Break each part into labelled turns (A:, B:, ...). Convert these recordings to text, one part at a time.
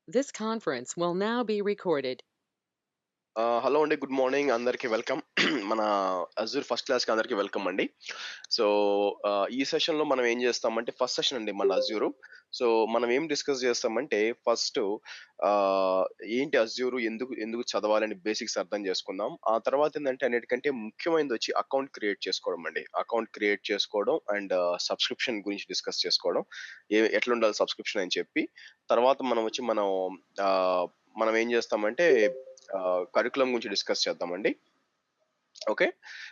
A: This conference will now be recorded.
B: Hello అండి. Good morning అందరికీ welcome. మన Azure first క్లాస్‌కి అందరికీ వెల్కమ్ అండి. సో, ఈ సెషన్‌లో మనం ఏం చేస్తామంటే ఫస్ట్ సెషన్ అండి మన అజూరు. సో, మనం ఏం డిస్కస్ చేస్తామంటే ఫస్టు ఆహ్, ఏంటి అజూరు ఎందుకు ఎందుకు చదవాలని బేసిక్స్ అర్థం చేసుకుందాం. ఆ తర్వాత ఏందంటే అన్నిటికంటే ముఖ్యమైనదొచ్చి అకౌంట్ క్రియేట్ చేసుకోవడం అండి. అకౌంట్ క్రియేట్ చేసుకోవడం అండ్ సబ్స్క్రిప్షన్ గురించి డిస్కస్ చేసుకోవడం. ఎట్లుండాలి సబ్స్క్రిప్షన్ అని చెప్పి, తర్వాత ఆహ్, మనం ఏం చేస్తామంటే కరిక్యులమ్ గురించి డిస్కస్ చేద్దామండి. ఓకే.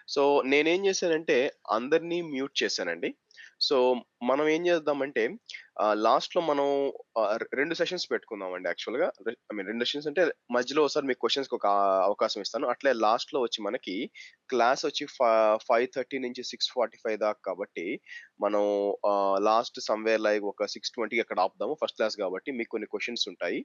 B: సో, నేనేం చేశానంటే అందరిని మ్యూట్ చేశానండి. సో, మనం ఏం చేద్దామంటే లాస్ట్‌లో మనం 2 సెషన్స్ పెట్టుకుందామండి యాక్చువల్‌గా. ఐ మీన్ 2 సెషన్స్ అంటే మధ్యలో ఒకసారి మీకు క్వెషన్స్‌కి ఒక అవకాశం ఇస్తాను. అట్లే లాస్ట్‌లో వచ్చి మనకి క్లాస్ వచ్చి 5:30 నుంచి 6:45 దాకా కాబట్టి మనం లాస్ట్ సమ్‌వేర్ లైక్ ఒక 6:20కి అక్కడ ఆపుదాము. ఫస్ట్ క్లాస్ కాబట్టి మీకు కొన్ని క్వెషన్స్ ఉంటాయి.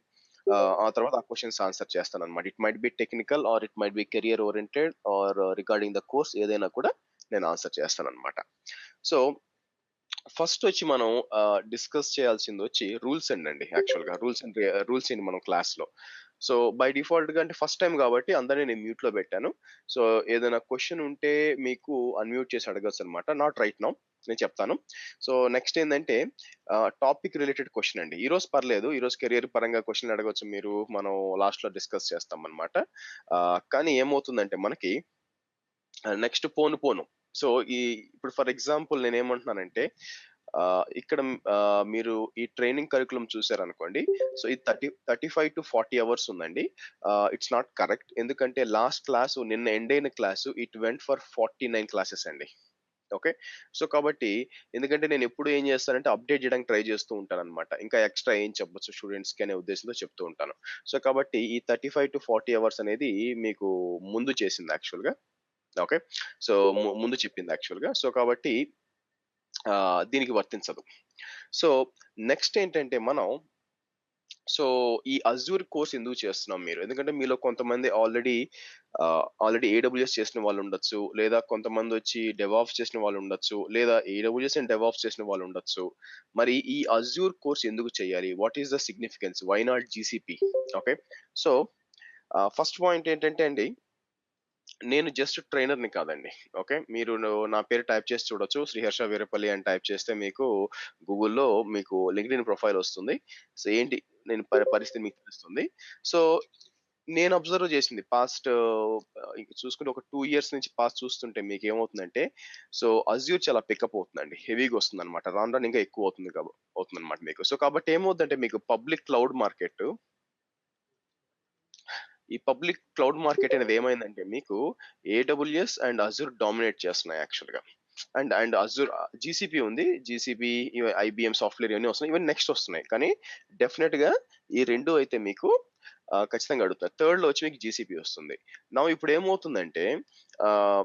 B: ఆ తర్వాత ఆ క్వెషన్స్ ఆన్సర్ చేస్తానన్నమాట. It might be technical or it might be career oriented or regarding the course ఏదైనా కూడా నేను ఆన్సర్ చేస్తానన్నమాట. సో, ఫస్ట్ వచ్చి మనం డిస్కస్ చేయాల్సిందొచ్చి రూల్స్ అండి యాక్చువల్‌గా. రూల్స్ ఏంటి మనం క్లాస్‌లో. సో, బై డిఫాల్ట్‌గా అంటే ఫస్ట్ టైమ్ కాబట్టి అందరిని నేను మ్యూట్‌లో పెట్టాను. సో, ఏదైనా క్వెషన్ ఉంటే మీకు అన్‌మ్యూట్ చేసి అడగొచ్చనమాట. Not right now. నేను చెప్తాను. సో, నెక్స్ట్ ఏందంటే టాపిక్ రిలేటెడ్ క్వెషన్ అండి. ఈరోజు పర్లేదు. ఈరోజు కెరియర్ పరంగా క్వెషన్‌లు అడగొచ్చు మీరు. మనం లాస్ట్‌లో డిస్కస్ చేస్తామనమాట. కానీ ఏమవుతుందంటే మనకి నెక్స్ట్ పోను పోను. సో, ఈ ఇప్పుడు ఫర్ ఎగ్జాంపుల్ నేనేమంటున్నానంటే ఇక్కడ మీరు ఈ ట్రైనింగ్ కరిక్యులమ్ చూసారనుకోండి. సో, ఇది 35-40 అవర్స్ ఉందండి. It's not correct. ఎందుకంటే లాస్ట్ క్లాసు నిన్న ఎండ్ అయిన class it went for 49 classes అండి. ఓకే. సో, కాబట్టి ఎందుకంటే నేనెప్పుడు ఏం చేస్తానంటే అప్‌డేట్ చేయడానికి ట్రై చేస్తూ ఉంటాననమాట. ఇంకా ఎక్స్‌ట్రా ఏం చెప్పొచ్చు స్టూడెంట్స్‌కి అనే ఉద్దేశంతో చెప్తూ ఉంటాను. సో, కాబట్టి ఈ 35-40 అవర్స్ అనేది మీకు ముందు చేసింది యాక్చువల్‌గా. ఓకే. సో, ముందు చెప్పింది యాక్చువల్‌గా. సో, కాబట్టి దీనికి వర్తించదు. సో, నెక్స్ట్ ఏంటంటే మనం సో, ఈ అజూర్ కోర్స్ ఎందుకు చేస్తున్నాం మీరు? ఎందుకంటే మీలో కొంతమంది ఆల్రెడీ ఏడబ్ల్యూఎస్ చేసిన వాళ్ళుండొచ్చు. లేదా కొంతమందొచ్చి డెవాప్స్ చేసిన వాళ్ళుండొచ్చు. లేదా ఏడబ్ల్యూఎస్ అండ్ డెవాప్స్ చేసిన వాళ్ళుండొచ్చు. మరి ఈ అజూర్ కోర్స్ ఎందుకు చేయాలి? What is the significance? Why not GCP? Okay. So, first point ఏంటంటే అండి నేను జస్ట్ ట్రైనర్‌ని కాదండి. ఓకే. నా పేరు టైప్ చేసి చూడొచ్చు. శ్రీహర్ష వీరపల్లి అని టైప్ చేస్తే మీకు గూగుల్‌లో మీకు లింక్డ్ఇన్ ప్రొఫైల్ వస్తుంది. సో, ఏంటి నేను పరిస్థితి మీకు తెలుస్తుంది. సో, నేను అబ్జర్వ్ చేసింది ఇంక చూసుకుంటే ఒక 2 ఇయర్స్ నుంచి చూస్తుంటే మీకేమవుతుందంటే, సో, అజ్యూర్ చాలా పికప్ అవుతుందండి. హెవీగా వస్తుందన్నమాట. రాను రాను ఇంకా ఎక్కువ అవుతుందన్నమాట మీకు. సో, కాబట్టి ఏమవుద్దంటే మీకు పబ్లిక్ క్లౌడ్ మార్కెట్ ఈ పబ్లిక్ క్లౌడ్ మార్కెట్ అనేది ఏమైందంటే మీకు ఏడబ్ల్యూఎస్ అండ్ అజూర్ డామినేట్ చేస్తున్నాయి యాక్చువల్‌గా. అండ్ అజూర్ జీసీపీ ఉంది. జీసీపీ ఐబీఎం సాఫ్ట్‌వేర్ ఇవన్నీ వస్తున్నాయి. ఇవన్నీ నెక్స్ట్ వస్తున్నాయి. కానీ డెఫినిట్‌గా ఈ 2 అయితే మీకు ఖచ్చితంగా అడుగుతారు. థర్డ్‌లో వచ్చి మీకు జీసీపీ వస్తుంది. నౌ ఇప్పుడు ఏమవుతుందంటే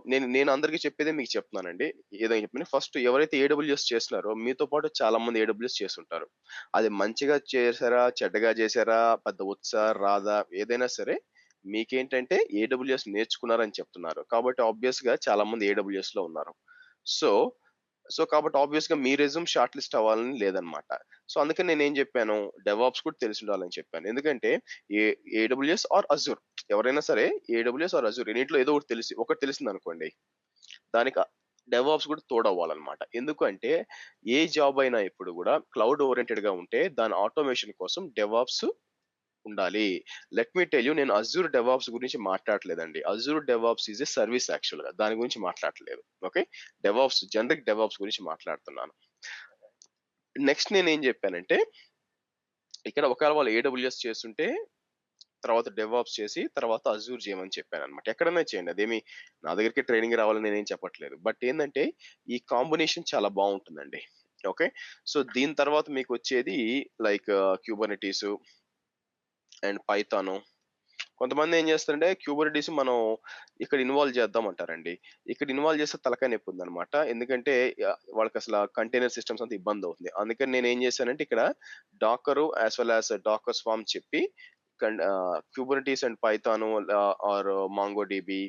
B: నేను నేను అందరికి చెప్పేదే మీకు చెప్తున్నానండి. ఏదైనా చెప్పిన ఫస్ట్ ఎవరైతే ఏడబ్ల్యూఎస్ చేస్తున్నారో మీతో పాటు చాలా మంది ఏడబ్ల్యూఎస్ చేసుంటారు. అది మంచిగా చేశారా? చెడ్డగా చేశారా? పెద్ద వచ్చా? రాదా? ఏదైనా సరే మీకేంటంటే ఏడబ్ల్యూఎస్ నేర్చుకున్నారని చెప్తున్నారు. కాబట్టి ఆబ్వియస్‌గా చాలా మంది ఏడబ్ల్యూఎస్‌లో ఉన్నారు. సో, కాబట్టి ఆబ్వియస్‌గా మీ రెజ్యూమ్ షార్ట్ లిస్ట్ అవ్వాలని లేదనమాట. సో, అందుకని నేనేం చెప్పాను, డెవాప్స్ కూడా తెలిసుండాలని చెప్పాను. ఎందుకంటే ఏ ఏడబ్ల్యూఎస్ ఆర్ అజూర్ ఎవరైనా సరే ఏడబ్ల్యూఎస్ ఆర్ అజూర్ రెండిట్లో ఏదో ఒకటి తెలిసిందనుకోండి. దానికి డెవాప్స్ కూడా తోడవ్వాలనమాట. ఎందుకంటే ఏ జాబ్ అయినా ఇప్పుడు గూడా క్లౌడ్ ఓరియెంటెడ్‌గా ఉంటే దాని ఆటోమేషన్ కోసం డెవాప్స్ ఉండాలి. లెట్ మీ టెల్ యూ నేను అజూర్ డెవాప్స్ గురించి మాట్లాడట్లేదండి. Azure DevOps is a service యాక్చువల్‌గా. దాని గురించి మాట్లాడట్లేదు. ఓకే. జనరిక్ డెవాప్స్ గురించి మాట్లాడుతున్నాను. నెక్స్ట్ నేనేం జెప్పానంటే, ఇక్కడ ఒకవేళ వాళ్ళు ఏడబ్ల్యూఎస్ చేస్తుంటే, తర్వాత డెవాప్స్ చేసి, తర్వాత అజూర్ చేయమని చెప్పాననమాట. ఎక్కడైనా చేయండి. నా దగ్గరికి ట్రైనింగ్ రావాలని నేనేం చెప్పట్లేదు. బట్ ఏందంటే, ఈ కాంబినేషన్ చాలా బావుంటుందండి. ఓకే. సో, దీని తర్వాత మీకొచ్చేది లైక్ క్యూబర్నెటీసు అండ్ పైథాను కొంతమంది ఏం చేస్తారంటే క్యూబర్నెటీస్ మనం ఇక్కడ ఇన్వాల్వ్ చేద్దాం అంటారండి. ఇక్కడ ఇన్వాల్వ్ చేస్తే తలకాయ నొప్పుందనమాట. ఎందుకంటే వాళ్ళకసల కంటైనర్ సిస్టమ్స్ అంతా ఇబ్బందవుతుంది. అందుకని నేనేం చేశానంటే ఇక్కడ docker as well as docker swarm చెప్పి Kubernetes and python or MongoDB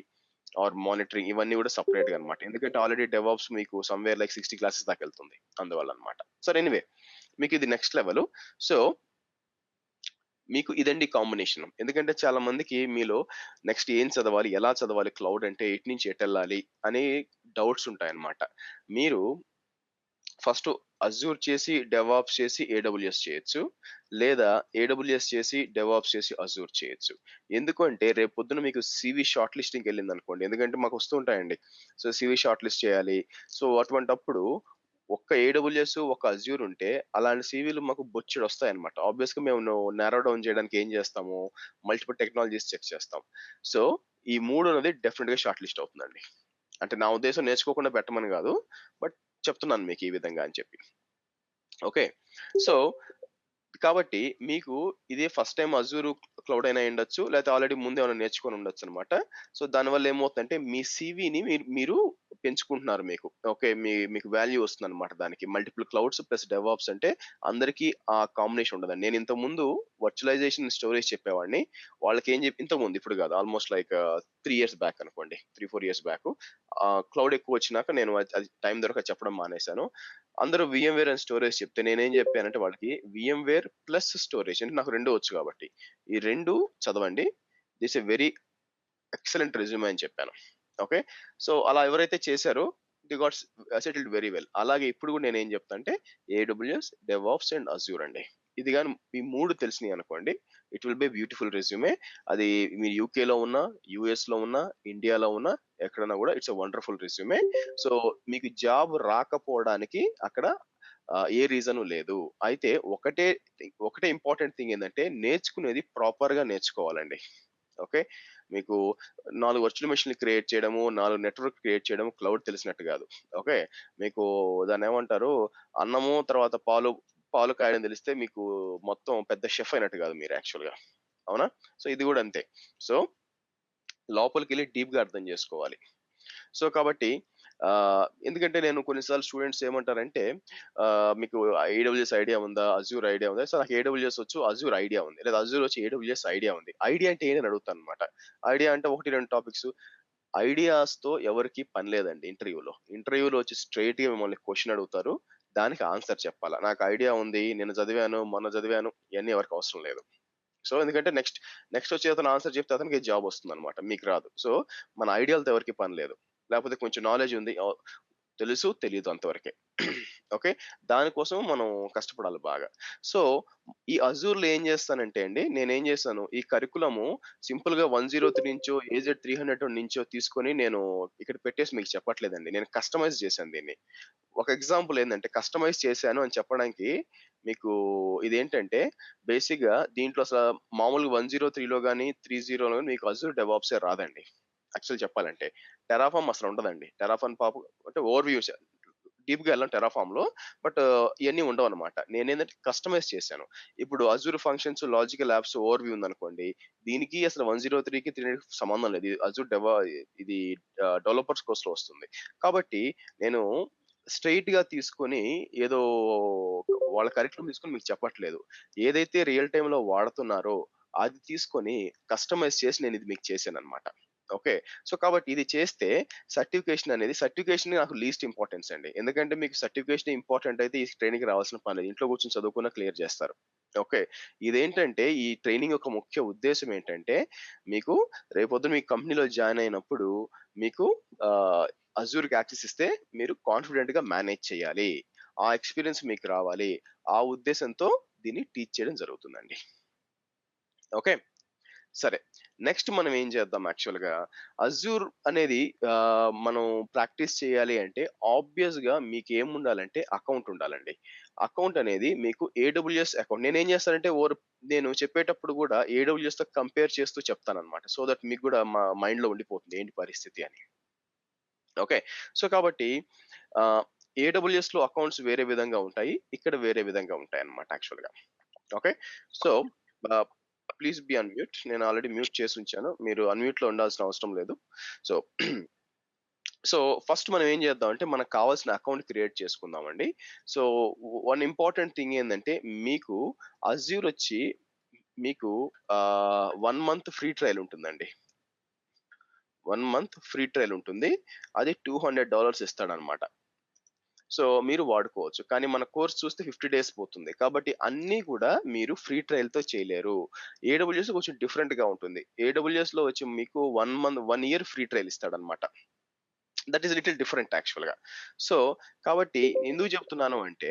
B: or monitoring ఇవన్నీ కూడా సెపరేట్‌గా అనమాట. ఎందుకంటే ఆల్రెడీ డెవాప్స్ మీకు సమ్‌వేర్ లైక్ 60 క్లాసెస్ దాకెళ్తుంది. అందువల్ల అనమాట. సరే ఎనీవే మీకిది నెక్స్ట్ లెవెలు. సో మీకు ఇదండి కాంబినేషన్. ఎందుకంటే చాలా మందికి మీలో నెక్స్ట్ ఏం చదవాలి? ఎలా చదవాలి? క్లౌడ్ అంటే ఎటు నుంచి ఎటెళ్ళాలి? అని డౌట్స్ ఉంటాయన్నమాట. మీరు ఫస్ట్ అజ్యూర్ చేసి, డెవాప్స్ చేసి, ఏడబ్ల్యూఎస్ చేయొచ్చు. లేదా ఏడబ్ల్యూఎస్ చేసి, డెవాప్స్ చేసి, అజ్యూర్ చేయొచ్చు. ఎందుకు అంటే రేపొద్దున మీకు సీవీ షార్ట్ లిస్టింగ్‌కెళ్ళిందనుకోండి. ఎందుకంటే మాకు వస్తూ ఉంటాయండి. సో, సీవీ షార్ట్ లిస్ట్ చేయాలి. సో, అటువంటప్పుడు ఒక్క ఏడబ్ల్యూఎస్, ఒక అజ్యూర్ ఉంటే అలాంటి సీవీలు మాకు బొచ్చెడొస్తాయన్నమాట. ఆబ్వియస్‌గా మేము నారో డౌన్ చేయడానికి ఏం చేస్తాము? మల్టిపుల్ టెక్నాలజీస్ చెక్ చేస్తాం. సో, ఈ 3 అనేది డెఫినిట్‌గా షార్ట్ లిస్ట్ అవుతుందండి. అంటే నా ఉద్దేశ్యం నేర్చుకోకుండా పెట్టమని గాదు. బట్ చెప్తున్నాను మీకు ఈ విధంగా అని చెప్పి. ఓకే. సో, కాబట్టి మీకు ఇదే ఫస్ట్ టైమ్ అజూర్ క్లౌడ్ అయినా అయ్యుండొచ్చు. లేతే ఆల్రెడీ ముందే ఏమైనా నేర్చుకొని ఉండొచ్చనమాట. సో, దానివల్ల ఏమవుతుందంటే మీ సీవీని మీరు పెంచుకుంటున్నారు మీకు. ఓకే. మీకు వాల్యూ వస్తుందనమాట దానికి. మల్టిపుల్ క్లౌడ్స్ ప్లస్ డెవాప్స్ అంటే అందరికీ ఆ కాంబినేషన్ ఉండదండి. నేను ఇంతకుముందు వర్చువలైజేషన్, స్టోరేజ్ చెప్పేవాడిని. వాళ్ళకేం చెప్పి ఇంతకుముందు ఇప్పుడు కాదు. ఆల్‌మోస్ట్ లైక్ 3 ఇయర్స్ బ్యాక్ అనుకోండి. 3, 4 ఇయర్స్ బ్యాకు. క్లౌడ్ ఎక్కువొచ్చినాక నేను అది టైం దొరక్క చెప్పడం మానేశాను. అందరూ వీఎంవేర్ అండ్ స్టోరేజ్ చెప్తే నేనేం జెప్పానంటే వాళ్ళకి వీఎంవేర్ ప్లస్ స్టోరేజ్ అంటే నాకు 2 వచ్చు కాబట్టి. ఈ 2 చదవండి. This a very excellent resume అని చెప్పాను. ఓకే. సో, అలా ఎవరైతే చేశారో they got settled very well. అలాగే ఇప్పుడు గూడా నేనేం జెప్తా అంటే ఏడబ్ల్యూఎస్, డెవాప్స్ అండ్ అజ్యూర్ అండి. ఇది గాని ఈ 3 తెలిసినాయనుకోండి it will be beautiful resume. అది మీరు యూకేలో ఉన్నా, యూఎస్‌లో ఉన్నా, ఇండియాలో ఉన్నా ఎక్కడన్నా గూడా it's a wonderful resume. So, మీకు జాబ్ రాకపోవడానికి అక్కడ ఏ రీజను లేదు. అయితే ఒకటే ఇంపార్టెంట్ థింగ్ ఏందంటే నేర్చుకునేది ప్రాపర్‌గా నేర్చుకోవాలండి. ఓకే. మీకు 4 వర్చువల్ మెషిన్‌లు క్రియేట్ చేయడము, 4 నెట్‌వర్క్ క్రియేట్ చేయడం క్లౌడ్ తెలిసినట్టు గాదు. ఓకే. మీకు దాన్నేమంటారు అన్నము తర్వాత పాలు కాయడం తెలిస్తే మీకు మొత్తం పెద్ద షెఫ్ అయినట్టు గాదు మీరు యాక్చువల్‌గా. అవునా? సో, ఇది గూడా అంతే. సో, లోపలికెళ్లి డీప్‌గా అర్థం జేసుకోవాలి. సో, కాబట్టి ఎందుకంటే నేను కొన్ని సార్లు స్టూడెంట్స్ ఏమంటారంటే మీకు ఏడబ్ల్యూఎస్ ఐడియా ఉందా? అజ్యూర్ ఐడియా ఉందా? సార్ నాకు ఏడబ్ల్యూఎస్ వచ్చు. అజ్యూర్ ఐడియా ఉంది. లేదా అజ్యూర్ వచ్చి ఏడబ్ల్యూఎస్ ఐడియా ఉంది. ఐడియా అంటే ఏంటి అని అడుగుతానన్నమాట. ఐడియా అంటే 1, 2 టాపిక్స్. ఐడియాస్‌తో ఎవరికీ పని లేదండి ఇంటర్వ్యూలో. ఇంటర్వ్యూలో వచ్చి స్ట్రెయిట్‌గా మిమ్మల్ని క్వెషన్ అడుగుతారు. దానికి ఆన్సర్ చెప్పాలా. నాకు ఐడియా ఉంది. నేను చదివాను. మొన్న చదివాను. ఇయన్నీ ఎవరికీ అవసరం లేదు. సో, ఎందుకంటే నెక్స్ట్ వచ్చి అతను ఆన్సర్ చెప్తే అతనికి జాబ్ వస్తుందన్నమాట. మీకు రాదు. సో, మన ఐడియాలతో ఎవరికీ పని లేదు. లేకపోతే కొంచెం నాలెడ్జ్ ఉంది. తెలుసు, తెలీదు అంతవరకే. ఓకే. దానికోసం మనం కష్టపడాలి బాగా. సో, ఈ అజూర్‌లో ఏం చేస్తానంటే అండి, నేనేం చేశాను, ఈ కరిక్యులము సింపుల్‌గా 103 నుంచో, ఏజెడ్ 300 నుంచో తీసుకొని నేను ఇక్కడ పెట్టేసి మీకు చెప్పట్లేదండి. నేను కస్టమైజ్ చేశాను దీన్ని. ఒక ఎగ్జాంపుల్ ఏందంటే కస్టమైజ్ చేశాను అని చెప్పడానికి మీకు ఇదేంటంటే బేసిక్‌గా దీంట్లో మామూలుగా 103లో గాని, 30లో గాని మీకు అజూర్ డెవాప్సే రాదండి. యాక్చువల్ చెప్పాలంటే. టెరాఫార్మ్ అసలు ఉండదండి. టెరాఫార్మ్ అంటే ఓవర్‌వ్యూస్ డీప్‌గా ఎళ్ళను టెరాఫార్మ్‌లో. బట్ ఇయన్నీ ఉండవనమాట. నేనేందంటే కస్టమైజ్ చేశాను. ఇప్పుడు Azure functions, logical apps overview ఉందనుకోండి. దీనికి అసలు 103కి, 300కి సంబంధం లేదు. ఇది అజూర్ ఇది డెవలపర్స్ కోర్స్‌లో వస్తుంది. కాబట్టి నేను స్ట్రెయిట్‌గా తీసుకొని ఏదో వాళ్ళ కరిక్యులమ్ తీసుకొని మీకు చెప్పట్లేదు. ఏదైతే రియల్ టైమ్‌లో వాడుతున్నారో అది తీసుకొని కస్టమైజ్ చేసి నేనిది మీకు చేశాననమాట. ఓకే. సో, కాబట్టి ఇది చేస్తే సర్టిఫికేషన్ నాకు లీస్ట్ ఇంపార్టెన్స్ అండి. ఎందుకంటే మీకు సర్టిఫికేషనే ఇంపార్టెంట్ అయితే ఈ ట్రైనింగ్‌కి రావాల్సిన పని లేదు. ఇంట్లో కూర్చొని చదువుకున్నా క్లియర్ చేస్తారు. ఓకే. ఇదేంటంటే ఈ ట్రైనింగ్ యొక్క ముఖ్య ఉద్దేశ్యం ఏంటంటే మీకు రేపొద్దున మీ కంపెనీలో జాయిన్ అయినప్పుడు మీకు ఆహ్, అజూర్‌కి యాక్సెస్ ఇస్తే మీరు కాన్ఫిడెంట్‌గా మేనేజ్ చేయాలి. ఆ ఎక్స్‌పీరియన్స్ మీకు రావాలి. ఆ ఉద్దేశంతో దీన్ని టీచ్ చేయడం జరుగుతుందండి. ఓకే. సరే. నెక్స్ట్ మనం ఏం చేద్దాం యాక్చువల్‌గా అజూర్ అనేది మనం ప్రాక్టీస్ చేయాలి అంటే ఆబ్వియస్‌గా మీకేముండాలంటే అకౌంట్ ఉండాలండి. అకౌంట్ అనేది మీకు ఏడబ్ల్యూఎస్ అకౌంట్ నేనేం చేస్తానంటే నేను చెప్పేటప్పుడు గూడా ఏడబ్ల్యూఎస్‌తో కంపేర్ చేస్తూ చెప్తానన్నమాట. సో దట్ మీకు గూడా మైండ్‌లో ఉండిపోతుంది ఏంటి పరిస్థితి అని. ఓకే. సో కాబట్టి ఆహ్, ఏడబ్ల్యూఎస్‌లో అకౌంట్స్ వేరే విధంగా ఉంటాయి. ఇక్కడ వేరే విధంగా ఉంటాయన్నమాట యాక్చువల్‌గా. ఓకే. సో, ఆహ్, ప్లీజ్ బి ఆన్ మ్యూట్. నేను ఆల్రెడీ మ్యూట్ చేసుంచాను. మీరు అన్‌మ్యూట్‌లో ఉండాల్సిన అవసరం లేదు. సో, సో ఫస్ట్ మనం ఏం చేద్దామంటే మనకు కావాల్సిన అకౌంట్ క్రియేట్ చేసుకుందామండి. సో, వన్ ఇంపార్టెంట్ థింగ్ ఏందంటే మీకు అజ్యూర్ ఒచ్చి మీకు 1 మంత్ ఫ్రీ ట్రయల్ ఉంటుందండి. 1 మంత్ ఫ్రీ ట్రయల్ ఉంటుంది. అది $200 ఇస్తాడన్నమాట. సో, మీరు వాడుకోవచ్చు. కానీ మన కోర్స్ చూస్తే 50 డేస్ పోతుంది. కాబట్టి అన్నీ కూడా మీరు ఫ్రీ ట్రయల్‌తో చేయలేరు. ఏడబ్ల్యూఎస్ కొంచెం డిఫరెంట్‌గా ఉంటుంది. ఏడబ్ల్యూఎస్‌లో వచ్చి మీకు 1 ఇయర్ ఫ్రీ ట్రయల్ ఇస్తాడన్నమాట. దట్ ఈస్ లిటిల్ డిఫరెంట్ యాక్చువల్‌గా. సో, కాబట్టి ఎందుకు చెప్తున్నాను అంటే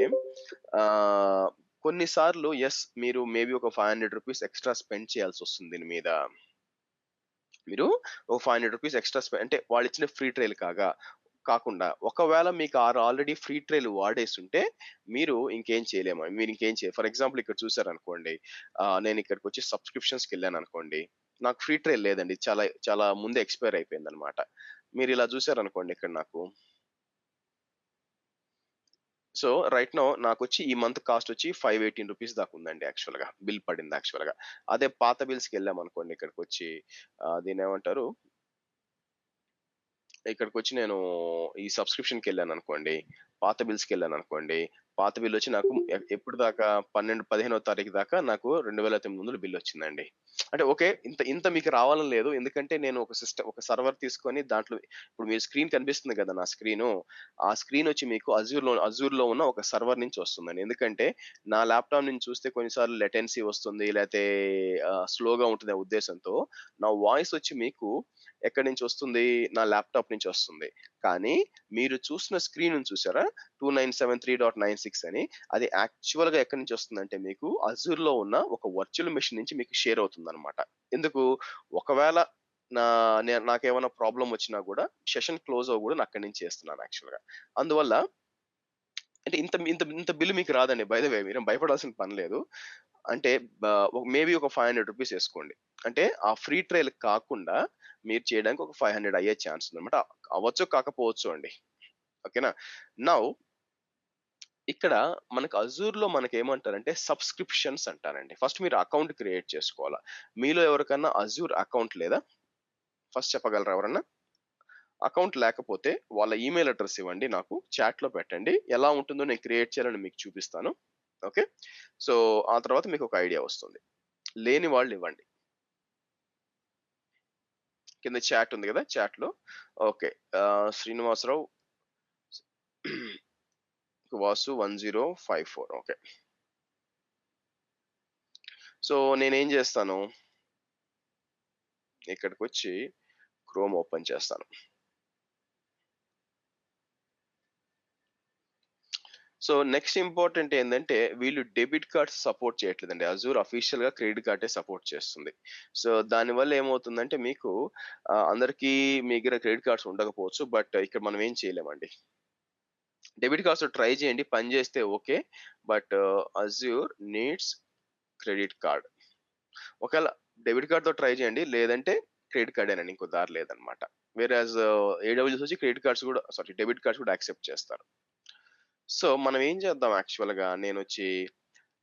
B: ఆహ్, కొన్ని సార్లు మీరు మేబీ ఒక రూ. 500 ఎక్స్‌ట్రా స్పెండ్ చేయాల్సొస్తుంది దీని మీద. మీరు ఒక రూ. 500 ఎక్స్‌ట్రా అంటే వాళ్ళిచ్చిన ఫ్రీ ట్రయల్ కాకుండా ఒకవేళ మీకు ఆల్రెడీ ఫ్రీ ట్రయల్ వాడేసుంటే మీరు ఇంకేం చేయలేము. మీరు ఇంకేం ఫర్ ఎగ్జాంపుల్ ఇక్కడ చూసారనుకోండి. నేను ఇక్కడికొచ్చి సబ్స్క్రిప్షన్స్‌కెళ్ళాననుకోండి. నాకు ఫ్రీ ట్రయల్ లేదండి. చాలా చాలా ముందే ఎక్స్‌పైర్ అయిపోయిందనమాట. మీరిలా చూసారనుకోండి ఇక్కడ నాకు. సో, రైట్ నౌ నాకొచ్చి ఈ మంత్ కాస్ట్ వచ్చి రూ. 518 దాకా ఉందండి యాక్చువల్‌గా. బిల్ పడింది యాక్చువల్‌గా. అదే పాత బిల్స్‌కెళ్ళామనుకోండి ఇక్కడికొచ్చి దీన్నేమంటారు? ఇక్కడికొచ్చి నేను ఈ సబ్స్క్రిప్షన్‌కెళ్ళాననుకోండి, పాత బిల్స్‌కెళ్ళాననుకోండి, పాత బిల్లొచ్చి నాకు ఎప్పుడు దాకా 12, 15వ తారీఖు దాకా నాకు 2800 బిల్లొచ్చిందండి. అంటే ఓకే. ఇంత ఇంత మీకు రావాలని లేదు. ఎందుకంటే నేను ఒక సర్వర్ తీసుకొని దాంట్లో ఇప్పుడు మీ స్క్రీన్ కనిపిస్తుంది కదా! నా స్క్రీను. ఆ స్క్రీనొచ్చి మీకు అజూర్‌లో ఉన్న ఒక సర్వర్ నుంచి వస్తుందండి. ఎందుకంటే నా ల్యాప్‌టాప్ నుంచి చూస్తే కొన్ని సార్లు లేటెన్సీ వస్తుంది. లేతే స్లోగా ఉంటదనే ఉద్దేశంతో నా వాయిస్ వచ్చి మీకు ఎక్కడి నుంచి వస్తుంది? నా ల్యాప్‌టాప్ నుంచి వస్తుంది. కానీ మీరు చూసిన స్క్రీన్ ఉంది చూసారా? 2973.96 అని. అది యాక్చువల్‌గా ఎక్కడి నుంచి వస్తుందంటే మీకు అజూర్‌లో ఉన్న ఒక వర్చువల్ మెషిన్ నుంచి మీకు షేర్ అవుతుందన్నమాట. ఎందుకు? ఒకవేళ నా నాకేమైనా ప్రాబ్లమ్ వచ్చినా గూడా సెషన్ క్లోజ్ అవ్వగూడదు అక్కడి నుంచి చేస్తున్నాను యాక్చువల్‌గా. అందువల్ల అంటే ఇంత ఇంత ఇంత బిల్ మీకు రాదండి. బై ద వే మీరేం భయపడాల్సిన పని లేదు. అంటే మేబీ ఒక రూ. 500 ఏసుకోండి. అంటే ఆ ఫ్రీ ట్రయల్ కాకుండా మీరు చేయడానికి ఒక 500 అయ్యే ఛాన్స్ ఉందన్నమాట. అవ్వచ్చు, కాకపోవచ్చు అండి. ఓకేనా? నౌ ఇక్కడ మనకు అజూర్‌లో మనకేమంటారంటే సబ్స్క్రిప్షన్స్ అంటారండి. ఫస్ట్ మీరు అకౌంట్ క్రియేట్ చేసుకోవాలా. మీలో ఎవరికన్నా అజూర్ అకౌంట్ లేదా? ఫస్ట్ చెప్పగలరా ఎవరన్నా? అకౌంట్ లేకపోతే వాళ్ళ ఈమెయిల్ అడ్రెస్ ఇవ్వండి నాకు. చాట్‌లో పెట్టండి. ఎలా ఉంటుందో నేను క్రియేట్ చేయాలని మీకు చూపిస్తాను. ఓకే. సో, ఆ తర్వాత మీకొక ఐడియా వస్తుంది. లేని వాళ్ళు ఇవ్వండి. కింద చాట్ ఉంది గదా! చాట్‌లో okay. Srinivasarao Vasu 1054 okay. So, నేనేం జేస్తాను, ఇక్కడికొచ్చి క్రోమ్ ఓపెన్ చేస్తాను. సో, నెక్స్ట్ ఇంపార్టెంట్ ఏందంటే, వీళ్ళు డెబిట్ కార్డ్స్ సపోర్ట్ చేయట్లేదండి. అజూర్ అఫీషియల్‌గా క్రెడిట్ కార్డే సపోర్ట్ చేస్తుంది. సో, దానివల్ల ఏమవుతుందంటే మీకు అందరికీ మీ దగ్గర క్రెడిట్ కార్డ్స్ ఉండకపోవచ్చు. బట్ ఇక్కడ మనం ఏం చేయలేమండి. డెబిట్ కార్డ్స్ ట్రై చేయండి. పని చేస్తే okay. But Azure needs credit card. ఒకవేళ డెబిట్ కార్డ్‌తో ట్రై చేయండి. లేదంటే క్రెడిట్ కార్డేనండి. ఇంకో దారి లేదన్నమాట. వేరాజ్ ఏడబ్ల్యూఎస్ వచ్చి క్రెడిట్ కార్డ్స్ కూడా డెబిట్ కార్డ్స్ కూడా యాక్సెప్ట్ చేస్తారు. సో, మనం ఏం చేద్దాం యాక్చువల్‌గా నేనొచ్చి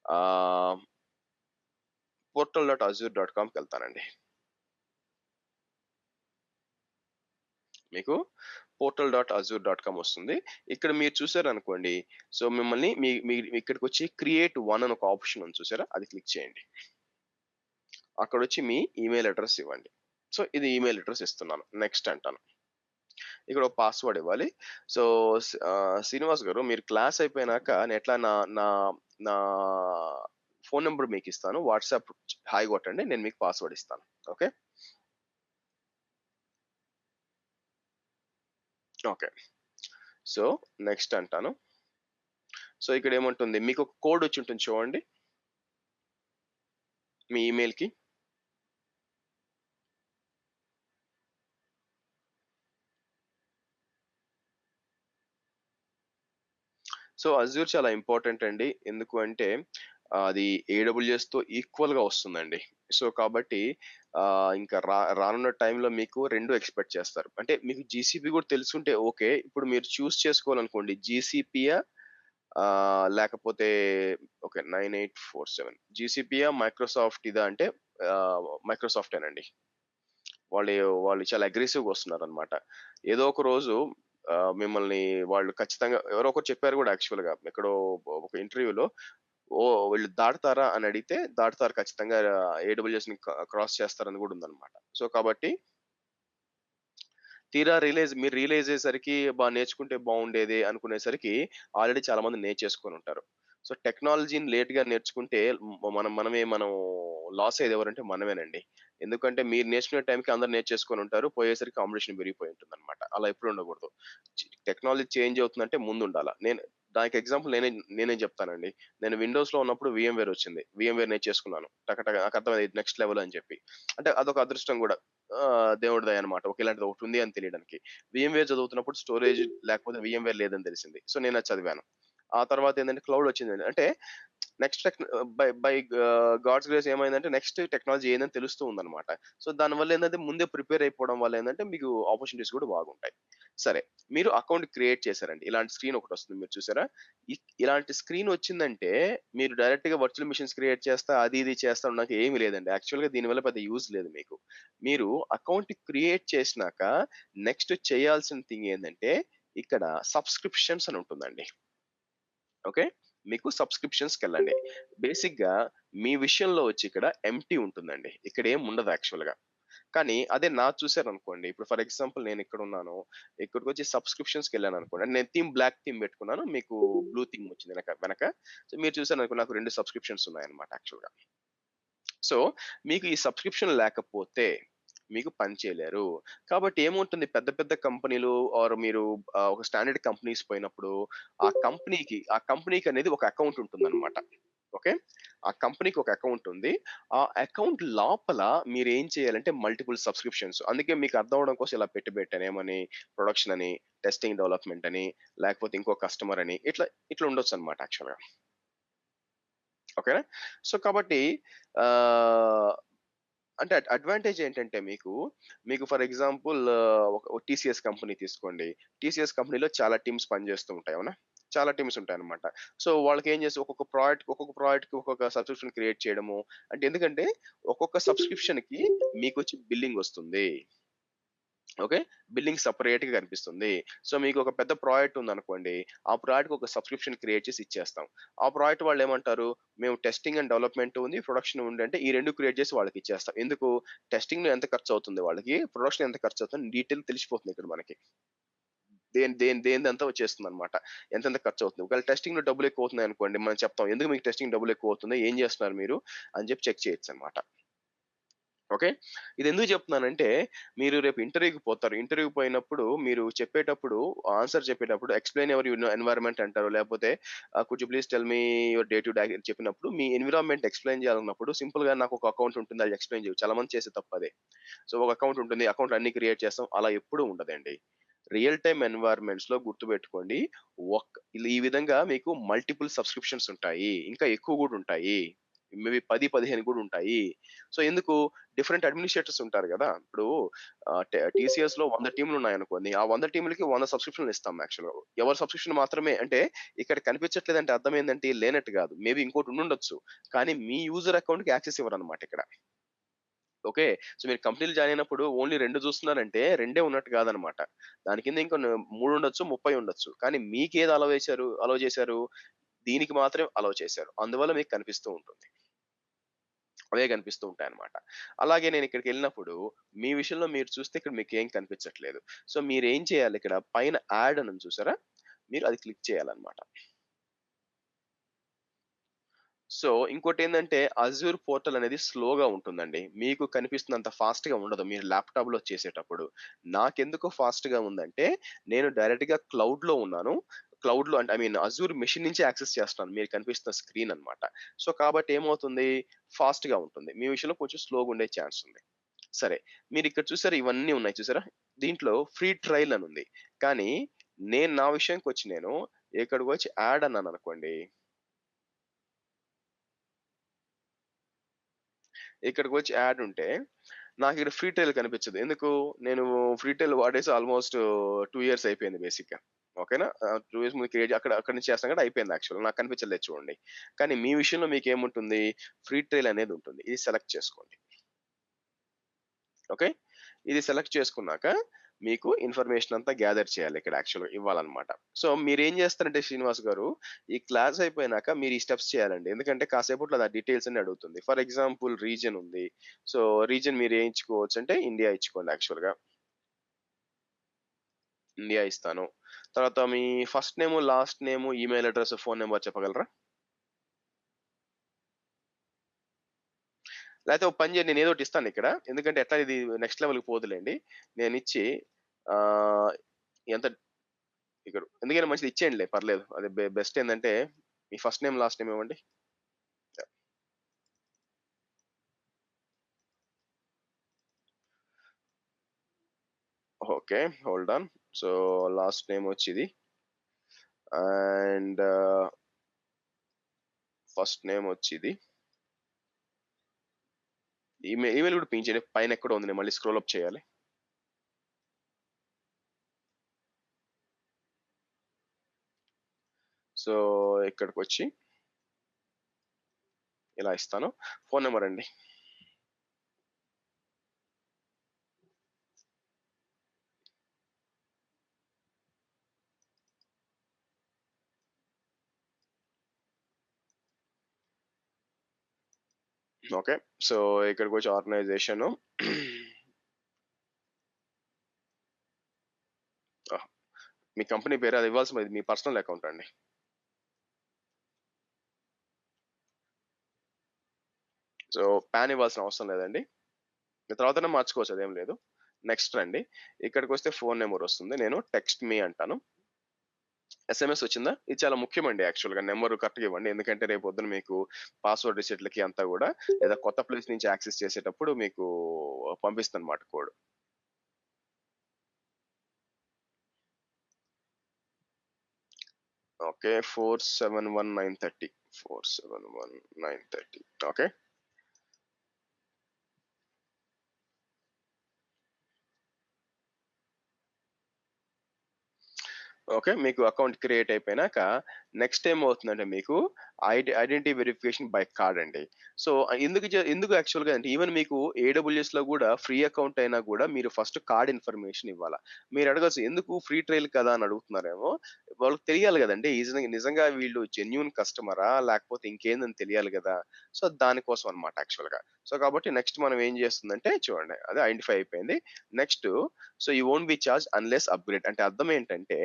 B: ఆహ్, portal.azure.comకెళ్తానండి. మీకు portal.azure.com వస్తుంది. ఇక్కడ మీరు చూసారనుకోండి. సో, మిమ్మల్ని మీ మీ ఇక్కడికొచ్చి క్రియేట్ వన్ అని ఒక ఆప్షన్ ఉంది చూసారా? అది క్లిక్ చేయండి. అక్కడొచ్చి మీ ఈమెయిల్ అడ్రెస్ ఇవ్వండి. సో, ఇది ఈమెయిల్ అడ్రెస్ ఇస్తున్నాను. నెక్స్ట్ అంటాను. ఇక్కడ ఒక పాస్‌వర్డ్ ఇవ్వాలి. సో, శ్రీనివాస్ గారు మీరు క్లాస్ అయిపోయినాక నేను ఎట్లా నా నా నా ఫోను నంబర్ మీకిస్తాను. వాట్సాప్ హాయ్ కొట్టండి. నేను మీకు పాస్‌వర్డ్ ఇస్తాను. ఓకే. ఓకే. సో, నెక్స్ట్ అంటాను. సో, ఇక్కడేముంటుంది మీకొక కోడ్ వచ్చుంటుంది చూడండి. మీ ఈమెయిల్‌కి. సో, అజ్యూర్ చాలా ఇంపార్టెంట్ అండి. ఎందుకు అంటే అది ఏడబ్ల్యూఎస్‌తో ఈక్వల్‌గా వస్తుందండి. సో, కాబట్టి ఇంకా రానున్న టైంలో మీకు 2 ఎక్స్‌పెక్ట్ చేస్తారు. అంటే మీకు జీసీపీ కూడా తెలుసుంటే ఓకే. ఇప్పుడు మీరు చూజ్ చేసుకోవాలనుకోండి జీసీపీయా లేకపోతే ఓకే. 9847 జీసీపీయా, మైక్రోసాఫ్ట్ ఇదా అంటే మైక్రోసాఫ్టేనండి. వాళ్ళు వాళ్ళు చాలా అగ్రెసివ్‌గా వస్తున్నారనమాట. ఏదో ఒక రోజు మిమ్మల్ని వాళ్ళు ఖచ్చితంగా ఎవరో ఒకరు చెప్పారు గూడా యాక్చువల్‌గా. ఎక్కడో ఒక ఇంటర్వ్యూలో వీళ్ళు దాటుతారా అని అడిగితే దాటుతారు ఖచ్చితంగా ఏడబ్ల్యూఎస్‌ని క్రాస్ చేస్తారని గూడా ఉందనమాట. సో, కాబట్టి తీరా మీరు రియలైజ్ అయ్యేసరికి నేర్చుకుంటే బావుండేదే అనుకునేసరికి ఆల్రెడీ చాలా మంది నేర్చేసుకొనుంటారు. సో, టెక్నాలజీని లేట్‌గా నేర్చుకుంటే మనం లాస్ అయ్యేది ఎవరంటే మనమేనండి. ఎందుకంటే మీరు నేర్చుకునే టైంకి అందరూ నేర్చేసుకొనుంటారు. పోయేసరికి కాంపిటీషన్ పెరిగిపోయి ఉంటుందన్నమాట. అలా ఎప్పుడు ఉండకూడదు. టెక్నాలజీ చేంజ్ అవుతుందంటే ముందుండాల. దానికి ఎగ్జాంపుల్ నేనే చెప్తానండి. నేను విండోస్‌లో ఉన్నప్పుడు వీఎంవేర్ వచ్చింది. వీఎంవేర్ నేర్చేసుకున్నాను. నాకు అర్థమైంది నెక్స్ట్ లెవెల్ అని చెప్పి. అంటే అదొక అదృష్టం గూడా. దేవుడి దయ అన్నమాట. ఓకే. ఇలాంటిది ఒకటుంది అని తెలియడానికి. వీఎంవేర్ చదువుతున్నప్పుడు స్టోరేజ్ లేకపోతే వీఎంవేర్ లేదని తెలిసింది. సో, నేనది చదివాను. ఆ తర్వాత ఏందంటే క్లౌడ్ వచ్చిందండి. అంటే next tech by by God's grace ఏమైందంటే నెక్స్ట్ టెక్నాలజీ ఏందని తెలుస్తూ ఉందన్నమాట. సో, దానివల్ల ఏందంటే ముందే ప్రిపేర్ అయిపోవడం వల్ల ఏందంటే మీకు ఆపర్చునిటీస్ కూడా బాగుంటాయి. సరే. మీరు అకౌంట్ క్రియేట్ చేసారండి. ఇలాంటి స్క్రీన్ ఒకటొస్తుంది మీరు చూసారా? ఇ ఇలాంటి స్క్రీన్ వచ్చిందంటే మీరు డైరెక్ట్‌గా వర్చువల్ మెషిన్స్ క్రియేట్ చేస్తా, అది ఇది చేస్తా అనడానికి ఏమి లేదండి. యాక్చువల్‌గా దీనివల్ల పెద్ద యూజ్ లేదు మీకు. మీరు అకౌంట్ క్రియేట్ చేసినాక నెక్స్ట్ చేయాల్సిన థింగ్ ఏందంటే ఇక్కడ సబ్స్క్రిప్షన్స్ అని ఉంటుందండి. ఓకే. మీకు సబ్స్క్రిప్షన్స్‌కెళ్ళండి. బేసిక్‌గా మీ విషయంలో వచ్చి ఇక్కడ ఎంప్టీ ఉంటుందండి. ఇక్కడేం ఉండదు యాక్చువల్‌గా. కానీ అదే నాది చూసారనుకోండి. ఇప్పుడు ఫర్ ఎగ్జాంపుల్ నేనిక్కడున్నాను. ఇక్కడికొచ్చి సబ్స్క్రిప్షన్స్‌కెళ్ళాననుకోండి. నేను బ్లాక్ థీమ్ పెట్టుకున్నాను. మీకు బ్లూ థీమ్ వచ్చింది వెనక. సో, మీరు చూసారనుకో నాకు 2 సబ్స్క్రిప్షన్స్ ఉన్నాయన్నమాట యాక్చువల్‌గా. సో, మీకు ఈ సబ్స్క్రిప్షన్ లేకపోతే మీకు పని చేయలేరు. కాబట్టి ఏముంటుంది పెద్ద పెద్ద కంపెనీలు మీరు ఒక స్టాండర్డ్ కంపెనీస్ పోయినప్పుడు ఆ కంపెనీకనేది ఒక అకౌంట్ ఉంటుందన్నమాట. ఓకే. ఆ కంపెనీకి ఒక అకౌంట్ ఉంది. ఆ అకౌంట్ లోపల మీరేం చేయాలంటే మల్టిపుల్ సబ్స్క్రిప్షన్స్ అందుకే మీకు అర్థం అవ్వడం కోసం ఇలా పెట్టాను. ఏమని ప్రొడక్షన్ అని, టెస్టింగ్ డెవలప్‌మెంట్ అని, లేకపోతే ఇంకో కస్టమర్ అని ఇట్లా ఉండొచ్చన్నమాట యాక్చువల్‌గా. ఓకేనా? సో, కాబట్టి ఆహ్, అంటే అడ్వాంటేజ్ ఏంటంటే మీకు ఫర్ ఎగ్జాంపుల్ ఒక టీసీఎస్ కంపెనీ తీసుకోండి. టీసీఎస్ కంపెనీలో చాలా టీమ్స్ పనిచేస్తూ ఉంటాయి. అవునా? చాలా టీమ్స్ ఉంటాయన్నమాట. సో, వాళ్ళకేం చేసి ఒక్కొక్క ప్రాడక్ట్‌కి ఒక్కొక్క సబ్స్క్రిప్షన్ క్రియేట్ చేయడము. అంటే ఎందుకంటే ఒక్కొక్క సబ్స్క్రిప్షన్‌కి మీకొచ్చి బిల్లింగ్ వస్తుంది. ఓకే. బిల్లింగ్ సెపరేట్‌గా కనిపిస్తుంది. సో, మీకొక పెద్ద ప్రాజెక్ట్ ఉందనుకోండి. ఆ ప్రాజెక్ట్‌కి ఒక సబ్స్క్రిప్షన్ క్రియేట్ చేసి ఇచ్చేస్తాం. ఆ ప్రాజెక్ట్ వాళ్ళేమంటారు, మేము టెస్టింగ్ అండ్ డెవలప్‌మెంట్ ఉంది, ప్రొడక్షన్ ఉంది అంటే ఈ 2 క్రియేట్ చేసి వాళ్ళకిచ్చేస్తాం. ఎందుకు? టెస్టింగ్‌లో ఎంత ఖర్చవుతుంది వాళ్ళకి, ప్రొడక్షన్ ఎంత ఖర్చవుతుంది డీటెయిల్ తెలిసిపోతుంది ఇక్కడ మనకి. దేనిదంతా వచ్చేస్తుందన్నమాట. ఎంతెంత ఖర్చవుతుంది. ఒకవేళ టెస్టింగ్‌లో డబ్బులెక్కువవుతున్నాయనుకోండి, మనం చెప్తాం. ఎందుకు మీకు టెస్టింగ్ డబ్బులెక్కువవుతున్నాయి? ఏం చేస్తున్నారు మీరు? అని చెప్పి చెక్ చేయొచ్చన్నమాట. ఓకే. ఇదెందుకు చెప్తున్నానంటే, మీరు రేపు ఇంటర్వ్యూకి పోతారు. ఇంటర్వ్యూకి పోయినప్పుడు మీరు చెప్పేటప్పుడు, ఆన్సర్ చెప్పేటప్పుడు ఎక్స్‌ప్లెయిన్ యువర్ ఎన్వైర్న్‌మెంట్ అంటారు. లేపోతే could you please tell me your day to day చెప్పినప్పుడు, మీ ఎన్విరాన్మెంట్ ఎక్స్‌ప్లెయిన్ చేయాలన్నప్పుడు సింపుల్‌గా నాకొక అకౌంట్ ఉంటుంది. అది ఎక్స్‌ప్లెయిన్ చేయవు. చాలా మంది చేసే తప్పదే. సో, ఒక అకౌంట్ ఉంటుంది. అకౌంట్‌లో అన్నీ క్రియేట్ చేస్తాం. అలా ఎప్పుడూ ఉండదండి. రియల్ టైమ్ ఎన్వైర్న్‌మెంట్స్‌లో గుర్తుపెట్టుకోండి. ఈ విధంగా మీకు మల్టిపుల్ సబ్స్క్రిప్షన్స్ ఉంటాయి. ఇంకా ఎక్కువ గూడా ఉంటాయి. మేబీ 10, 15 కూడా ఉంటాయి. సో, ఎందుకు డిఫరెంట్ అడ్మినిస్ట్రేటర్స్ ఉంటారు గదా! ఇప్పుడు టీసీఎస్‌లో 100 టీమ్‌లున్నాయనుకోండి. ఆ 100 టీమ్‌లకి 100 సబ్స్క్రిప్షన్‌లు ఇస్తాం యాక్చువల్‌గా. ఎవరి సబ్స్క్రిప్షన్ మాత్రమే అంటే ఇక్కడ కనిపించట్లేదంటే అర్థం ఏందంటే లేనట్టు గాదు. మేబీ ఇంకోటి ఉండుండొచ్చు. కానీ మీ యూజర్ అకౌంట్‌కి యాక్సెస్ ఇవ్వరన్నమాట ఇక్కడ. ఓకే. సో, మీరు కంపెనీలో జాయిన్ అయినప్పుడు ఓన్లీ 2 చూస్తున్నారంటే 2 ఉన్నట్టు కాదన్నమాట. దాని కింద ఇంకొన్ని 3 ఉండొచ్చు, 30 ఉండొచ్చు. కానీ మీకేది అలౌ చేశారు? దీనికి మాత్రమే అలౌ చేశారు. అందువల్ల మీకు కనిపిస్తూ ఉంటుంది. అవే కనిపిస్తూ ఉంటాయన్నమాట. అలాగే నేనిక్కడికెళ్ళినప్పుడు మీ విషయంలో మీరు చూస్తే ఇక్కడ మీకేం కనిపించట్లేదు. సో, మీరేం చేయాలి ఇక్కడ పైన యాడ్ అని ఉంది చూసారా? మీరు అది క్లిక్ చేయాలన్నమాట. సో, ఇంకోటేందంటే అజూర్ పోర్టల్ అనేది స్లోగా ఉంటుందండి. మీకు కనిపిస్తున్నంత ఫాస్ట్‌గా ఉండదు. మీరు ల్యాప్‌టాప్‌లో చేసేటప్పుడు. నాకెందుకు ఫాస్ట్‌గా ఉందంటే, నేను డైరెక్ట్‌గా క్లౌడ్‌లో ఉన్నాను. క్లౌడ్‌లో అంటే ఐ మీన్ అజూర్ మెషిన్ నుంచి యాక్సెస్ చేస్తున్నాను. మీరు కనిపిస్తున్న స్క్రీన్ అన్నమాట. సో, కాబట్టి ఏమవుతుంది ఫాస్ట్‌గా ఉంటుంది. మీ విషయంలో కొంచెం స్లోగా ఉండే ఛాన్స్ ఉంది. సరే. మీరిక్కడ చూసారా ఇవన్నీ ఉన్నాయి చూసారా? దీంట్లో ఫ్రీ ట్రయల్ అని ఉంది. కానీ నా విషయానికొచ్చి ఇక్కడికొచ్చి యాడ్ అన్నాననుకోండి ఇక్కడికొచ్చి యాడ్ ఉంటే, నాకిక్కడ ఫ్రీ ట్రయల్ కనిపించదు. ఎందుకు? నేను ఫ్రీ ట్రయల్ వాడేసి ఆల్‌మోస్ట్ 2 ఇయర్స్ అయిపోయింది బేసిక్‌గా. ఓకేనా? 2 ఇయర్స్ ముందు క్రియేట్ అక్కడి నుంచి చేస్తాను కాబట్టి అయిపోయింది యాక్చువల్‌గా. నాకు కనిపించలేదు చూడండి. కానీ మీ విషయంలో మీకేముంటుంది? ఫ్రీ ట్రయల్ అనేది ఉంటుంది. ఇది సెలెక్ట్ చేసుకోండి. ఓకే. ఇది సెలెక్ట్ చేసుకున్నాక, మీకు ఇన్ఫర్మేషన్ అంతా గ్యాదర్ చేయాలి ఇక్కడ యాక్చువల్‌గా ఇవ్వాలన్నమాట. సో, మీరేం చేస్తారంటే శ్రీనివాస్ గారు, ఈ క్లాస్ అయిపోయినాక మీరు ఈ స్టెప్స్ చేయాలండి. ఎందుకంటే కాసేపట్లో అది ఆ డీటెయిల్స్ అన్ని అడుగుతుంది. ఫర్ ఎగ్జాంపుల్ రీజియన్ ఉంది. సో, రీజియన్ మీరు ఏం ఇచ్చుకోవచ్చంటే ఇండియా ఇచ్చుకోండి యాక్చువల్‌గా. ఇండియా ఇస్తాను. తర్వాత మీ first name, last name, email address, phone number చెప్పగలరా? లేతే ఒక పని చేయండి, నేను ఏదో ఒకటి ఇస్తాను ఇక్కడ. ఎందుకంటే ఎట్లా ఇది నెక్స్ట్ లెవెల్‌కి పోదులెండి. నేనిచ్చి ఆహ్, ఎంత ఇక్కడ ఎందుకైనా మంచిది ఇచ్చేయండిలే పర్లేదు. అది బెస్ట్ ఏందంటే మీ ఫస్ట్ నేమ్, లాస్ట్ నేమ్ ఇవ్వండి. Okay. Hold on. So, last name వచ్చి ఇది. అండ్ ఫస్ట్ నేమ్ వచ్చి ఇది. ఈమెయిల్ కూడా పింగ్ చేయండి. పైన ఎక్కడో ఉంది. నేను మళ్ళీ స్క్రోల్ అప్ చేయాలి. సో, ఇక్కడికొచ్చి ఇలా ఇస్తాను. ఫోన్ నంబర్ అండి. ఓకే. సో, ఇక్కడికొచ్చి ఆర్గనైజేషను మీ కంపెనీ పేరు అది ఇవ్వాల్సిన మీ పర్సనల్ అకౌంట్ అండి. సో, పాన్ ఇవ్వాల్సిన అవసరం లేదండి. తర్వాతనే మార్చుకోవచ్చు అదేం లేదు. నెక్స్ట్ రండి. ఇక్కడికొస్తే ఫోన్ నంబర్ వస్తుంది. నేను టెక్స్ట్ మీ అంటాను. ఎస్ఎంఎస్ వచ్చిందా? ఇది చాలా ముఖ్యమండి యాక్చువల్‌గా. నంబర్ కరెక్ట్‌గా ఇవ్వండి. ఎందుకంటే రేపొద్దున మీకు పాస్వర్డ్ రీసెట్‌లకి అంతా గూడా లేదా కొత్త ప్లేస్ నుంచి యాక్సెస్ చేసేటప్పుడు మీకు పంపిస్తుందన్నమాట కోడ్. ఓకే. 471930. 471930. ఓకే. ఓకే. మీకు అకౌంట్ క్రియేట్ అయిపోయినాక నెక్స్ట్ ఏమవుతుందంటే మీకు ఐడెంటిటీ వెరిఫికేషన్ బై కార్డ్ అండి. సో, ఎందుకు యాక్చువల్‌గా అంటే ఈవెన్ మీకు ఏడబ్ల్యూఎస్‌లో గూడా ఫ్రీ అకౌంట్ అయినా గూడా మీరు ఫస్ట్ కార్డ్ ఇన్ఫర్మేషన్ ఇవ్వాల. మీరు అడగొచ్చు ఎందుకు ఫ్రీ ట్రయల్ కదా అని అడుగుతున్నారేమో. వాళ్ళకి తెలియాలి గదండీ! నిజంగా వీళ్ళు జెన్యూన్ కస్టమరా? లేకపోతే ఇంకేందని తెలియాలి గదా! సో, దానికోసం అన్నమాట యాక్చువల్‌గా. సో, కాబట్టి నెక్స్ట్ మనం ఏం చేస్తుందంటే చూడండి అది ఐడెంటిఫై అయిపోయింది. Next so, you won't be charged unless upgrade అంటే అర్థం ఏంటంటే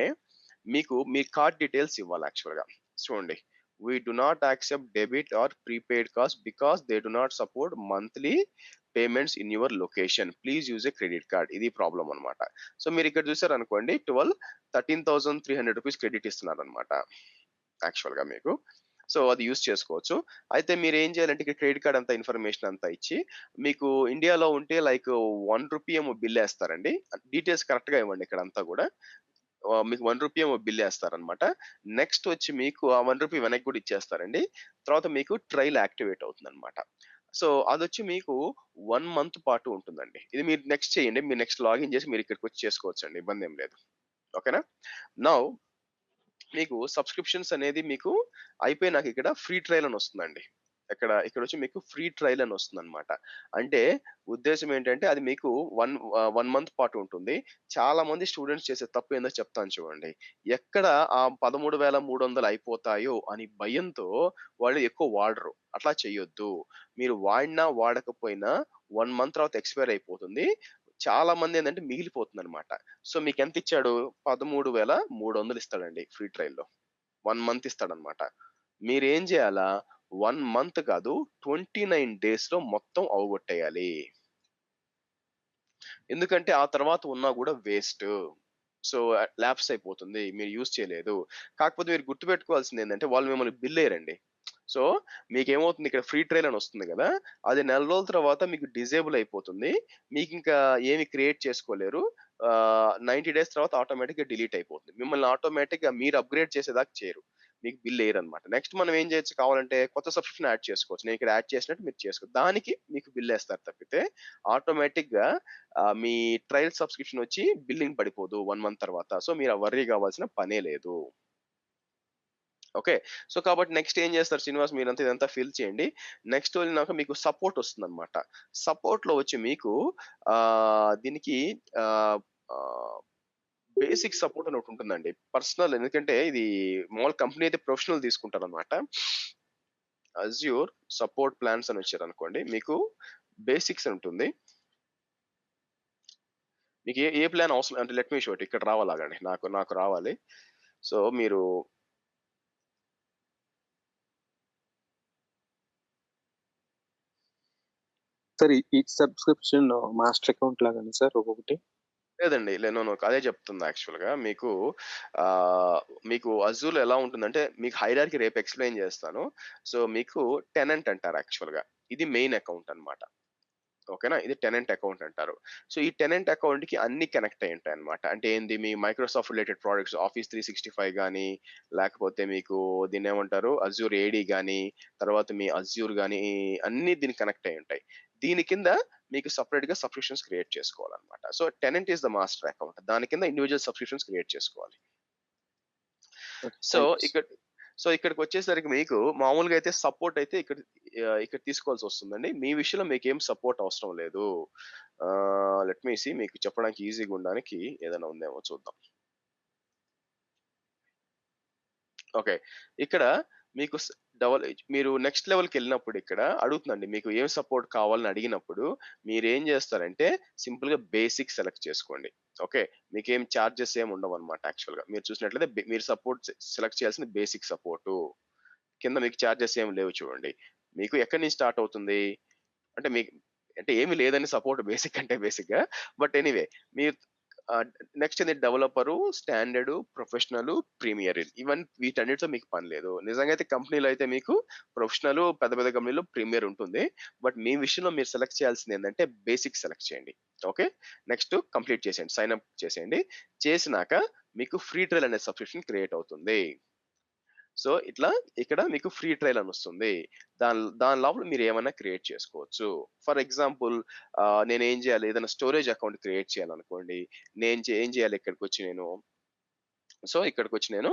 B: మీకు మీ కార్డ్ డీటెయిల్స్ ఇవ్వాలి యాక్చువల్‌గా. చూడండి. We do not accept debit or prepaid cards because they do not support monthly payments in your location. Please use a credit card. ఇది problem అన్నమాట. So, మీరిక్కడ చూసారనుకోండి 13,300 రూపీస్ క్రెడిట్ ఇస్తున్నారన్నమాట. యాక్చువల్‌గా మీకు. సో, అది యూజ్ చేసుకోవచ్చు. అయితే మీరేం చేయాలంటే ఇక్కడ క్రెడిట్ కార్డ్ అంతా ఇన్ఫర్మేషన్ అంతా ఇచ్చి, మీకు ఇండియాలో ఉంటే లైక్ రూ. 1 ఏమో బిల్లేస్తారండి. డీటెయిల్స్ కరెక్ట్‌గా ఇవ్వండి ఇక్కడంతా గూడా. మీకు రూ. 1 ఏమో బిల్లేస్తారనమాట. నెక్స్ట్ వచ్చి మీకు ఆ రూ. 1 వెనక్కి కూడా ఇచ్చేస్తారండి. తర్వాత మీకు ట్రైల్ యాక్టివేట్ అవుతుందనమాట. సో, అదొచ్చి మీకు 1 మంత్ పాటు ఉంటుందండి. ఇది మీరు నెక్స్ట్ చేయండి. మీరు నెక్స్ట్ లాగిన్ చేసి మీరు ఇక్కడికొచ్చి చేసుకోవచ్చండి. ఇబ్బందేం లేదు. ఓకేనా? నౌ మీకు సబ్స్క్రిప్షన్స్ అనేది మీకు అయిపోయినాక ఇక్కడ ఫ్రీ ట్రయల్ అని వస్తుందండి. ఇక్కడొచ్చి మీకు ఫ్రీ ట్రయల్ అని వస్తుందన్నమాట. అంటే ఉద్దేశ్యం ఏంటంటే అది మీకు 1 మంత్ పాటు ఉంటుంది. చాలా మంది స్టూడెంట్స్ చేసే తప్పు ఏందో చెప్తాను చూడండి. ఎక్కడ ఆ 13,300 అయిపోతాయో అని భయంతో వాళ్ళు ఎక్కువ వాడరు. అట్లా చేయొద్దు. మీరు వాడినా వాడకపోయినా 1 మంత్ తర్వాత ఎక్స్‌పైర్ అయిపోతుంది. చాలా మందేంటంటే మిగిలిపోతుందన్నమాట. సో, మీకెంతిచ్చాడు? 13,300 ఇస్తాడండి ఫ్రీ ట్రయల్‌లో. 1 మంత్ ఇస్తాడన్నమాట. మీరేం జేయాలా? 1 మంత్ కాదు 29 డేస్‌లో మొత్తం అవగొట్టేయాలి. ఎందుకంటే ఆ తర్వాత ఉన్నా గూడా వేస్ట్. సో, ల్యాప్స్ అయిపోతుంది. మీరు యూజ్ చేయలేదు. కాకపోతే మీరు గుర్తుపెట్టుకోవాల్సిందేంటంటే వాళ్ళు మిమ్మల్ని బిల్లేయరండి. సో, మీకేమవుతుంది ఇక్కడ ఫ్రీ ట్రయల్ అని వస్తుంది గదా! అది నెల రోజుల తర్వాత మీకు డిజేబుల్ అయిపోతుంది. మీకింకా ఏమి క్రియేట్ చేసుకోలేరు. 90 డేస్ తర్వాత ఆటోమేటిక్‌గా డిలీట్ అయిపోతుంది. మిమ్మల్ని ఆటోమేటిక్‌గా మీరు అప్‌గ్రేడ్ చేసేదాకా చేయరు. మీకు బిల్ ఎయరన్నమాట. నెక్స్ట్ మనం ఏం చేయొచ్చు కావాలంటే కొత్త సబ్‌స్క్రిప్షన్ యాడ్ చేసుకోవచ్చు. నేను ఇక్కడ యాడ్ చేసినట్టు మీరు చేసుకోవచ్చు. దానికి మీకు బిల్లేస్తారు తప్పితే ఆటోమేటిక్‌గా మీ ట్రయల్ సబ్‌స్క్రిప్షన్ వచ్చి బిల్లింగ్ పడిపోదు 1 మంత్ తర్వాత. సో, మీరు వర్రీ కావాల్సిన పనే లేదు. ఓకే. సో, కాబట్టి నెక్స్ట్ ఏం చేస్తారు శ్రీనివాస్ మీరంతా ఇదంతా ఫిల్ చేయండి. నెక్స్ట్ వెళ్ళినాక మీకు సపోర్ట్ వస్తుందన్నమాట. సపోర్ట్‌లో వచ్చి మీకు దీనికి ఆహ్, ఆహ్, బేసిక్ సపోర్ట్ అని ఒకటుంటుందండి. పర్సనల్ ఎందుకంటే ఇది మామూలు కంపెనీ అయితే ప్రొఫెషనల్ తీసుకుంటారన్నమాట. అజ్యూర్ సపోర్ట్ ప్లాన్స్ అని వచ్చారనుకోండి. మీకు బేసిక్స్ అని ఉంటుంది. మీకు ఏ ప్లాన్ అవసరం అంటే లెట్ మీ షో ఇట్ ఇక్కడ రావాలి ఆగండి. నాకు రావాలి. సో, మీరు
C: సార్ ఈ సబ్స్క్రిప్షన్ మాస్టర్ అకౌంట్ లాగానే సార్ ఒక్కొక్కటి?
B: లేదండి. No, no. అదే చెప్తున్నా యాక్చువల్‌గా. మీకు అజూర్‌లో ఎలా ఉంటుందంటే, మీకు హైరార్కీ రేపు ఎక్స్‌ప్లెయిన్ చేస్తాను. సో, మీకు టెనెంట్ అంటారు యాక్చువల్‌గా. ఇది మెయిన్ అకౌంట్ అన్నమాట. ఓకేనా? ఇది టెనెంట్ అకౌంట్ అంటారు. సో, ఈ టెనెంట్ అకౌంట్‌కి అన్నీ కనెక్ట్ అయ్యి ఉంటాయన్నమాట. అంటే ఏంది మీ మైక్రోసాఫ్ట్ రిలేటెడ్ ప్రొడక్ట్స్ ఆఫీస్ 365 గాని, లేకపోతే మీకు దీన్నేమంటారు అజూర్ ఏడీ గాని, తర్వాత మీ అజ్యూర్ గాని అన్నీ దీనికి కనెక్ట్ అయ్యి ఉంటాయి. దీని కింద మీకు సెపరేట్‌గా సబ్స్క్రిప్షన్స్ క్రియేట్ చేసుకోవాలన్నమాట. So, tenant is the master account. దాని కింద ఇండివిడ్యువల్ సబ్స్క్రిప్షన్స్ క్రియేట్ చేసుకోవాలి.
C: ఓకే.
B: So,
C: thank you.
B: ఇక్కడికొచ్చేసరికి మీకు మామూలుగా అయితే సపోర్ట్ అయితే ఇక్కడ తీసుకోవాల్సొస్తుందండి. మీ విషయంలో మీకేం సపోర్ట్ అవసరం లేదు. లెట్ మీ సీ మీకు చెప్పడానికి ఈజీగా ఉండడానికి ఏదైనా ఉందేమో చూద్దాం. ఓకే. ఇక్కడ మీకు మీరు నెక్స్ట్ లెవెల్‌కెళ్ళినప్పుడు ఇక్కడ అడుగుతుందండి. మీకు ఏం సపోర్ట్ కావాలని అడిగినప్పుడు మీరేం చేస్తారంటే సింపుల్‌గా బేసిక్ సెలెక్ట్ చేసుకోండి. ఓకే. మీకేం చార్జెస్ ఏమి ఉండవన్నమాట యాక్చువల్‌గా. మీరు చూసినట్లయితే మీరు సెలెక్ట్ చేయాల్సింది బేసిక్ సపోర్టు. కింద మీకు చార్జెస్ ఏమి లేవు చూడండి. మీకు ఎక్కడి నుంచి స్టార్ట్ అవుతుంది? అంటే మీకు అంటే ఏమి లేదని సపోర్ట్ బేసిక్ అంటే బేసిక్‌గా. బట్ ఎనీవే మీరు ఆహ్, నెక్స్ట్ ఏంది డెవలపరు, స్టాండర్డు, ప్రొఫెషనలు, ప్రీమియర్ వీటన్నిటితో మీకు పని లేదు. నిజంగా అయితే కంపెనీలో అయితే మీకు ప్రొఫెషనలు పెద్ద పెద్ద కంపెనీలో ప్రీమియర్ ఉంటుంది. బట్ మీ విషయంలో మీరు సెలెక్ట్ చేయాల్సింది ఏందంటే బేసిక్ సెలెక్ట్ చేయండి. ఓకే. నెక్స్ట్ కంప్లీట్ చేసేయండి. సైన్ అప్ చేసేయండి. చేసినాక మీకు ఫ్రీ ట్రయల్ అనే సబ్స్క్రిప్షన్ క్రియేట్ అవుతుంది. సో, ఇట్లా ఇక్కడ మీకు ఫ్రీ ట్రయల్ అనొస్తుంది. దాని లోపల మీరేమన్నా క్రియేట్ చేసుకోవచ్చు. ఫర్ ఎగ్జాంపుల్ నేనేం జేయాలి? ఏదైనా స్టోరేజ్ అకౌంట్ క్రియేట్ చేయాలనుకోండి. ఏం జేయాలి ఇక్కడికొచ్చి నేను? ఇక్కడికొచ్చి నేను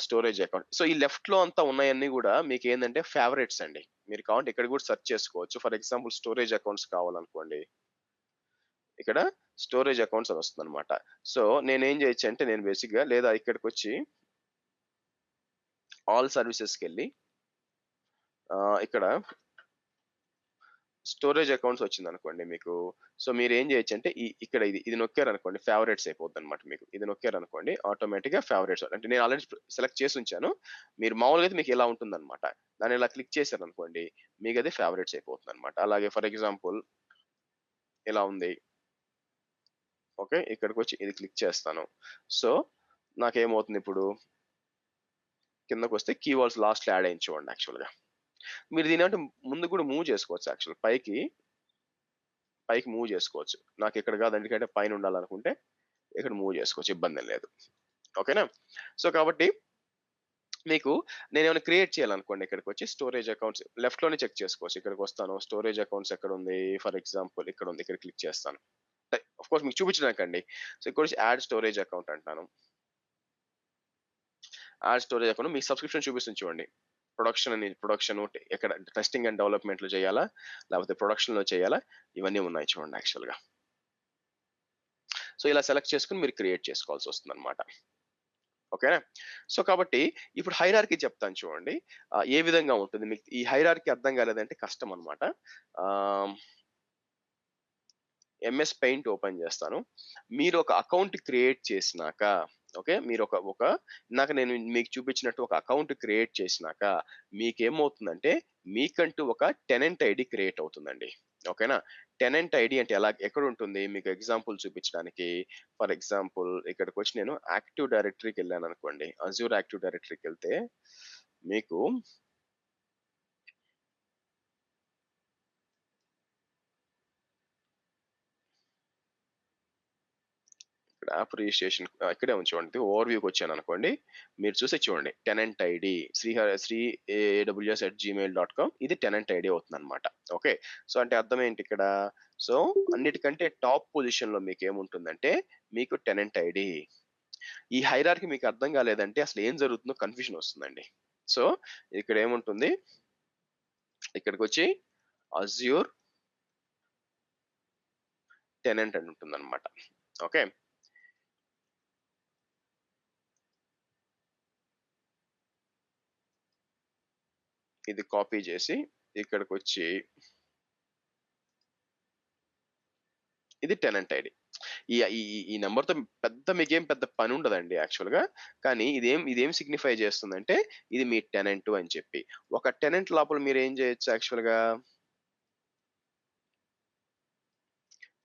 B: స్టోరేజ్ అకౌంట్. సో, ఈ లెఫ్ట్‌లో అంతా ఉన్నయన్నీ గూడా మీకేందంటే ఫేవరెట్స్ అండి. మీరు కావాలంటే ఇక్కడ గూడా సెర్చ్ చేసుకోవచ్చు. ఫర్ ఎగ్జాంపుల్ స్టోరేజ్ అకౌంట్స్ కావాలనుకోండి. ఇక్కడ స్టోరేజ్ అకౌంట్స్ అని వస్తుందన్నమాట. సో, నేనేం జేయొచ్చంటే నేను బేసిక్‌గా లేదా ఇక్కడికొచ్చి ఆల్ సర్వీసెస్‌కెళ్ళి ఇక్కడ స్టోరేజ్ అకౌంట్స్ వచ్చిందనుకోండి మీకు. సో, మీరేం చేయొచ్చంటే ఇక్కడ ఇది నొక్కారనుకోండి ఫేవరెట్స్ అయిపోద్దన్నమాట మీకు. ఇది నొక్కారనుకోండి ఆటోమేటిక్‌గా ఫేవరెట్స్ అంటే నేను ఆల్రెడీ సెలెక్ట్ చేసుంచాను. మీరు మామూలుగా అయితే మీకు ఇలా ఉంటుందన్నమాట. దాన్ని ఇలా క్లిక్ చేశారనుకోండి మీకది ఫేవరెట్స్ అయిపోతుందన్నమాట. అలాగే ఫర్ ఎగ్జాంపుల్ ఇలా ఉంది. ఓకే. ఇక్కడికొచ్చి ఇది క్లిక్ చేస్తాను. సో, నాకేమవుతుందిప్పుడు కిందకొస్తే కీవర్డ్స్ లాస్ట్‌లో యాడ్ అయింది చూడండి యాక్చువల్‌గా. మీరు దీన్నేమంటే ముందుకు కూడా మూవ్ చేసుకోవచ్చు యాక్చువల్ పైకి మూవ్ చేసుకోవచ్చు. నాకిక్కడ కాదు ఎందుకంటే పైన ఉండాలనుకుంటే ఇక్కడ మూవ్ చేసుకోవచ్చు. ఇబ్బందేం లేదు. ఓకేనా? సో, కాబట్టి మీకు నేనేమైనా క్రియేట్ చేయాలనుకోండి ఇక్కడికొచ్చి స్టోరేజ్ అకౌంట్స్ లెఫ్ట్‌లోనే చెక్ చేసుకోవచ్చు. ఇక్కడికొస్తాను. స్టోరేజ్ అకౌంట్స్ ఎక్కడుంది? ఫర్ ఎగ్జాంపుల్ ఇక్కడుంది. ఇక్కడ క్లిక్ చేస్తాను. ఆఫ్ కోర్స్ మీకు చూపించడానికండి. సో, ఇక్కడొచ్చి యాడ్ స్టోరేజ్ అకౌంట్ అంటాను. యాడ్ స్టోరేజ్ అకౌంట్ మీ సబ్స్క్రిప్షన్ చూపిస్తుంది చూడండి. ప్రొడక్షన్ ఎక్కడ టెస్టింగ్ అండ్ డెవలప్‌మెంట్‌లో చేయాలా? లేకపోతే ప్రొడక్షన్‌లో చేయాలా? ఇవన్నీ ఉన్నాయి చూడండి యాక్చువల్‌గా. సో, ఇలా సెలెక్ట్ చేసుకొని మీరు క్రియేట్ చేసుకోవాల్సొస్తుందన్నమాట. ఓకేనా? సో, కాబట్టి ఇప్పుడు హైరార్కీ చెప్తాను చూడండి. ఏ విధంగా ఉంటుంది? మీకు ఈ హైరార్కీ అర్థం కాలేదంటే కష్టమనమాట. ఆహ్, ఎంఎస్ పెయింట్ ఓపెన్ చేస్తాను. మీరు ఒక అకౌంట్ క్రియేట్ చేసినాక ఓకే. మీరు ఒక ఒక ఇందాక నేను మీకు చూపించినట్టు ఒక అకౌంట్ క్రియేట్ చేసినాక మీకేమవుతుందంటే మీకంటూ ఒక టెనెంట్ ఐడీ క్రియేట్ అవుతుందండి. ఓకేనా? టెనెంట్ ఐడీ అంటే ఎక్కడుంటుంది? మీకు ఎగ్జాంపుల్ చూపించడానికి ఫర్ ఎగ్జాంపుల్ ఇక్కడికొచ్చి నేను యాక్టివ్ డైరెక్టరీకెళ్ళాననుకోండి. అజూర్ యాక్టివ్ డైరెక్టరీకెళ్తే మీకు ఇక్కడ యాప్ రిజిస్ట్రేషన్ ఇక్కడే ఉంది చూడండి. ఓవర్‌వ్యూకొచ్చాననుకోండి. మీరు చూసి చూడండి. టెనెంట్ ఐడీ శ్రీ AWS@gmail.com ఇది టెనెంట్ ఐడీ అవుతుందన్నమాట. ఓకే. సో, అంటే అర్థం ఏంటి ఇక్కడ? సో, అన్నిటికంటే టాప్ పొజిషన్‌లో మీకేముంటుందంటే మీకు టెనెంట్ ఐడీ. ఈ హైరార్కీ మీకు అర్థం కాలేదంటే అసలు ఏం జరుగుతుందో కన్‌ఫ్యూజన్ వస్తుందండి. సో, ఇక్కడ ఏముంటుంది? ఇక్కడికొచ్చి అజ్యూర్ టెనెంట్ అని ఉంటుందన్నమాట. ఓకే. ఇది కాపీ చేసి ఇక్కడికొచ్చి ఇది టెనెంట్ ఐడీ. ఈ ఈ ఈ నెంబర్‌తో మీకేం పెద్ద పని ఉండదండి యాక్చువల్‌గా. కానీ ఇదేం సిగ్నిఫై చేస్తుందంటే ఇది మీ టెనెంట్ అని చెప్పి. ఒక టెనెంట్ లోపల మీరేం చేయొచ్చు యాక్చువల్‌గా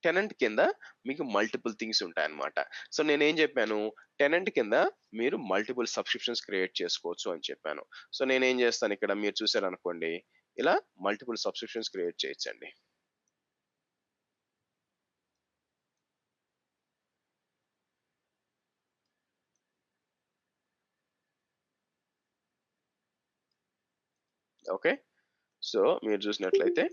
B: టెనెంట్ కింద మీకు మల్టిపుల్ థింగ్స్ ఉంటాయన్నమాట. సో నేనేం చెప్పాను, టెనెంట్ కింద మీరు మల్టిపుల్ సబ్స్క్రిప్షన్స్ క్రియేట్ చేసుకోవచ్చు అని చెప్పాను. సో నేనేం చేస్తాను ఇక్కడ మీరు చూసారనుకోండి, ఇలా మల్టిపుల్ సబ్స్క్రిప్షన్స్ క్రియేట్ చేయొచ్చండి. ఓకే. సో మీరు చూసినట్లయితే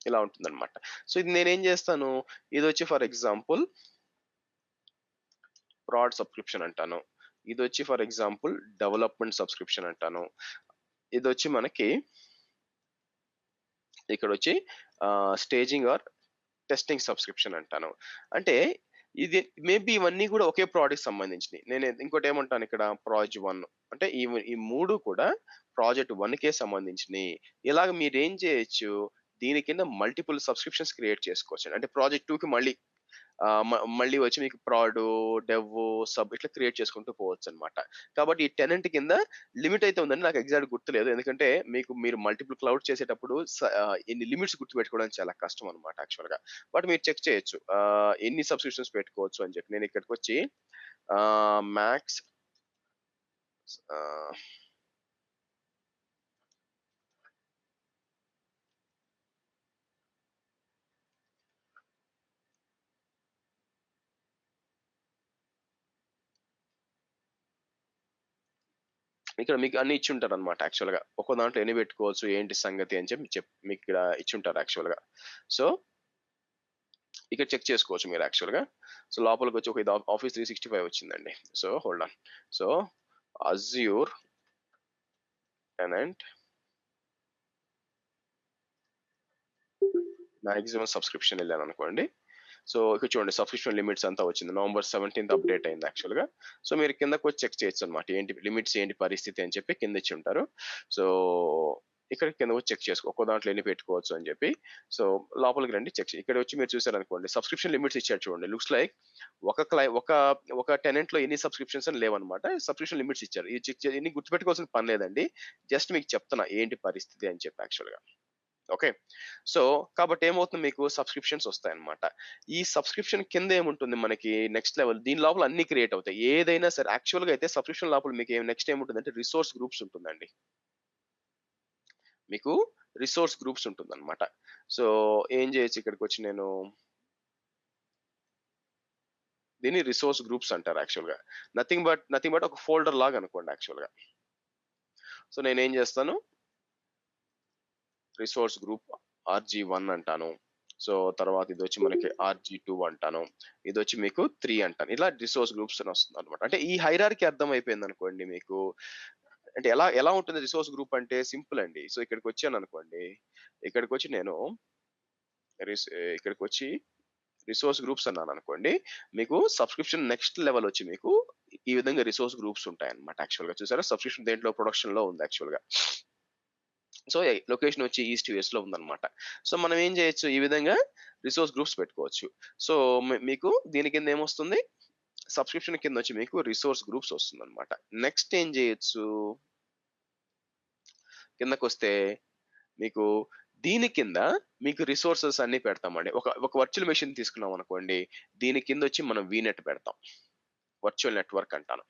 B: ఇలా ఉంటుందన్నమాట. సో ఇది నేనేం చేస్తాను, ఇదొచ్చి ఫర్ ఎగ్జాంపుల్ ప్రాడ్ సబ్స్క్రిప్షన్ అంటాను. ఇదొచ్చి ఫర్ ఎగ్జాంపుల్ డెవలప్‌మెంట్ సబ్స్క్రిప్షన్ అంటాను. ఇదొచ్చి మనకి ఇక్కడొచ్చి స్టేజింగ్ ఆర్ టెస్టింగ్ సబ్స్క్రిప్షన్ అంటాను. అంటే ఇది మేబీ ఇవన్నీ కూడా ఒకే ప్రోడక్ట్‌కి సంబంధించినయి. నేను ఇంకోటేమంటాను ఇక్కడ ప్రాజెక్ట్ 1 అంటే ఈ 3 కూడా ప్రాజెక్ట్ 1కే సంబంధించినయి. ఇలాగ మీరేం చేయొచ్చు, దీని కింద మల్టిపుల్ సబ్స్క్రిప్షన్స్ క్రియేట్ చేసుకోవచ్చండి. అంటే ప్రాజెక్ట్ 2కి మళ్ళీ వచ్చి మీకు ప్రాడు, డెవ్, సబ్ ఇట్లా క్రియేట్ చేసుకుంటూ పోవచ్చనమాట. కాబట్టి ఈ టెనెంట్ కింద లిమిట్ అయితే ఉందండి. నాకు ఎగ్జాక్ట్ గుర్తులేదు. ఎందుకంటే మీరు మల్టిపుల్ క్లౌడ్ చేసేటప్పుడు ఇన్ని లిమిట్స్ గుర్తుపెట్టుకోవడం చాలా కష్టం అనమాట యాక్చువల్‌గా. బట్ మీరు చెక్ చేయొచ్చు. ఎన్ని సబ్స్క్రిప్షన్స్ పెట్టుకోవచ్చు అని చెప్పి. నేను ఇక్కడికొచ్చి మాక్స్ ఆహ్, ఇక్కడ మీకు అన్ని ఇచ్చుంటారనమాట యాక్చువల్‌గా. ఒక్కో దాంట్లో ఎన్ని పెట్టుకోవచ్చు, ఏంటి సంగతి అని చెప్పి మీకిక్కడ ఇచ్చుంటారు యాక్చువల్‌గా. సో ఇక్కడ చెక్ చేసుకోవచ్చు మీరు యాక్చువల్‌గా. సో లోపలికొచ్చి ఒక ఇది ఆఫీస్ 365 వచ్చిందండి. So hold on. So Azure tenant maximum subscription ఎళ్ళాననుకోండి. సో ఇక్కడ చూడండి సబ్స్క్రిప్షన్ లిమిట్స్ అంతా వచ్చింది. నవంబర్ 17థ్ అప్డేట్ అయింది యాక్చువల్‌గా. సో మీరు కిందకొచ్చి చెక్ చేయొచ్చనమాట. ఏంటి లిమిట్స్ ఏంటి పరిస్థితి అని చెప్పి కింద ఇచ్చుంటారు. సో ఇక్కడ కిందకొచ్చి చెక్ చేసుకో. ఒక్కో దాంట్లో ఎన్ని పెట్టుకోవచ్చు అని చెప్పి. సో లోపలికి రండి చెక్ ఇక్కడ వచ్చి మీరు చూసారనుకోండి సబ్స్క్రిప్షన్ లిమిట్స్ ఇచ్చాడు చూడండి. లుక్స్ లైక్ ఒక క్లై ఒక ఒక టెనెంట్‌లో ఎన్ని సబ్స్క్రిప్షన్స్ అని లేవన్నమాట. సబ్స్క్రిప్షన్ లిమిట్స్ ఇచ్చారు. ఇది చెక్ ఇన్ని గుర్తుపెట్టుకోవాల్సిన పని లేదండి. జస్ట్ మీకు చెప్తున్నా ఏంటి పరిస్థితి అని చెప్పి యాక్చువల్‌గా. ఓకే. సో, కాబట్టి ఏమవుతుంది మీకు సబ్స్క్రిప్షన్స్ వస్తాయన్నమాట. ఈ సబ్స్క్రిప్షన్ కింద ఏముంటుంది మనకి నెక్స్ట్ లెవెల్ దీని లోపల అన్నీ క్రియేట్ అవుతాయి. ఏదైనా సరే యాక్చువల్‌గా అయితే సబ్స్క్రిప్షన్ లోపల మీకు నెక్స్ట్ ఏముంటుందంటే రిసోర్స్ గ్రూప్స్ ఉంటుందండి. మీకు రిసోర్స్ గ్రూప్స్ ఉంటుందన్నమాట. సో, ఏం చేయొచ్చు ఇక్కడికొచ్చి నేను దీన్ని రిసోర్స్ గ్రూప్స్ అంటారు యాక్చువల్‌గా. నథింగ్ బట్ ఒక ఫోల్డర్ లాగా అనుకోండి యాక్చువల్‌గా. సో, నేనేం చేస్తాను రిసోర్స్ గ్రూప్ ఆర్‌జీ1 అంటాను. సో, తర్వాత ఇదొచ్చి మనకి ఆర్‌జీ2 అంటాను. ఇదొచ్చి మీకు 3 అంటాను. ఇలా రిసోర్స్ గ్రూప్స్ అని వస్తుందన్నమాట. అంటే ఈ హైరార్కీ అర్థమైపోయిందనుకోండి మీకు. అంటే ఎలా ఎలా ఉంటుంది రిసోర్స్ గ్రూప్ అంటే సింపుల్ అండి. సో, ఇక్కడికొచ్చాననుకోండి. ఇక్కడికొచ్చి నేను ఇక్కడికొచ్చి రిసోర్స్ గ్రూప్స్ అన్నాననుకోండి. మీకు సబ్స్క్రిప్షన్ నెక్స్ట్ లెవెల్ వచ్చి మీకు ఈ విధంగా రిసోర్స్ గ్రూప్స్ ఉంటాయన్నమాట యాక్చువల్‌గా. చూసారా? సబ్స్క్రిప్షన్ దేంట్లో ప్రొడక్షన్‌లో ఉంది యాక్చువల్‌గా. సో, లొకేషన్ వచ్చి ఈస్ట్ యూఎస్‌లో ఉందన్నమాట. సో, మనం ఏం చేయొచ్చు ఈ విధంగా రిసోర్స్ గ్రూప్స్ పెట్టుకోవచ్చు. సో, మీకు దీని కింద ఏమొస్తుంది? సబ్స్క్రిప్షన్ కిందొచ్చి మీకు రిసోర్స్ గ్రూప్స్ వస్తుందన్నమాట. నెక్స్ట్ ఏం చేయొచ్చు? కిందకొస్తే మీకు దీని కింద మీకు రిసోర్సెస్ అన్నీ పెడతామండి. ఒక వర్చువల్ మెషిన్ తీసుకున్నామనుకోండి. దీని కిందొచ్చి మనం వీనెట్ పెడతాం. వర్చువల్ నెట్వర్క్ అంటాను.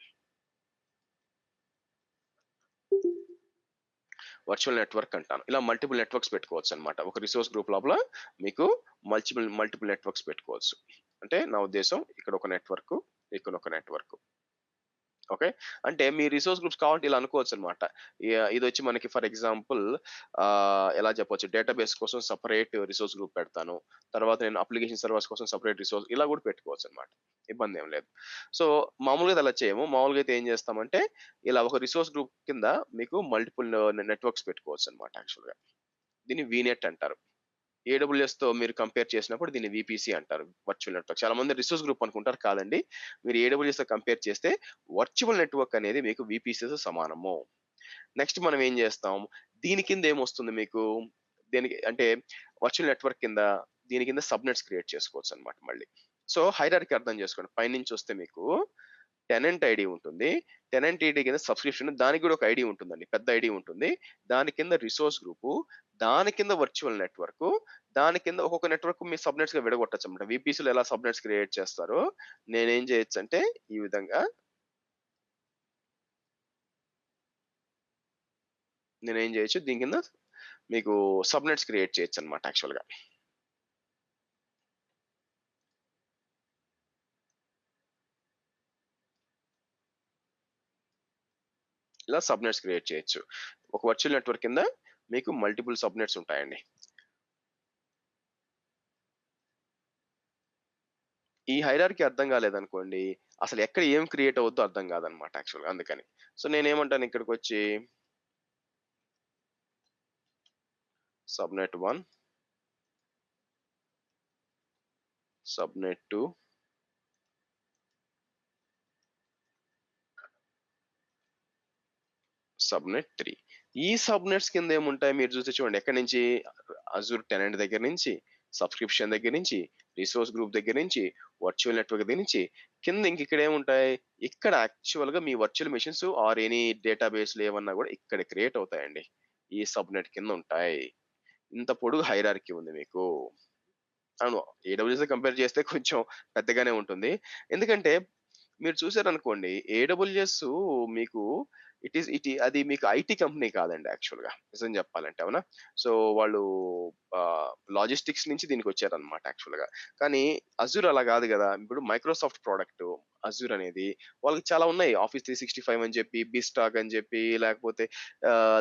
B: వర్చువల్ నెట్వర్క్ అంటాను. ఇలా మల్టిపుల్ నెట్వర్క్స్ పెట్టుకోవచ్చనమాట. ఒక రిసోర్స్ గ్రూప్ లోపల మీకు మల్టిపుల్ నెట్వర్క్స్ పెట్టుకోవచ్చు. అంటే నా ఉద్దేశ్యం ఇక్కడ ఒక నెట్వర్క్, ఇక్కడ ఒక నెట్వర్క్. ఓకే. అంటే మీ రిసోర్స్ గ్రూప్స్ కావాలంటే ఇలా అనుకోవచ్చనమాట. ఇదొచ్చి మనకి ఫర్ ఎగ్జాంపుల్ ఎలా చెప్పొచ్చు డేటాబేస్ కోసం సెపరేట్ రిసోర్స్ గ్రూప్ పెడతాను. తర్వాత నేను అప్లికేషన్ సర్వర్స్ కోసం సెపరేట్ రిసోర్స్ ఇలా కూడా పెట్టుకోవచ్చనమాట. ఇబ్బందేం లేదు. సో, మామూలుగా అయితే అలా చేయము. మామూలుగా అయితే ఏం చేస్తామంటే ఇలా ఒక రిసోర్స్ గ్రూప్ కింద మీకు మల్టిపుల్ నెట్వర్క్స్ పెట్టుకోవచ్చనమాట యాక్చువల్‌గా. దీన్ని వీనెట్ అంటారు. ఏడబ్ల్యూఎస్ తో మీరు కంపేర్ చేసినప్పుడు దీన్ని విపిసి అంటారు, వర్చువల్ నెట్వర్క్. చాలా మంది రిసోర్స్ గ్రూప్ అనుకుంటారు, కాదండి. మీరు ఏడబ్ల్యూఎస్ తో కంపేర్ చేస్తే వర్చువల్ నెట్వర్క్ అనేది మీకు విపిసితో సమానము. నెక్స్ట్ మనం ఏం చేస్తాం, దీని కింద ఏమొస్తుంది మీకు, దీనికి అంటే వర్చువల్ నెట్వర్క్ కింద దీని కింద సబ్నెట్స్ క్రియేట్ చేసుకోవచ్చు అనమాట మళ్ళీ. సో హైరార్కీ అర్థం చేసుకోండి. పైనుంచి వస్తే మీకు టెనెంట్ ఐడి ఉంటుంది. టెనెంట్ ఐడి కింద సబ్స్క్రిప్షన్, దానికి కూడా ఒక ఐడి ఉంటుందండి, పెద్ద ఐడి ఉంటుంది. దాని కింద రిసోర్స్ గ్రూపు, దాని కింద వర్చువల్ నెట్వర్క్, దాని కింద ఒక్కొక్క నెట్వర్క్ మీ సబ్నెట్స్ గా విడగొట్టచ్చు అనమాట. విపిసిలో ఎలా సబ్నెట్స్ క్రియేట్ చేస్తారో నేనేం చేయొచ్చు అంటే ఈ విధంగా నేనేం చేయొచ్చు, దీని కింద మీకు సబ్నెట్స్ క్రియేట్ చేయొచ్చు అనమాట యాక్చువల్ గా. ఇలా సబ్నెట్స్ క్రియేట్ చేయొచ్చు. ఒక వర్చువల్ నెట్వర్క్ కింద మీకు మల్టిపుల్ సబ్నెట్స్ ఉంటాయండి. ఈ హైరార్కీ అర్థం కాలేదనుకోండి, అసలు ఎక్కడ ఏం క్రియేట్ అవుద్దో అర్థం కాదనమాట యాక్చువల్గా. అందుకని సో నేనేమంటాను ఇక్కడికి వచ్చి సబ్నెట్ 1, సబ్నెట్ 2, సబ్నెట్ 3. ఈ సబ్నెట్స్ కింద ఏముంటాయి మీరు చూస్తే చూడండి, ఎక్కడి నుంచి అజూర్ టెనెంట్ దగ్గర నుంచి, సబ్స్క్రిప్షన్ దగ్గర నుంచి, రిసోర్స్ గ్రూప్ దగ్గర నుంచి, వర్చువల్ నెట్వర్క్ దగ్గర నుంచి కింద ఇంక ఇక్కడ ఏముంటాయి, ఇక్కడ యాక్చువల్ గా మీ వర్చువల్ మెషిన్స్ ఆర్ ఎనీ డేటాబేస్లు ఏమన్నా కూడా ఇక్కడ క్రియేట్ అవుతాయండి, ఈ సబ్నెట్ కింద ఉంటాయి. ఇంత పొడుగు హైరార్కీ ఉంది మీకు. అవును, ఏడబ్ల్యూఎస్ కంపేర్ చేస్తే కొంచెం పెద్దగానే ఉంటుంది. ఎందుకంటే మీరు చూసారనుకోండి, ఏడబ్ల్యూఎస్ మీకు అది మీకు ఐటీ కంపెనీ కాదండి యాక్చువల్ గా, నిజం చెప్పాలంటే. అవునా? సో వాళ్ళు లాజిస్టిక్స్ నుంచి దీనికి వచ్చారనమాట యాక్చువల్ గా. కానీ అజూర్ అలా కాదు కదా. ఇప్పుడు మైక్రోసాఫ్ట్ ప్రోడక్ట్ అజూర్ అనేది, వాళ్ళకి చాలా ఉన్నాయి. ఆఫీస్ 365 అని చెప్పి, బిస్టాక్ అని చెప్పి, లేకపోతే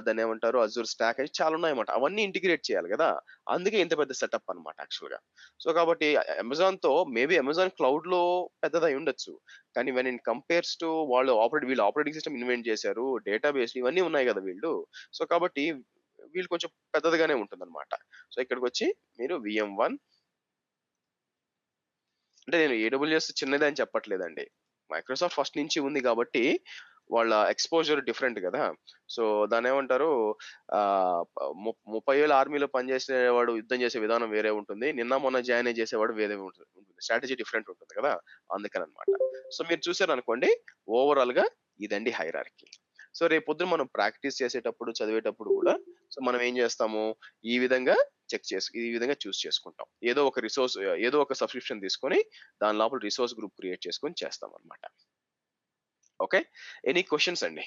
B: దాన్ని ఏమంటారు అజూర్ స్టాక్ అని చాలా ఉన్నాయన్నమాట. అవన్నీ ఇంటిగ్రేట్ చేయాలి కదా, అందుకే ఇంత పెద్ద సెటప్ అనమాట యాక్చువల్ గా. సో కాబట్టి అమెజాన్ తో మేబీ అమెజాన్ క్లౌడ్ లో పెద్దదై ఉండొచ్చు, కానీ వెన్ ఇన్ కంపేర్స్ టు వీళ్ళు ఆపరేటింగ్ సిస్టమ్ ఇన్వెంట్ చేశారు, డేటాబేస్ ఇవన్నీ ఉన్నాయి కదా వీళ్ళు. సో కాబట్టి వీళ్ళు కొంచెం పెద్దదిగానే ఉంటుందన్నమాట. సో ఇక్కడికి వచ్చి మీరు VM1, అంటే నేను ఏడబ్ల్యూఎస్ చిన్నది అని చెప్పట్లేదండి, మైక్రోసాఫ్ట్ ఫస్ట్ నుంచి ఉంది కాబట్టి వాళ్ళ ఎక్స్పోజర్ డిఫరెంట్ కదా. సో దాని ఏమంటారు, 30 ఏళ్ళు ఆర్మీలో పనిచేసేవాడు యుద్ధం చేసే విధానం వేరే ఉంటుంది, నిన్న మొన్న జాయిన్ అయ్యి చేసేవాడు వేరే ఉంటుంది, స్ట్రాటజీ డిఫరెంట్ ఉంటుంది కదా, అందుకని అనమాట. సో మీరు చూసారు అనుకోండి, ఓవరాల్ గా ఇదండి హైరార్కీ. సో రేపు పొద్దున మనం ప్రాక్టీస్ చేసేటప్పుడు చదివేటప్పుడు కూడా సో మనం ఏం చేస్తాము, ఈ విధంగా ఈ విధంగా చూస్ చేసుకుంటాం. ఏదో ఒక సబ్స్క్రిప్షన్ తీసుకొని దాని లోపల రిసోర్స్ గ్రూప్ క్రియేట్ చేసుకొని చేస్తాం అనమాట. ఓకే, ఎనీ క్వశ్చన్స్ అండి?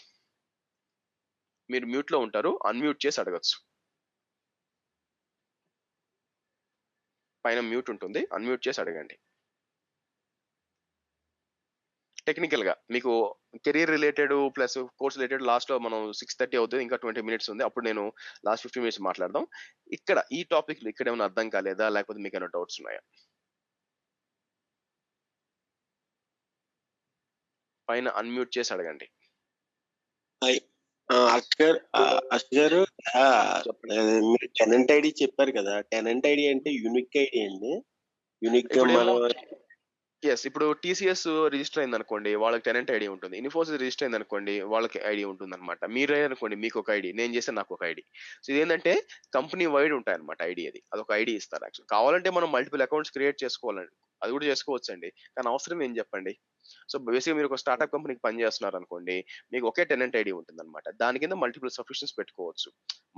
B: మీరు మ్యూట్ లో ఉంటారు, అన్మ్యూట్ చేసి అడగచ్చు. పైన మ్యూట్ ఉంటుంది, అన్మ్యూట్ చేసి అడగండి. టెక్నికల్ గా మీకు career related plus course related last లో మనం 6:30 అవుతుంది, ఇంకా 20 minutes ఉంది, అప్పుడు నేను లాస్ట్ 15 minutes మాట్లాడదాం. ఇక్కడ ఈ టాపిక్ ఇక్కడ ఏమైనా అర్థం కాలేదా, లేకపోతే మీకు ఏమైనా డౌట్స్ ఉన్నాయా? పైన అన్మ్యూట్ చేసి అడగండి.
D: అక్షర్ గారు, మీరు టెనెంట్ ఐడి చెప్పారు కదా, టెనెంట్ ఐడి అంటే యూనిక్ ఐడి అండి. యూనిక్
B: ఇప్పుడు TCS రిజిస్టర్ అయింది అనుకోండి, వాళ్ళకి టెనెంట్ ఐడి ఉంటుంది. ఇన్ఫోసిస్ రిజిస్టర్ అయింది అనుకోండి, వాళ్ళకి ఐడి ఉంటుంది అనమాట. మీరే అనుకోండి, మీకు ఒక ఐడి, నేను చేస్తే నాకు ఒక ఐడి. సో ఇదేంటంటే కంపెనీ వైడ్ ఉంటాయి అనమాట ఐడి. అదొక ఐడి ఇస్తారు యాక్చువల్. కావాలంటే మనం మల్టిపుల్ అకౌంట్స్ క్రియేట్ చేసుకోవాలండి, అది కూడా చేసుకోవచ్చు అండి, కానీ అవసరం ఏం చెప్పండి. సో బేసిక్గా మీరు ఒక స్టార్ట్అప్ కంపెనీకి పని చేస్తున్నారు అనుకోండి, మీకు ఒకే టెనెంట్ ఐడి ఉంటుంది అనమాట. దాని కింద మల్టిపుల్ సబ్స్క్రిప్షన్స్ పెట్టుకోవచ్చు.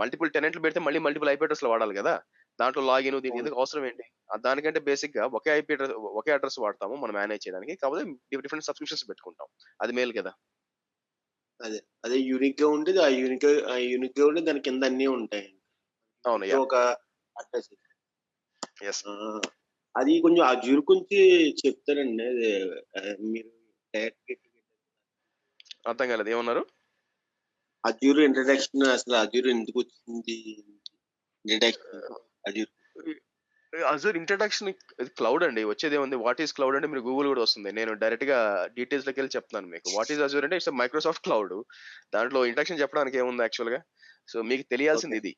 B: మల్టిపుల్ టెనెంట్లు పెడితే మళ్ళీ మల్టిపుల్ IP అడ్రస్లు వాడాలి కదా, దాంట్లో లాగిన్ దీనికి ఎందుకు అవసరం ఏంటి? దానికంటే బేసిక్ గా ఒకే అడ్రస్ వాడతాము మనం మేనేజ్ చేయడానికి, కాకపోతే డిఫరెంట్ సబ్స్క్రిప్షన్స్ పెట్టుకుంటాం, అది మేలు కదా.
D: అదే యూనిక్ గా ఉండేది, యూనిక్ గా ఉండి దాని కింద అన్ని ఉంటాయి.
B: అవును,
D: ఒక అడ్రస్.
B: ఎస్.
D: అది కొంచెం అజూర్ గురించి చెప్తారండి, మీరు
B: అర్థం కాలేదు, ఏమన్నారు?
D: అజూర్ ఇంట్రడక్షన్, అసలు అజూర్ ఎందుకు వచ్చింది,
B: అజూర్ ఇంట్రడక్షన్ క్లౌడ్ అండి. వచ్చేది ఏముంది, వాట్ ఈస్ క్లౌడ్ అంటే మీరు గూగుల్ కూడా వస్తుంది. నేను డైరెక్ట్ గా డీటెయిల్స్ లోకి వెళ్ళి చెప్తాను మీకు. వాట్ ఈస్ అజూర్ అంటే ఇట్స్ మైక్రోసాఫ్ట్ క్లౌడ్. దాంట్లో ఇంట్రడక్షన్ చెప్పడానికి ఏముంది యాక్చువల్ గా. సో మీకు తెలియాల్సింది ఇది.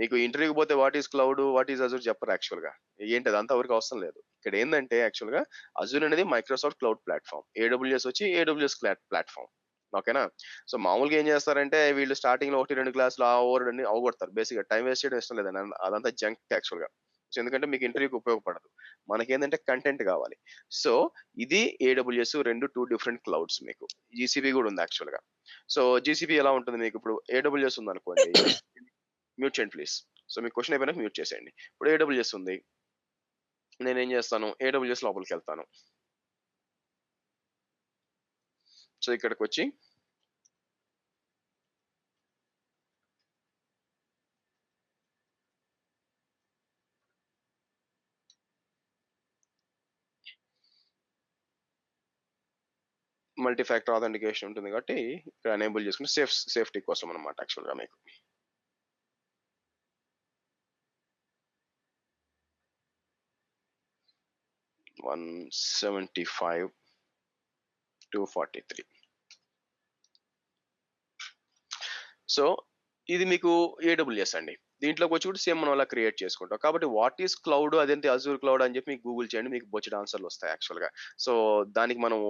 B: మీకు ఇంటర్వ్యూకి పోతే what is cloud, what is Azure చెప్పరు యాక్చువల్‌గా. ఏంటి అదంతా ఎవరికీ అవసరం లేదు. ఇక్కడ ఏందంటే యాక్చువల్‌గా అజూర్ అనేది మైక్రోసాఫ్ట్ క్లౌడ్ ప్లాట్‌ఫామ్. ఏడబ్ల్యూఎస్ వచ్చి ఏడబ్ల్యూఎస్ ప్లాట్‌ఫామ్. ఓకేనా? సో, మామూలుగా ఏం చేస్తారంటే వీళ్ళు స్టార్టింగ్‌లో 1, 2 క్లాసులు ఆ ఓవర్డ్ అవగొడతారు. బేసిక్‌గా టైమ్ వేస్ట్ చేయడం ఇష్టం లేదండి. అదంతా జంక్ యాక్చువల్‌గా. సో, ఎందుకంటే మీకు ఇంటర్వ్యూకి ఉపయోగపడదు. మనకేందంటే కంటెంట్ కావాలి. సో, ఇది ఏడబ్ల్యూఎస్ 2 డిఫరెంట్ క్లౌడ్స్ మీకు. జీసీబీ కూడా ఉంది యాక్చువల్‌గా. సో, జీసీబీ ఎలా ఉంటుంది మీకు ఇప్పుడు ఏడబ్ల్యూఎస్ ఉందనుకోండి. మ్యూట్ చేయండి ప్లీజ్. సో, మీ క్వెషన్ అయిపోయినాక మ్యూట్ చేసేయండి. ఇప్పుడు ఏడబ్ల్యూఎస్ ఉంది. నేనేం చేస్తాను ఏడబ్ల్యూఎస్ లోపలికెళ్తాను. సో, ఇక్కడికొచ్చి మల్టీ ఫ్యాక్టర్ ఆథెంటికేషన్ ఉంటుంది కాబట్టి ఇక్కడ ఎనేబుల్ చేసుకుని సేఫ్టీ కోసం అన్నమాట యాక్చువల్‌గా మీకు. వన్ 175 243. సో, ఇది మీకు ఏడబ్ల్యూఎస్ అండి. దీంట్లోకి వచ్చి కూడా సేమ్ మనం అలా క్రియేట్ చేసుకుంటాం. కాబట్టి వాట్ ఈస్ క్లౌడ్ అదేంటి అజూర్ క్లౌడ్ అని చెప్పి మీకు గూగుల్ చేయండి. మీకు బొచ్చెడు ఆన్సర్‌లు వస్తాయి యాక్చువల్‌గా. సో, దానికి మనము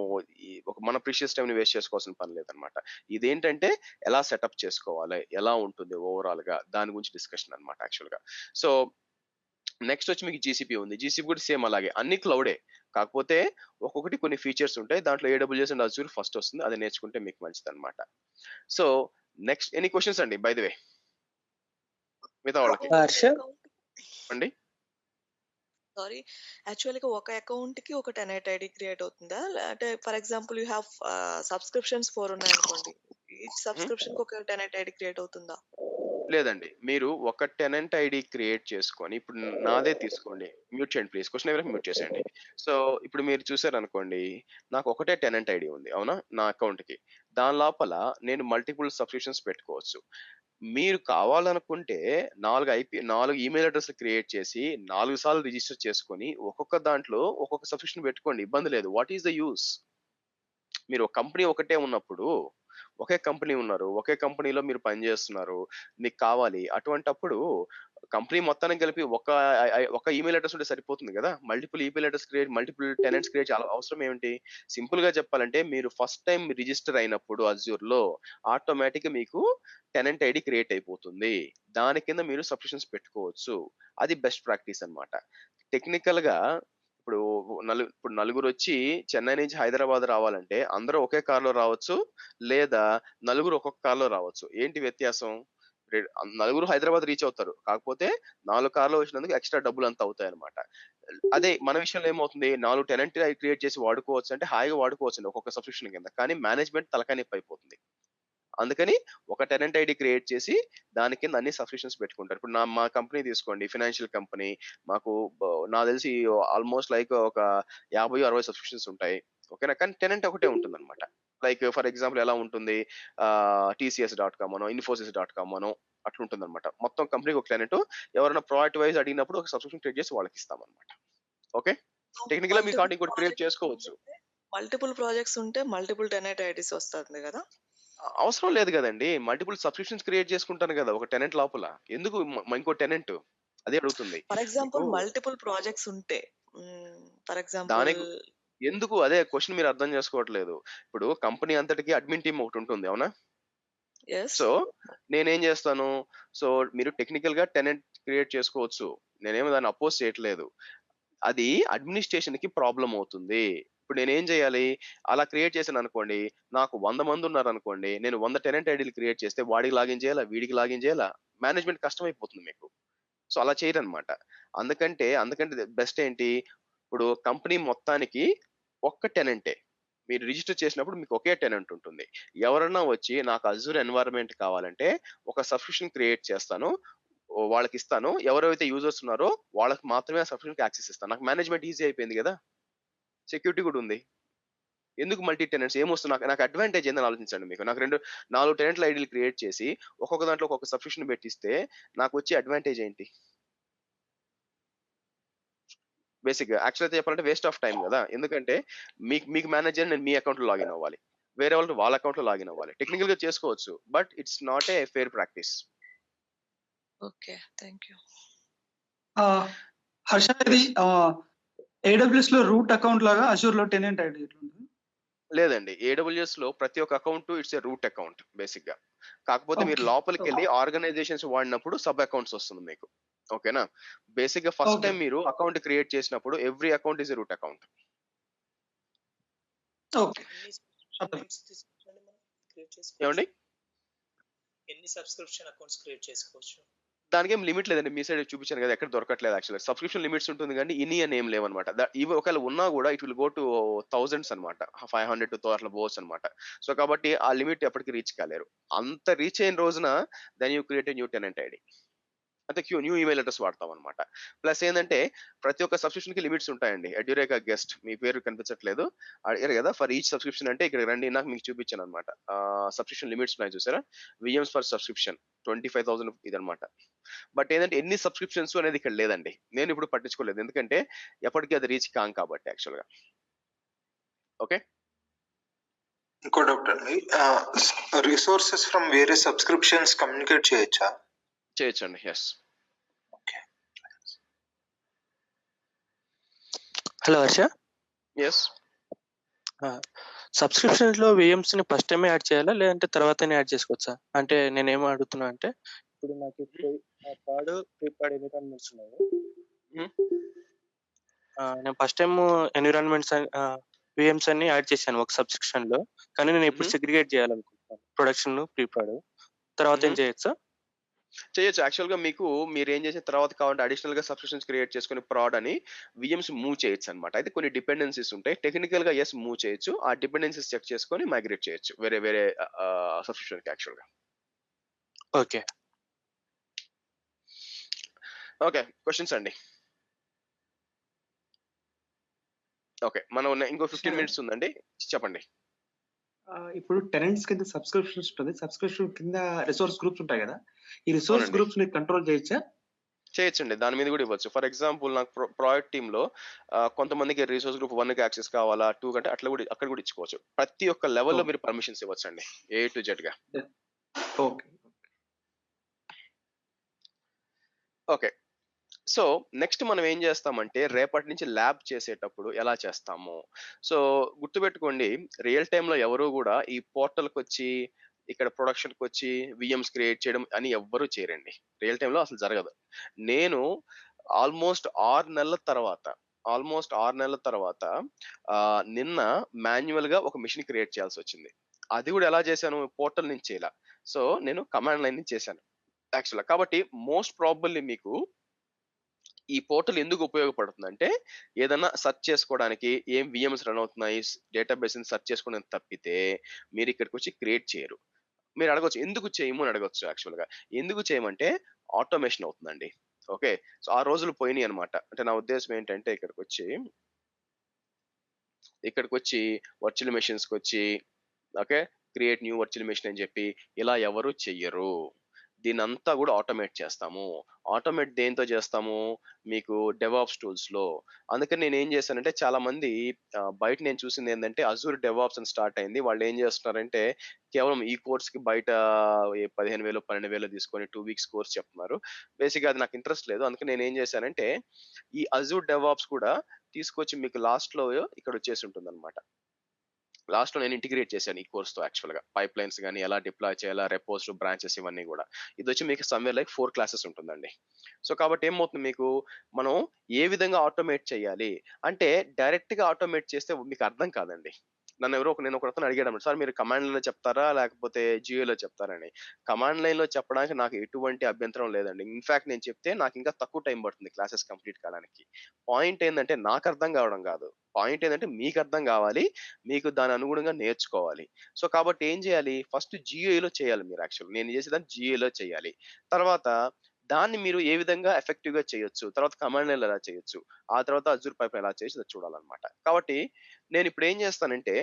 B: మన ప్రీషియస్ టైమ్‌ని వేస్ట్ చేసుకోవాల్సిన పని లేదన్నమాట. ఇదేంటంటే ఎలా సెటప్ చేసుకోవాలి? ఎలా ఉంటుంది ఓవరాల్‌గా దాని గురించి డిస్కషన్ అన్నమాట యాక్చువల్‌గా. సో, నెక్స్ట్ వచ్చి మీకు జీసీపీ ఉంది. జీసీపీ కూడా సేమ్ అలాగే. అన్ని క్లౌడే. కాకపోతే ఒక్కొక్కటి కొన్ని ఫీచర్స్ ఉంటాయి. దాంట్లో ఏడబ్ల్యూఎస్ అండ్ అజూర్ ఫస్ట్ వస్తుంది. అది నేర్చుకుంటే మీకు మంచిదన్నమాట. సో, నెక్స్ట్ ఎనీ క్వెషన్స్ అండి బై ది వే? మిగతా వాళ్ళకి.
E: హర్ష
B: అండి?
F: సారీ. యాక్చువల్‌గా ఒక అకౌంట్‌కి ఒక టెనెట్ ఐడీ క్రియేట్ అవుతుందా? అంటే for example you have subscriptions 4 ఉన్నాయనుకోండి. ఈచ్
B: హుహు.
F: సబ్స్క్రిప్షన్‌కి ఒక టెనెట్ ఐడీ క్రియేట్ అవుతుందా?
B: లేదండి. మీరు ఒక టెనెంట్ ఐడీ క్రియేట్ చేసుకొని ఇప్పుడు నాదే తీసుకోండి. మ్యూట్ చేయండి ప్లీజ్. క్వెషన్ ఎవరైనా మ్యూట్ చేసేయండి. సో, ఇప్పుడు మీరు చూసారనుకోండి. నాకు ఒకటే టెనెంట్ ఐడీ ఉంది. అవునా? నా అకౌంట్‌కి. దాని లోపల నేను మల్టిపుల్ సబ్‌స్క్రిప్షన్స్ పెట్టుకోవచ్చు. మీరు కావాలనుకుంటే 4 ఈమెయిల్ అడ్రెస్‌లు క్రియేట్ చేసి 4 సార్లు రిజిస్టర్ చేసుకొని ఒక్కొక్క దాంట్లో ఒక్కొక్క సబ్‌స్క్రిప్షన్ పెట్టుకోండి. ఇబ్బంది లేదు. What is the use? మీరు ఒక కంపెనీ ఒకటే ఉన్నప్పుడు, ఒకే కంపెనీ ఉన్నారు. ఒకే కంపెనీలో మీరు పని చేస్తున్నారు. మీకు కావాలి. అటువంటప్పుడు కంపెనీ మొత్తానికి కలిపి ఒక ఈమెయిల్ అడ్రెస్ ఉంటే సరిపోతుంది గదా! మల్టిపుల్ టెనెంట్స్ క్రియేట్ చేయాలి అవసరం ఏమిటి? సింపుల్‌గా చెప్పాలంటే మీరు ఫస్ట్ టైమ్ రిజిస్టర్ అయినప్పుడు అజ్యూర్‌లో ఆటోమేటిక్‌గా మీకు టెనెంట్ ఐడీ క్రియేట్ అయిపోతుంది. దాని కింద మీరు సబ్‌స్క్రిప్షన్స్ పెట్టుకోవచ్చు. అది బెస్ట్ ప్రాక్టీస్ అన్నమాట. టెక్నికల్‌గా ఇప్పుడు ఇప్పుడు నలుగురొచ్చి చెన్నై నుంచి హైదరాబాద్ రావాలంటే అందరూ ఒకే కార్‌లో రావచ్చు. లేదా నలుగురు ఒక్కొక్క కార్‌లో రావచ్చు. ఏంటి వ్యత్యాసం? నలుగురు హైదరాబాద్ రీచ్ అవుతారు. కాకపోతే 4 కార్‌లో వచ్చినందుకు ఎక్స్‌ట్రా డబ్బులంత అవుతాయన్నమాట. అదే మన విషయంలో ఏమవుతుంది 4 టెనెంట్ క్రియేట్ చేసి వాడుకోవచ్చంటే హాయిగా వాడుకోవచ్చండి ఒక్కొక్క సబ్‌స్క్రిప్షన్ కింద. కానీ మేనేజ్‌మెంట్ తలకాయ నొప్పి అయిపోతుంది. అందుకని ఒక టెనెంట్ ఐడీ క్రియేట్ చేసి దాని కింద అన్ని సబ్‌స్క్రిప్షన్స్ పెట్టుకుంటారు. ఇప్పుడు మా కంపెనీ తీసుకోండి ఫైనాన్షియల్ కంపెనీ. మాకు నాకు తెలిసి ఆల్‌మోస్ట్ లైక్ ఒక 50, 60 సబ్‌స్క్రిప్షన్స్ ఉంటాయి. ఓకేనా? కానీ టెనెంట్ ఒకటే ఉంటుందన్నమాట. లైక్ ఫర్ ఎగ్జాంపుల్ ఎలా ఉంటుంది టీసీఎస్ డాట్ కామ్ అనో, ఇన్ఫోసిస్ డాట్ కామ్ అనో అట్లుంటుందన్నమాట. మొత్తం కంపెనీకి ఒక టెనెంట్ ఎవరైనా ప్రోడక్ట్ వైస్ అడిగినప్పుడు ఒక సబ్‌స్క్రిప్షన్ క్రియేట్ చేసి వాళ్ళకిస్తామన్నమాట. ఓకే.
F: సో,
B: టెక్నికల్‌గా మీ కార్డ్ ఇంకోటి క్రియేట్ చేసుకోవచ్చు.
F: మల్టిపుల్ ప్రాజెక్ట్స్ ఉంటే మల్టిపుల్ టెనెట్ ఐడీస్ వస్తుంది గదా!
B: అవసరం లేదు గదండీ! మల్టిపుల్ సబ్‌స్క్రిప్షన్స్ క్రియేట్ చేసుకుంటాను గదా! ఒక టెనెంట్ లోపల. ఎందుకు ఇంకో టెనెంట్? అదే అడుగుతుంది.
F: ఫర్ ఎగ్జాంపుల్
B: మీకు
F: మల్టిపుల్ ప్రాజెక్ట్స్ ఉంటే ఫర్ ఎగ్జాంపుల్
B: దానికి ఎందుకు అదే క్వెషన్ మీరు అర్థం చేసుకోవట్లేదు. ఇప్పుడు కంపెనీ అంతటికి అడ్మిన్ టీమ్ ఒకటుంటుంది. అవునా?
F: యెస్.
B: సో, నేనేం జేస్తాను, సో, మీరు టెక్నికల్‌గా టెనెంట్ క్రియేట్ చేసుకోవచ్చు. నేనేమి దాన్ని అపోజ్ చేయట్లేదు. అది అడ్మినిస్ట్రేషన్‌కి ప్రాబ్లమ్ అవుతుంది. ఇప్పుడు నేనేం జేయాలి? అలా క్రియేట్ చేశాననుకోండి, నాకు 100 మందున్నారనుకోండి, నేను 100 టెనెంట్ ఐడీలు క్రియేట్ చేస్తే వాడికి లాగిన్ చేయాలా? వీడికి లాగిన్ చేయాలా? మేనేజ్‌మెంట్ కష్టమైపోతుంది మీకు. సో, అలా చేయరనమాట. అందుకంటే బెస్ట్ ఏంటి? ఇప్పుడు కంపెనీ మొత్తానికి ఒక్క టెనెంటే. మీరు రిజిస్టర్ చేసినప్పుడు మీకు ఒకే టెనెంట్ ఉంటుంది. ఎవరన్నా వచ్చి నాకు అజూర్ ఎన్వైర్న్‌మెంట్ కావాలంటే ఒక సబ్‌స్క్రిప్షన్ క్రియేట్ చేస్తాను. వాళ్ళకిస్తాను. ఎవరైతే యూజర్స్ ఉన్నారో వాళ్ళకి మాత్రమే ఆ సబ్‌స్క్రిప్షన్‌కి యాక్సెస్ ఇస్తాను. నాకు మేనేజ్‌మెంట్ ఈజీ అయిపోయింది గదా! సెక్యూరిటీ కూడా ఉంది. ఎందుకు మల్టీ టెనెంట్స్ ఏమొస్తుంది? నాకు నాకు అడ్వాంటేజ్ ఏందని ఆలోచించండి మీకు. నాకు 4 టెనెంట్‌ల ఐడీలు క్రియేట్ చేసి ఒక్కొక్క దాంట్లో ఒక్కొక్క సబ్‌స్క్రిప్షన్ పెట్టిస్తే నాకొచ్చే అడ్వాంటేజ్ ఏంటి? బేసిక్‌గా. యాక్చువల్‌గా అయితే చెప్పాలంటే వేస్ట్ ఆఫ్ టైమ్ గదా! ఎందుకంటే మీకు మేనేజర్ నేను మీ అకౌంట్‌లో లాగిన్ అవ్వాలి. వేరే వాళ్ళు వాళ్ళ అకౌంట్‌లో లాగిన్ అవ్వాలి. టెక్నికల్‌గా చేసుకోవచ్చు. But it's not a fair practice.
F: Okay. Thank you.
E: Harsha, ఇది AWS లో రూట్ అకౌంట్ లాగా అజూర్ లో టెనెంట్ ఐడి ఎట్లుంది?
B: లేదండి. AWS లో ప్రతి ఒక్క account it's a root account బేసిక్‌గా. కాకపోతే మీరు
E: ఓకే.
B: లోపలికెళ్ళి ఆర్గనైజేషన్స్ వాడినప్పుడు సబ్ అకౌంట్స్ వస్తుంది మీకు. ఓకేనా? బేసిక్‌గా ఫస్ట్
E: ఓకే.
B: టైమ్ మీరు అకౌంట్ క్రియేట్ చేసినప్పుడు every account is a root account.
E: Okay.
G: ఎన్ని
E: అర్థం.
G: లిమిట్స్ తీసుకోవచ్చండి మనం క్రియేట్ చేసుకోవచ్చు?
B: ఏవండి?
G: ఎన్ని సబ్స్క్రిప్షన్ అకౌంట్స్ క్రియేట్ చేసుకోవచ్చు?
B: దానికేం లిమిట్ లేదండి. మీ సైడ్ చూపించాను కదా! ఎక్కడ దొరకట్లేదు యాక్చువల్‌గా. సబ్స్క్రిప్షన్ లిమిట్స్ ఉంటుంది గానీ, ఇన్ని అని ఏం లేవన్నమాట. ఇవి ఒకవేళ ఉన్నా గూడా it will go to thousands అన్నమాట. 500 అట్లా పోవచ్చు అన్నమాట. సో, కాబట్టి ఆ లిమిట్ ఎప్పటికి రీచ్ కాలేరు. అంత రీచ్ అయిన రోజున then you create a new tenant ID. అంటే న్యూ ఈమెయిల్ అడ్రెస్ వాడతామన్నమాట. ప్లస్ ఏందంటే ప్రతి ఒక్క సబ్స్క్రిప్షన్‌కి లిమిట్స్ ఉంటాయండి. ఎడ్యురేకా గెస్ట్ మీ పేరు కనిపించట్లేదు. అడిగారు కదా! ఫర్ ఈచ్ సబ్స్క్రిప్షన్ అంటే ఇక్కడికి రండి. ఇందాక మీకు చూపించానన్నమాట. సబ్స్క్రిప్షన్ లిమిట్స్ ఉన్నాయి చూసారా? విఎమ్స్ ఫర్ సబ్స్క్రిప్షన్ 25,000 ఇదన్నమాట. బట్ ఏందంటే ఎన్ని సబ్స్క్రిప్షన్స్ అనేది ఇక్కడ లేదండి. నేను ఇప్పుడు పట్టించుకోలేదు. ఎందుకంటే ఎప్పటికి అది రీచ్ కాం కాబట్టి యాక్చువల్‌గా. ఓకే.
H: ఇంకో డౌట్ అండి. రిసోర్సెస్ ఫ్రమ్ వేరే సబ్స్క్రిప్షన్స్ కమ్యూనికేట్ చేయొచ్చా?
B: చేయొచ్చండి. Yes.
H: Okay.
I: Hello Harsha.
B: Yes.
I: Subscriptions లో విఎమ్స్ ని ఫస్ట్ టైమే యాడ్ చేయాలా, లేదంటే తర్వాతనే యాడ్ చేసుకోవచ్చా? అంటే నేనేం అడుగుతున్నా అంటే, ఇప్పుడు నాకు థర్డ్ ప్రీపాడ్ ఎన్విరాన్మెంట్స్ ఉన్నాయి. నేను ఫస్ట్ టైం ఎన్విరాన్మెంట్స్ విఎమ్స్ అన్ని యాడ్ చేశాను ఒక సబ్స్క్రిప్షన్ లో. కానీ నేను ఇప్పుడు సెగ్రిగేట్ చేయాలనుకుంటున్నాను ప్రొడక్షన్ ప్రీపాడ్. తర్వాత ఏం చేయొచ్చా?
B: చేయొచ్చు. యాక్చువల్‌గా మీరేం చేసిన తర్వాత కావాలంటే అడిషనల్‌గా సబ్స్క్రిప్షన్స్ క్రియేట్ చేసుకొని ప్రాడ్ అని విఎమ్స్ మూవ్ చేయొచ్చన్నమాట. అయితే కొన్ని డిపెండెన్సీస్ ఉంటాయి. టెక్నికల్‌గా యెస్ మూవ్ చేయొచ్చు. ఆ డిపెండెన్సీస్ చెక్ చేసుకొని మైగ్రేట్ చేయొచ్చు. వేరే సబ్స్క్రిప్షన్‌కి యాక్చువల్‌గా.
I: ఓకే.
B: ఓకే. క్వెషన్స్ అండి. ఓకే. మనం ఇంకో 15 మినిట్స్ ఉందండి. చెప్పండి.
J: ఇప్పుడు టెనెంట్స్ కింద సబ్స్క్రిప్షన్స్ ఉంటుంది. సబ్స్క్రిప్షన్ కింద రిసోర్స్ గ్రూప్స్ ఉంటాయి కదా! ఈ రిసోర్స్
B: అవునండి.
J: గ్రూప్స్ ని కంట్రోల్ చేయొచ్చా?
B: చేయొచ్చండి. దాని మీద కూడా ఇవ్వచ్చు. ఫర్ ఎగ్జాంపుల్ నాకు ప్రాజెక్ట్ టీమ్‌లో కొంతమందికి రిసోర్స్ గ్రూప్ 1కి యాక్సెస్ కావాలా, 2 కంటే అక్కడ కూడా ఇచ్చుకోవచ్చు. ప్రతి ఒక్క లెవెల్‌లో మీరు పర్మిషన్స్ ఇవ్వచ్చండి. ఏ టు జెడ్‌గా.
J: ఓకే.
B: ఓకే. సో, నెక్స్ట్ మనం ఏం చేస్తామంటే రేపటి నుంచి ల్యాబ్ చేసేటప్పుడు ఎలా చేస్తాము? సో, గుర్తుపెట్టుకోండి రియల్ టైమ్‌లో ఎవరు గూడా ఈ పోర్టల్‌కొచ్చి, ఇక్కడ ప్రొడక్షన్‌కొచ్చి విఎమ్స్ క్రియేట్ చేయడం అని ఎవ్వరు చేయరండి. రియల్ టైమ్‌లో అసలు జరగదు. నేను ఆల్‌మోస్ట్ 6 నెలల తర్వాత నిన్న మాన్యువల్‌గా ఒక మెషిన్ క్రియేట్ చేయాల్సొచ్చింది. అది గూడా ఎలా చేశాను? పోర్టల్ నుంచి చేయలా. సో, నేను కమాండ్ లైన్ నుంచి చేశాను. యాక్చువల్‌గా. కాబట్టి మోస్ట్ ప్రాబబ్లీ మీకు ఈ పోర్టల్ ఎందుకు ఉపయోగపడుతుందంటే, ఏదన్నా సెర్చ్ చేసుకోవడానికి ఏం విఎమ్స్ రన్ అవుతున్నాయి, డేటాబేస్‌ని సెర్చ్ చేసుకోవడానికి తప్పితే, మీరిక్కడికొచ్చి క్రియేట్ చేయరు. మీరు అడగొచ్చు, ఎందుకు చేయము అని అడగొచ్చు యాక్చువల్‌గా. ఎందుకు చేయమంటే, ఆటోమేషన్ అవుతుందండి. ఓకే. సో, ఆ రోజులు పోయినియనమాట. అంటే నా ఉద్దేశ్యం ఏంటంటే, ఇక్కడికొచ్చి వర్చువల్ మెషిన్స్‌కొచ్చి okay. Create new virtual machine అని చెప్పి, ఇలా ఎవరు చెయ్యరు. దీన్నంతా గూడా ఆటోమేట్ చేస్తాము. ఆటోమేట్ దేనితో చేస్తాము? మీకు డెవాప్స్ టూల్స్‌లో. అందుకని నేనేం చేశానంటే చాలామంది బయట నేను చూసిందేందంటే అజూర్ డెవాప్స్ అని స్టార్ట్ అయింది. వాళ్ళేం చేస్తున్నారంటే కేవలం ఈ కోర్స్‌కి బయట 15,000, 12,000 తీసుకొని 2 వీక్స్ కోర్స్ చెప్తున్నారు. బేసిక్‌గా అది నాకు ఇంట్రెస్ట్ లేదు. అందుకని నేనేం చేశానంటే ఈ అజూర్ డెవాప్స్ కూడా తీసుకొచ్చి మీకు లాస్ట్‌లో ఇక్కడొచ్చేసి ఉంటుందన్నమాట. లాస్ట్‌లో నేను ఇంటిగ్రేట్ చేశాను ఈ కోర్స్‌తో యాక్చువల్‌గా. పైప్‌లైన్స్ గాని, ఎలా డిప్లాయ్ చేయాలా, రెపోస్, బ్రాంచెస్ ఇవన్నీ గూడా. ఇదొచ్చి మీకు సమ్‌వేర్ లైక్ 4 క్లాసెస్ ఉంటుందండి. సో, కాబట్టి ఏమవుతుంది మీకు, మనం ఏ విధంగా ఆటోమేట్ చేయాలి అంటే, డైరెక్ట్‌గా ఆటోమేట్ చేస్తే మీకు అర్థం కాదండి. నేను ఒకతను అడిగాడన్నమాట. సార్ మీరు కమాండ్ లైన్‌లో చెప్తారా? లేకపోతే జీఏలో చెప్తారా అని. కమాండ్ లైన్‌లో చెప్పడానికి నాకు ఎటువంటి అభ్యంతరం లేదండి. ఇన్‌ఫాక్ట్ నేను చెప్తే నాకింకా తక్కువ టైం పడుతుంది క్లాసెస్ కంప్లీట్ కాడానికి. పాయింట్ ఏందంటే నాకు అర్థం కావడం గాదు. పాయింట్ ఏందంటే మీకు అర్థం గావాలి. మీకు దాని అనుగుణంగా నేర్చుకోవాలి. సో, కాబట్టి ఏం చేయాలి? ఫస్ట్ జీఏలో చేయాలి మీరు యాక్చువల్‌గా. నేను చేసేదాన్ని జీఏలో చేయాలి. తర్వాత దాన్ని మీరు ఏ విధంగా ఎఫెక్టివ్‌గా చేయొచ్చు. తర్వాత కమాండ్ లైన్‌లో ఎలా చేయొచ్చు. ఆ తర్వాత అజూర్ పైప్‌లైన్ ఎలా చేయొచ్చు అది చూడాలన్నమాట. కాబట్టి నేనిప్పుడు ఏం చేస్తానంటే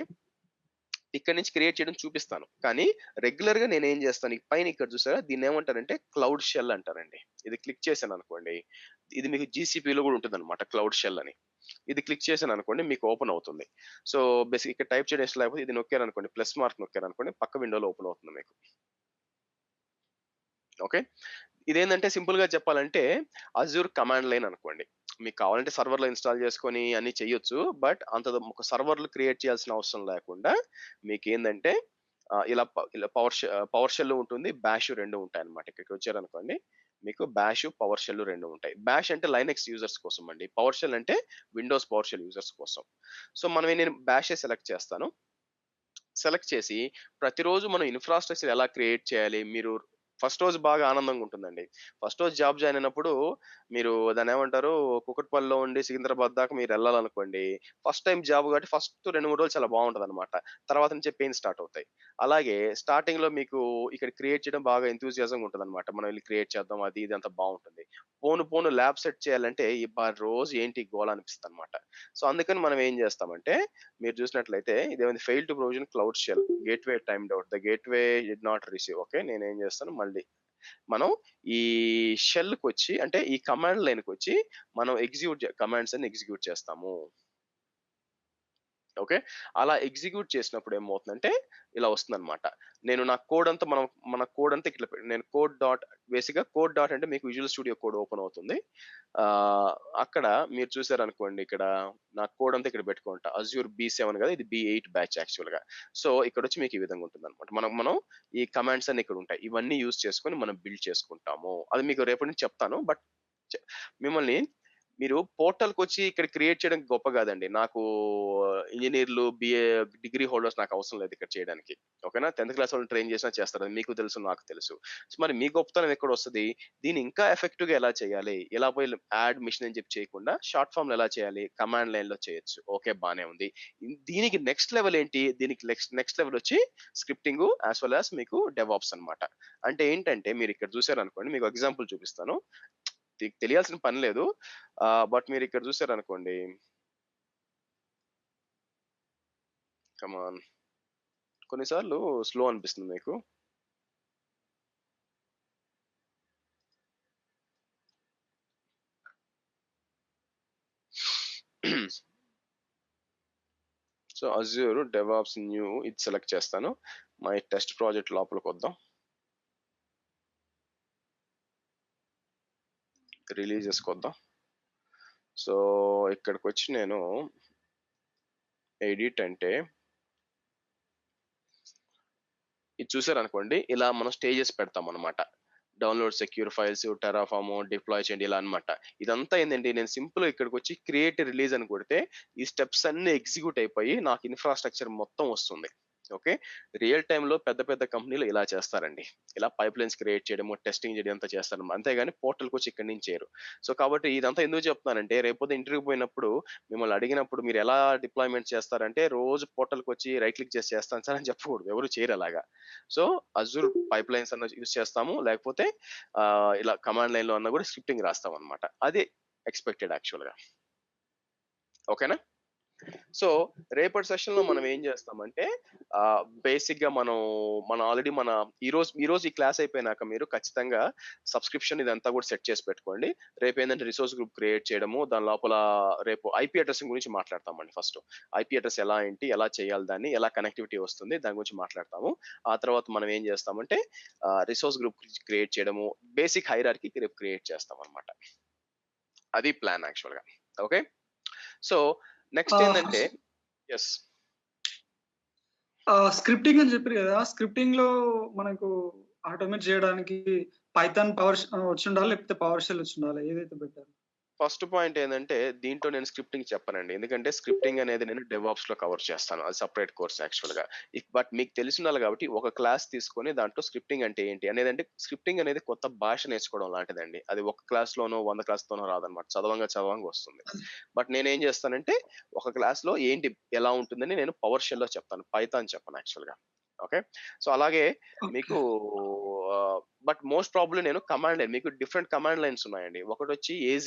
B: ఇక్కడి నుంచి క్రియేట్ చేయడం చూపిస్తాను. కానీ రెగ్యులర్‌గా నేనేం చేస్తాను, ఈ పైన ఇక్కడ చూసారా దీన్నేమంటారంటే క్లౌడ్ షెల్ అంటారండి. ఇది క్లిక్ చేశాననుకోండి, ఇది మీకు జీసీపీలో కూడా ఉంటుందన్నమాట క్లౌడ్ షెల్ అని. ఇది క్లిక్ చేశాననుకోండి మీకు ఓపెన్ అవుతుంది. సో, బేసిక్ ఇక్కడ టైప్ చేయడం ఇష్టం లేకపోతే ఇది నొక్కారనుకోండి, ప్లస్ మార్క్ నొక్కారనుకోండి పక్క విండోలో ఓపెన్ అవుతుంది మీకు. ఓకే. ఇదేంటంటే సింపుల్ గా చెప్పాలంటే అజూర్ కమాండ్ లైన్ అనుకోండి. మీకు కావాలంటే సర్వర్లో ఇన్స్టాల్ చేసుకొని అన్ని చేయొచ్చు. బట్ అంత ఒక సర్వర్లు క్రియేట్ చేయాల్సిన అవసరం లేకుండా మీకు ఏంటంటే ఇలా పవర్ షెల్ ఉంటుంది, బ్యాష్ 2 ఉంటాయి అనమాట. ఇక్కడికి వచ్చారనుకోండి మీకు బ్యాష్, పవర్ షెల్ 2 ఉంటాయి. బ్యాష్ అంటే లైనక్స్ యూజర్స్ కోసం అండి, పవర్ షెల్ అంటే విండోస్ పవర్ షెల్ యూజర్స్ కోసం. సో నేను బ్యాషే సెలెక్ట్ చేస్తాను. సెలెక్ట్ చేసి ప్రతిరోజు మనం ఇన్ఫ్రాస్ట్రక్చర్ ఎలా క్రియేట్ చేయాలి, మీరు ఫస్ట్ రోజు బాగా ఆనందంగా ఉంటుందండి. ఫస్ట్ రోజు జాబ్ జాయిన్ అయినప్పుడు మీరు దాన్ని ఏమంటారు, కుకట్పల్లిలో ఉండి సికింద్రాబాద్ దాకా మీరు వెళ్ళాలనుకోండి, ఫస్ట్ టైం జాబ్ కాబట్టి ఫస్ట్ 2-3 రోజులు చాలా బాగుంటది అనమాట. తర్వాత నుంచే పెయిన్ స్టార్ట్ అవుతాయి. అలాగే స్టార్టింగ్ లో మీకు ఇక్కడ క్రియేట్ చేయడం బాగా ఎంతూజియాజంగా ఉంటుంది అనమాట. మనం వెళ్ళి క్రియేట్ చేద్దాం, అది ఇది అంతా బాగుంటుంది. పోను ల్యాబ్ సెట్ చేయాలంటే ఈ రోజు ఏంటి గోల అనిపిస్తుంది అనమాట. సో అందుకని మనం ఏం చేస్తామంటే, మీరు చూసినట్లయితే ఇదేమైంది, fail to provision cloud shell, gateway timed out, the gateway did not receive. Okay, నేనేం చేస్తాను, మళ్ళీ మనం ఈ షెల్కి వచ్చి, అంటే ఈ కమాండ్ లైన్కి వచ్చి మనం కమాండ్స్ అని ఎగ్జిక్యూట్ చేస్తాము. ఓకే, అలా ఎగ్జిక్యూట్ చేసినప్పుడు ఏమవుతుందంటే ఇలా వస్తుందన్నమాట. నేను నా కోడ్ అంతా మన కోడ్ అంతా ఇట్లా నేను కోడ్ డాట్, బేసిక్గా కోడ్ డాట్ అంటే మీకు విజువల్ స్టూడియో కోడ్ ఓపెన్ అవుతుంది. అక్కడ మీరు చూసారనుకోండి, ఇక్కడ నా కోడ్ అంతా ఇక్కడ పెట్టుకుంటా. అజ్యూర్ B7 కదా, ఇది B8 బ్యాచ్ యాక్చువల్గా. సో ఇక్కడ వచ్చి మీకు ఈ విధంగా ఉంటుంది అనమాట. మనం ఈ కమాండ్స్ అన్ని ఇక్కడ ఉంటాయి, ఇవన్నీ యూజ్ చేసుకొని మనం బిల్డ్ చేసుకుంటాము. అది మీకు రేపటి నుంచి చెప్తాను. బట్ మిమ్మల్ని మీరు పోర్టల్కి వచ్చి ఇక్కడ క్రియేట్ చేయడం గొప్ప కాదండి. నాకు ఇంజనీర్లు, BA డిగ్రీ హోల్డర్స్ నాకు అవసరం లేదు ఇక్కడ చేయడానికి. ఓకేనా, 10th క్లాస్ వాళ్ళు ట్రైన్ చేసినా చేస్తారు, అది మీకు తెలుసు, నాకు తెలుసు. సో మరి మీ గొప్పతనం ఎక్కడ వస్తుంది, దీన్ని ఇంకా ఎఫెక్టివ్ గా ఎలా చేయాలి, ఇలా పోయి యాడ్ మిషన్ అని చెప్పి చేయకుండా షార్ట్ ఫామ్ ఎలా చేయాలి, కమాండ్ లైన్ లో చేయొచ్చు. ఓకే, బానే ఉంది. దీనికి నెక్స్ట్ లెవెల్ ఏంటి, దీనికి నెక్స్ట్ లెవెల్ వచ్చి స్క్రిప్టింగ్ యాజ్ వెల్ యాజ్ మీకు డెవాప్స్ అన్నమాట. అంటే ఏంటంటే మీరు ఇక్కడ చూసారనుకోండి, మీకు ఎగ్జాంపుల్ చూపిస్తాను, తెలియాల్సిన పని లేదు. బట్ మీరు ఇక్కడ చూసారనుకోండి, కమాన్, కొన్నిసార్లు స్లో అనిపిస్తుంది మీకు. సో అజ్యూర్ డెవాప్స్ న్యూ ఇది సెలెక్ట్ చేస్తాను. మై టెస్ట్ ప్రాజెక్ట్ లోపలికి వద్దాం, రిలీజెస్ వద్దాం. సో ఇక్కడికి వచ్చి నేను ఎడిట్ అంటే ఇది చూసారనుకోండి, ఇలా మనం స్టేజెస్ పెడతాం అనమాట. Download secure files, Terraform, deploy చేయండి, ఇలా అనమాట. ఇదంతా ఏంటంటే నేను సింపుల్ ఇక్కడికి వచ్చి క్రియేట్ రిలీజ్ అని కొడితే ఈ స్టెప్స్ అన్ని ఎగ్జిక్యూట్ అయిపోయి నాకు ఇన్ఫ్రాస్ట్రక్చర్ మొత్తం వస్తుంది. ఓకే, రియల్ టైంలో పెద్ద కంపెనీలు ఇలా చేస్తారండి. ఇలా పైప్ లైన్స్ క్రియేట్ చేయడము, టెస్టింగ్ చేయడం అంతా చేస్తారు, అంతేగాని పోర్టల్కి వచ్చి ఇక్కడి నుంచి చేయరు. సో కాబట్టి ఇదంతా ఎందుకు చెప్తున్నానంటే, రేపొద్దు ఇంటర్వ్యూ పోయినప్పుడు మిమ్మల్ని అడిగినప్పుడు మీరు ఎలా డిప్లాయ్మెంట్ చేస్తారంటే, రోజు పోర్టల్కి వచ్చి రైట్ క్లిక్ చేసి చేస్తాను సార్ అని చెప్పకూడదు, ఎవరు చేయరు అలాగా. సో అజూర్ పైప్ లైన్స్ అన్న యూజ్ చేస్తాము, లేకపోతే ఇలా కమాండ్ లైన్ లో అన్న కూడా స్క్రిప్టింగ్ రాస్తాం అనమాట. అది ఎక్స్పెక్టెడ్ యాక్చువల్గా. ఓకేనా. సో రేపటి సెషన్ లో మనం ఏం చేస్తామంటే, బేసిక్ గా మనం ఆల్రెడీ ఈ రోజు ఈ క్లాస్ అయిపోయినాక మీరు ఖచ్చితంగా సబ్స్క్రిప్షన్ ఇదంతా కూడా సెట్ చేసి పెట్టుకోండి. రేపు ఏంటంటే రిసోర్స్ గ్రూప్ క్రియేట్ చేయడము, దాని లోపల రేపు ఐపీ అడ్రస్ గురించి మాట్లాడతామండి. ఫస్ట్ ఐపీ అడ్రస్ ఎలా ఏంటి, ఎలా చేయాలి, దాన్ని ఎలా కనెక్టివిటీ వస్తుంది, దాని గురించి మాట్లాడతాము. ఆ తర్వాత మనం ఏం చేస్తామంటే రిసోర్స్ గ్రూప్ క్రియేట్ చేయడము, బేసిక్ హైరార్కీ రేపు క్రియేట్ చేస్తాం అనమాట. అది ప్లాన్ యాక్చువల్గా. ఓకే, సో నెక్స్ట్ ఏంటంటే, ఎస్
E: స్క్రిప్టింగ్ అని చెప్పారు కదా, స్క్రిప్టింగ్ లో మనకు ఆటోమేట్ చేయడానికి పైథాన్ వచ్చి ఉండాలి, లేకపోతే పవర్ షెల్ వచ్చి ఉండాలి, ఏదైతే బెటర్?
B: ఫస్ట్ పాయింట్ ఏంటంటే, దీంట్లో నేను స్క్రిప్టింగ్ చెప్పనండి, ఎందుకంటే స్క్రిప్టింగ్ అనేది నేను డెవాప్స్ లో కవర్ చేస్తాను, అది సపరేట్ కోర్స్ యాక్చువల్ గా. బట్ మీకు తెలిసి ఉండాలి కాబట్టి ఒక క్లాస్ తీసుకొని దాంట్లో స్క్రిప్టింగ్ అంటే ఏంటి అనేది, అంటే స్క్రిప్టింగ్ అనేది కొత్త భాష నేర్చుకోవడం లాంటిదండి. అది ఒక క్లాస్ లోనో 100 క్లాస్లోనో రాదనమాట, చదవంగా వస్తుంది. బట్ నేనేం చేస్తానంటే, ఒక క్లాస్ లో ఏంటి ఎలా ఉంటుందని నేను పవర్ షెల్ లో చెప్తాను, పైథాన్ చెప్పను యాక్చువల్ గా. ఓకే, సో అలాగే మీకు బట్ మోస్ట్ ప్రాబ్లీ నేను కమాండ్ లైన్, మీకు డిఫరెంట్ కమాండ్ లైన్స్ ఉన్నాయండి. ఒకటి వచ్చి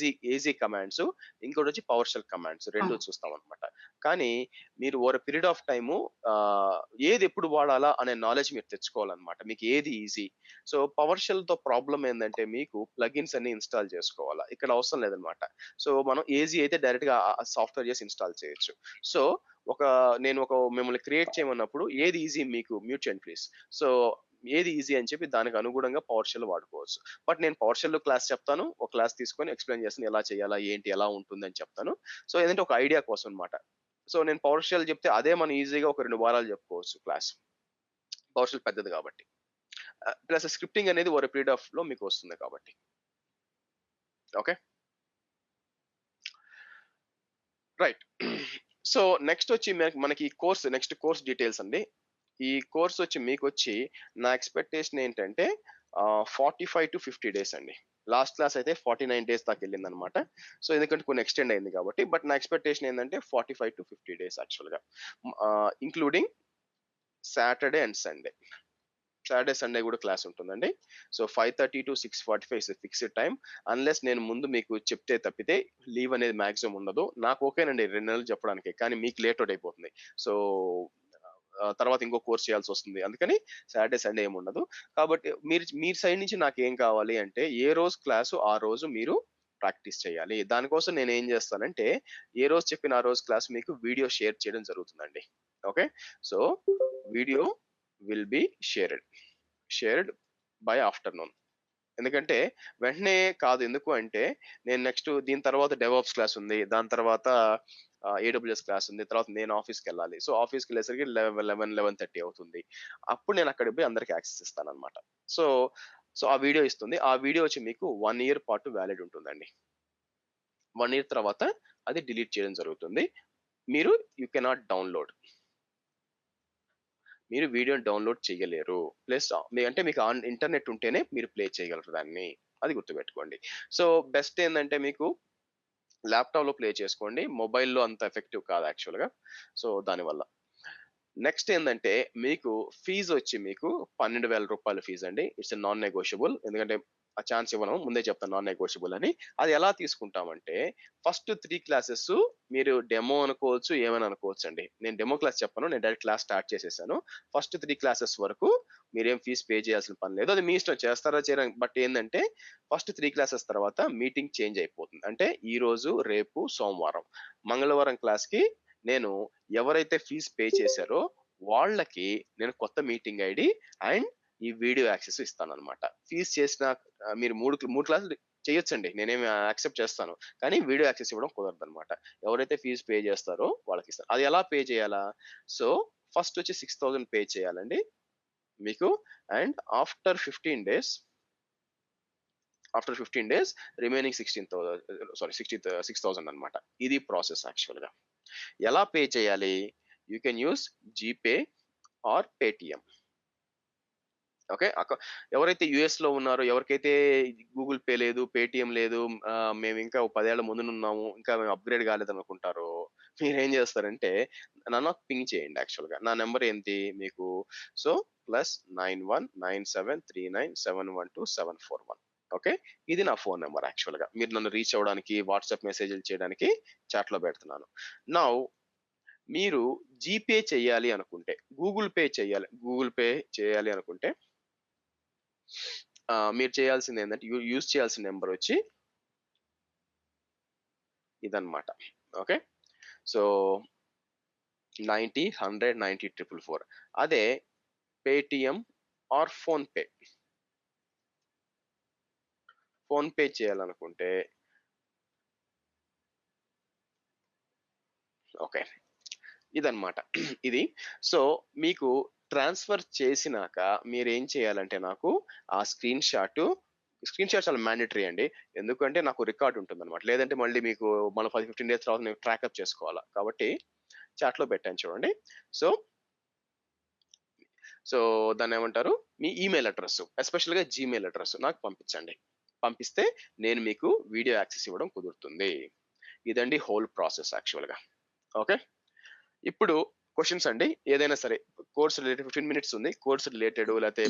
B: ఏజీ కమాండ్స్, ఇంకోటి వచ్చి పవర్ షెల్ కమాండ్స్, రెండు చూస్తాం అనమాట. కానీ మీరు ఓవర్ పీరియడ్ ఆఫ్ టైము ఏది ఎప్పుడు వాడాలా అనే నాలెడ్జ్ మీరు తెచ్చుకోవాలన్నమాట, మీకు ఏది ఈజీ. సో పవర్ షెల్ తో ప్రాబ్లం ఏంటంటే, మీకు ప్లగిన్స్ అన్ని ఇన్స్టాల్ చేసుకోవాలా, ఇక్కడ అవసరం లేదనమాట. సో మనం ఏజీ అయితే డైరెక్ట్ గా సాఫ్ట్వేర్ చేసి ఇన్స్టాల్ చేయొచ్చు. సో నేను మిమ్మల్ని క్రియేట్ చేయమన్నప్పుడు ఏది ఈజీ మీకు మ్యూట్ చేయండి ప్లీజ్. సో ఏది ఈజీ అని చెప్పి దానికి అనుగుణంగా పవర్ షెల్ వాడుకోవచ్చు. బట్ నేను పవర్ షెల్ క్లాస్ చెప్తాను, ఒక క్లాస్ తీసుకొని ఎక్స్ప్లెయిన్ చేస్తాను, ఎలా చేయాలా ఏంటి ఎలా ఉంటుంది అని చెప్తాను. సో ఏంటంటే ఒక ఐడియా కోసం అనమాట. సో నేను పవర్ షెల్ చెప్తే అదే మనం ఈజీగా ఒక 2 వారాలు చెప్పుకోవచ్చు క్లాస్. పవర్ షెల్ పెద్దది కాబట్టి. ప్లస్ స్క్రిప్టింగ్ అనేది ఓవర్ పీరియడ్ ఆఫ్ లో మీకు వస్తుంది కాబట్టి. Okay, right. సో నెక్స్ట్ వచ్చి మనకి నెక్స్ట్ కోర్స్ డీటెయిల్స్ అండి. ఈ కోర్స్ వచ్చి మీకు వచ్చి నా ఎక్స్పెక్టేషన్ ఏంటంటే 45 to 50 డేస్ అండి. లాస్ట్ క్లాస్ అయితే 49 డేస్ దాకా వెళ్ళింది అనమాట. సో ఎందుకంటే కొన్ని ఎక్స్టెండ్ అయింది కాబట్టి. బట్ నా ఎక్స్పెక్టేషన్ ఏంటంటే 45 to 50 డేస్ యాక్చువల్గా, including Saturday and Sunday. Saturday Sunday కూడా క్లాస్ ఉంటుందండి. So 5:30 to 6:45 fixed time. Unless నేను ముందు మీకు చెప్తే తప్పితే లీవ్ అనేది మాక్సిమం ఉండదు. నాకు ఓకేనండి 2 నెలలు చెప్పడానికి, కానీ మీకు లేట్ అవుట్ అయిపోతుంది. సో తర్వాత ఇంకో కోర్స్ చేయాల్సి వస్తుంది. అందుకని సాటర్డే సండే ఏమి ఉండదు. కాబట్టి మీ సైడ్ నుంచి నాకు ఏం కావాలి అంటే ఏ రోజు క్లాసు ఆ రోజు మీరు ప్రాక్టీస్ చేయాలి. దానికోసం నేను ఏం చేస్తానంటే ఏ రోజు చెప్పిన ఆ రోజు క్లాస్ మీకు వీడియో షేర్ చేయడం జరుగుతుందండి. Okay, so video will be shared by afternoon. ఎందుకంటే వెంటనే కాదు, ఎందుకు అంటే నేను నెక్స్ట్ దీని తర్వాత డెవాప్స్ క్లాస్ ఉంది, దాని తర్వాత ఏడబ్ల్యూఎస్ క్లాస్ ఉంది, తర్వాత నేను ఆఫీస్కి వెళ్ళాలి. సో ఆఫీస్కి వెళ్ళేసరికి 11:30 అవుతుంది. అప్పుడు నేను అక్కడికి పోయి అందరికి యాక్సెస్ ఇస్తాను అనమాట. సో ఆ వీడియో ఇస్తుంది. ఆ వీడియో వచ్చి మీకు 1 year పాటు వ్యాలిడ్ ఉంటుందండి. 1 year తర్వాత అది డిలీట్ చేయడం జరుగుతుంది. యూ కెనాట్ డౌన్లోడ్, మీరు వీడియోని డౌన్లోడ్ చేయలేరు. ప్లస్ అంటే మీకు ఇంటర్నెట్ ఉంటేనే మీరు ప్లే చేయగలరు దాన్ని, అది గుర్తుపెట్టుకోండి. సో బెస్ట్ ఏంటంటే మీకు ల్యాప్టాప్ లో ప్లే చేసుకోండి, మొబైల్లో అంత ఎఫెక్టివ్ కాదు యాక్చువల్గా. సో దానివల్ల నెక్స్ట్ ఏంటంటే మీకు ఫీజు వచ్చి మీకు 12,000 రూపాయల ఫీజు అండి. It's non negotiable. ఎందుకంటే ఆ ఛాన్స్ ఇవ్వను, ముందే చెప్తాను నాన్ నెగోషియబుల్ అని. అది ఎలా తీసుకుంటామంటే ఫస్ట్ 3 క్లాసెస్ మీరు డెమో అనుకోవచ్చు, ఏమైనా అనుకోవచ్చు అండి. నేను డెమో క్లాస్ చెప్పను, నేను డైరెక్ట్ క్లాస్ స్టార్ట్ చేసేసాను. ఫస్ట్ 3 క్లాసెస్ వరకు మీరేం ఫీజు పే చేయాల్సిన పని లేదు, అది మీ ఇష్టం, చేస్తారా చేయరా. బట్ ఏంటంటే ఫస్ట్ 3 క్లాసెస్ తర్వాత మీటింగ్ చేంజ్ అయిపోతుంది. అంటే ఈ రోజు, రేపు, సోమవారం, మంగళవారం క్లాస్కి నేను ఎవరైతే ఫీజు పే చేశారో వాళ్ళకి నేను కొత్త మీటింగ్ ఐడి అండ్ ఈ వీడియో యాక్సెస్ ఇస్తాను అనమాట. ఫీజు చేసిన మీరు 3 క్లాసులు చేయొచ్చండి, నేనేమి యాక్సెప్ట్ చేస్తాను, కానీ వీడియో యాక్సెస్ ఇవ్వడం కుదరదు అనమాట. ఎవరైతే ఫీజు పే చేస్తారో వాళ్ళకి ఇస్తాను. అది ఎలా పే చేయాలా? సో ఫస్ట్ వచ్చి 6,000 పే చేయాలండి మీకు. అండ్ ఆఫ్టర్ 15 డేస్ రిమైనింగ్ 6,000 అనమాట. ఇది ప్రాసెస్ యాక్చువల్గా. ఎలా పే చేయాలి? You can use GPay are Paytm. Okay, ఎవరైతే యుఎస్ లో ఉన్నారో, ఎవరికైతే గూగుల్ పే లేదు, పేటిఎం లేదు, మేము ఇంకా 10 ఏళ్ల ముందునున్నాము, ఇంకా మేము అప్గ్రేడ్ కాలేదనుకుంటారో మీరు ఏం చేస్తారంటే నన్ను పింగ్ చేయండి. యాక్చువల్గా నా నెంబర్ ఏంటి మీకు? సో +919739712741. ఓకే, ఇది నా ఫోన్ నెంబర్. యాక్చువల్గా మీరు నన్ను రీచ్ అవ్వడానికి, వాట్సాప్ మెసేజ్లు చేయడానికి చాట్లో పెడుతున్నాను. నౌ మీరు జీపే చేయాలి అనుకుంటే, గూగుల్ పే చేయాలి అనుకుంటే మీరు చేయాల్సింది ఏంటంటే యూజ్ చేయాల్సిన నెంబర్ వచ్చి ఇదన్నమాట. Okay, so 90-100-90-444. అదే పేటిఎం ఆర్ ఫోన్ పే చేయాలనుకుంటే ఓకే ఇదన్నమాట ఇది. సో మీకు ట్రాన్స్ఫర్ చేసినాక మీరు ఏం చేయాలంటే నాకు ఆ స్క్రీన్ షాట్ చాలా మ్యాండేటరీ అండి. ఎందుకంటే నాకు రికార్డ్ ఉంటుంది అనమాట, లేదంటే మళ్ళీ మీకు 10-15 డేస్ తర్వాత నేను ట్రాకప్ చేసుకోవాలా. కాబట్టి చాట్లో పెట్టాను చూడండి. సో దాన్ని ఏమంటారు, మీ ఈమెయిల్ అడ్రస్, ఎస్పెషల్గా జీమెయిల్ అడ్రస్ నాకు పంపించండి. పంపిస్తే నేను మీకు వీడియో యాక్సెస్ ఇవ్వడం కుదురుతుంది. ఇదండి హోల్ ప్రాసెస్ యాక్చువల్గా. ఓకే, ఇప్పుడు క్వశ్చన్స్ అండి. ఏదైనా సరే కోర్స్ రిలేటెడ్ 15 minutes ఉంది. కోర్స్ రిలేటెడ్ లేకపోతే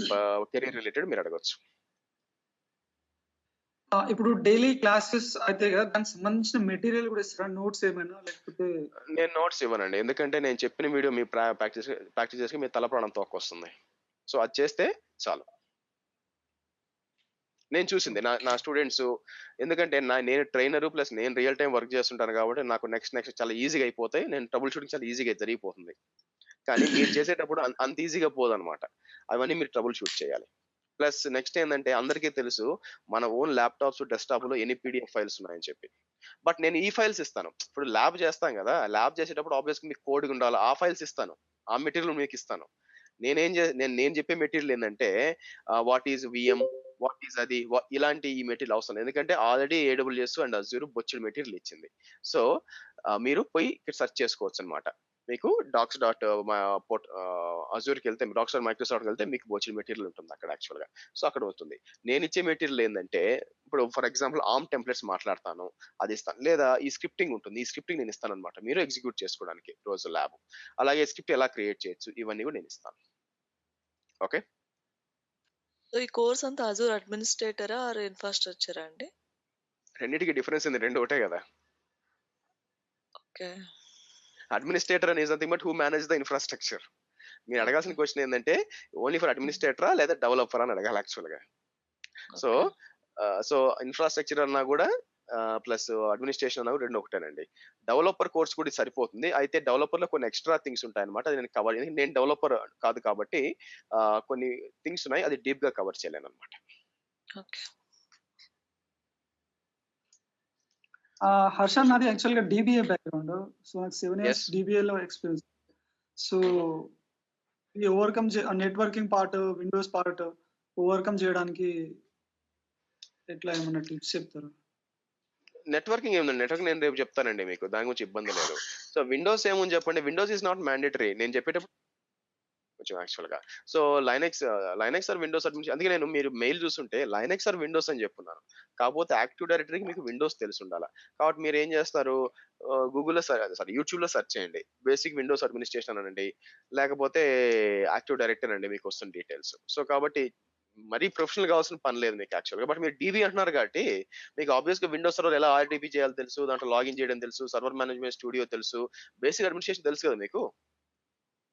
B: కెరీర్ రిలేటెడ్ మీరు అడగచ్చు.
E: ఇప్పుడు డైలీ క్లాసెస్ అయితే కదా, దానికి సంబంధించిన మెటీరియల్ కూడా ఇస్తారా? నోట్స్ ఏమైనా, లేకపోతే?
B: నేను నోట్స్ ఇవ్వనండి, ఎందుకంటే నేను చెప్పిన వీడియో మీ ప్రాక్టీస్ చేసి మీ తల ప్రాణం తోక్కొస్తుంది. సో అది చేస్తే చాలు. నేను చూసింది నా స్టూడెంట్స్, ఎందుకంటే నేను ట్రైనర్ ప్లస్ నేను రియల్ టైం వర్క్ చేస్తుంటాను కాబట్టి నాకు నెక్స్ట్ చాలా ఈజీగా అయిపోతాయి. నేను ట్రబుల్ షూటింగ్ చాలా ఈజీగా జరిగిపోతుంది. కానీ మీరు చేసేటప్పుడు అంత ఈజీగా పోదనమాట. అవన్నీ మీరు ట్రబుల్ షూట్ చేయాలి. ప్లస్ నెక్స్ట్ ఏంటంటే అందరికీ తెలుసు మన ఓన్ ల్యాప్టాప్స్ డెస్క్టాప్లో ఎన్ని పీడిఎఫ్ ఫైల్స్ ఉన్నాయని చెప్పి. బట్ నేను ఈ ఫైల్స్ ఇస్తాను. ఇప్పుడు ల్యాబ్ చేస్తాం కదా, ల్యాబ్ చేసేటప్పుడు ఆబ్వియస్గా మీకు కోడింగ్ ఉండాలి, ఆ ఫైల్స్ ఇస్తాను, ఆ మెటీరియల్ మీకు ఇస్తాను. నేను చెప్పే మెటీరియల్ ఏంటంటే what is VM, what is అది ఇలాంటి ఈ మెటీరియల్ అవసరం. ఎందుకంటే ఆల్రెడీ AWS అండ్ అజ్యూర్ బొచ్చుడు మెటీరియల్ ఇచ్చింది. సో మీరు పోయి ఇక్కడ సెర్చ్ చేసుకోవచ్చు అనమాట. మీకు డాక్స్ డాట్ అజూర్కి వెళ్తే, డాక్స్ డాట్ మైక్రోసాఫ్ట్కి వెళ్తే మీకు బొచ్చుడు మెటీరియల్ ఉంటుంది అక్కడ యాక్చువల్గా. సో అక్కడ వస్తుంది. నేను ఇచ్చే మెటీరియల్ ఏంటంటే ఇప్పుడు ఫర్ ఎగ్జాంపుల్ ఆర్మ్ టెంప్లెట్స్ మాట్లాడతాను, అది ఇస్తాను. లేదా ఈ స్క్రిప్టింగ్ ఉంటుంది, ఈ స్క్రిప్టింగ్ నేను ఇస్తాను అనమాట, మీరు ఎగ్జిక్యూట్ చేసుకోవడానికి రోజు ల్యాబ్. అలాగే స్క్రిప్ట్ ఎలా క్రియేట్ చేయొచ్చు ఇవన్నీ కూడా నేను ఇస్తాను. ఓకే.
F: సో ఈ కోర్స్ అంతా అజూర్ అడ్మినిస్ట్రేటరా ఆర్ ఇన్ఫ్రాస్ట్రక్చరా అండి?
B: రెండింటికి డిఫరెన్స్ ఉంది, రెండు ఒకటే కదా.
F: ఓకే.
B: అడ్మినిస్ట్రేటర్ అనేది nothing but who manage the infrastructure. మీరు అడగాల్సిన క్వశ్చన్ ఏంటంటే ఓన్లీ ఫర్ అడ్మినిస్ట్రేటరా లేదా డెవలపర్ అని అడగాలి యాక్చువల్గా. సో సో ఇన్ఫ్రాస్ట్రక్చర్ అన్నా కూడా ప్లస్ అడ్మినిస్ట్రేషన్ అన్నా కూడా రెండు ఒకటేనండి. డెవలపర్ కోర్స్ కూడా సరిపోతుంది. అయితే డెవలపర్ లో కొన్ని ఎక్స్ట్రా థింగ్స్ ఉంటాయి అనమాట, అది నేను కవర్, నేను డెవలపర్ కాదు కాబట్టి కొన్ని థింగ్స్ ఉన్నాయి, అది డీప్ గా కవర్ చేయలేను అనమాట.
E: హర్ష, నాది యాక్చువల్ గా DBA బ్యాక్గ్రౌండ్. సో నాకు 7 years DBA లో ఎక్స్పీరియన్స్. సో ఈ overcome networking part, Windows part overcome చేయడానికి ఎట్లా ఏమన్నా టిప్స్ చెప్తారా?
B: నెట్వర్కింగ్ ఏముందండి, నెట్వర్క్ నేను రేపు చెప్తానండి మీకు, దాని గురించి ఇబ్బంది లేదు. సో విండోస్ ఏముంది చెప్పండి, విండోస్ ఈజ్ నాట్ మ్యాండేటరీ నేను చెప్పేటప్పుడు కొంచెం యాక్చువల్గా. So Linux or Windows administration, అందుకే నేను మీరు మెయిల్ చూస్తుంటే లైనెక్స్ ఆర్ విండోస్ అని చెప్పున్నాను. కాకపోతే యాక్టివ్ డైరెక్టరీకి మీకు విండోస్ తెలిసి ఉండాలి. కాబట్టి మీరు ఏం చేస్తారు, గూగుల్లో యూట్యూబ్లో సెర్చ్ చేయండి, బేసిక్ విండోస్ అడ్మినిస్ట్రేషన్ అనండి, లేకపోతే యాక్టివ్ డైరెక్టరీ అండి, మీకు వస్తుంది డీటెయిల్స్. సో కాబట్టి మరీ ప్రొఫెషనల్ కావాల్సిన పని లేదు మీకు యాక్చువల్గా. బట్ మీరు DB అంటున్నారు కాబట్టి మీకు ఆబ్వియస్గా విండోస్ సర్వర్ ఎలా RDP చేయాలో తెలుసు, దాంట్లో లాగిన్ చేయడం తెలుసు, సర్వర్ మేనేజ్మెంట్ స్టూడియో తెలుసు, బేసిక్ అడ్మినిస్ట్రేషన్ తెలుసు కదా మీకు.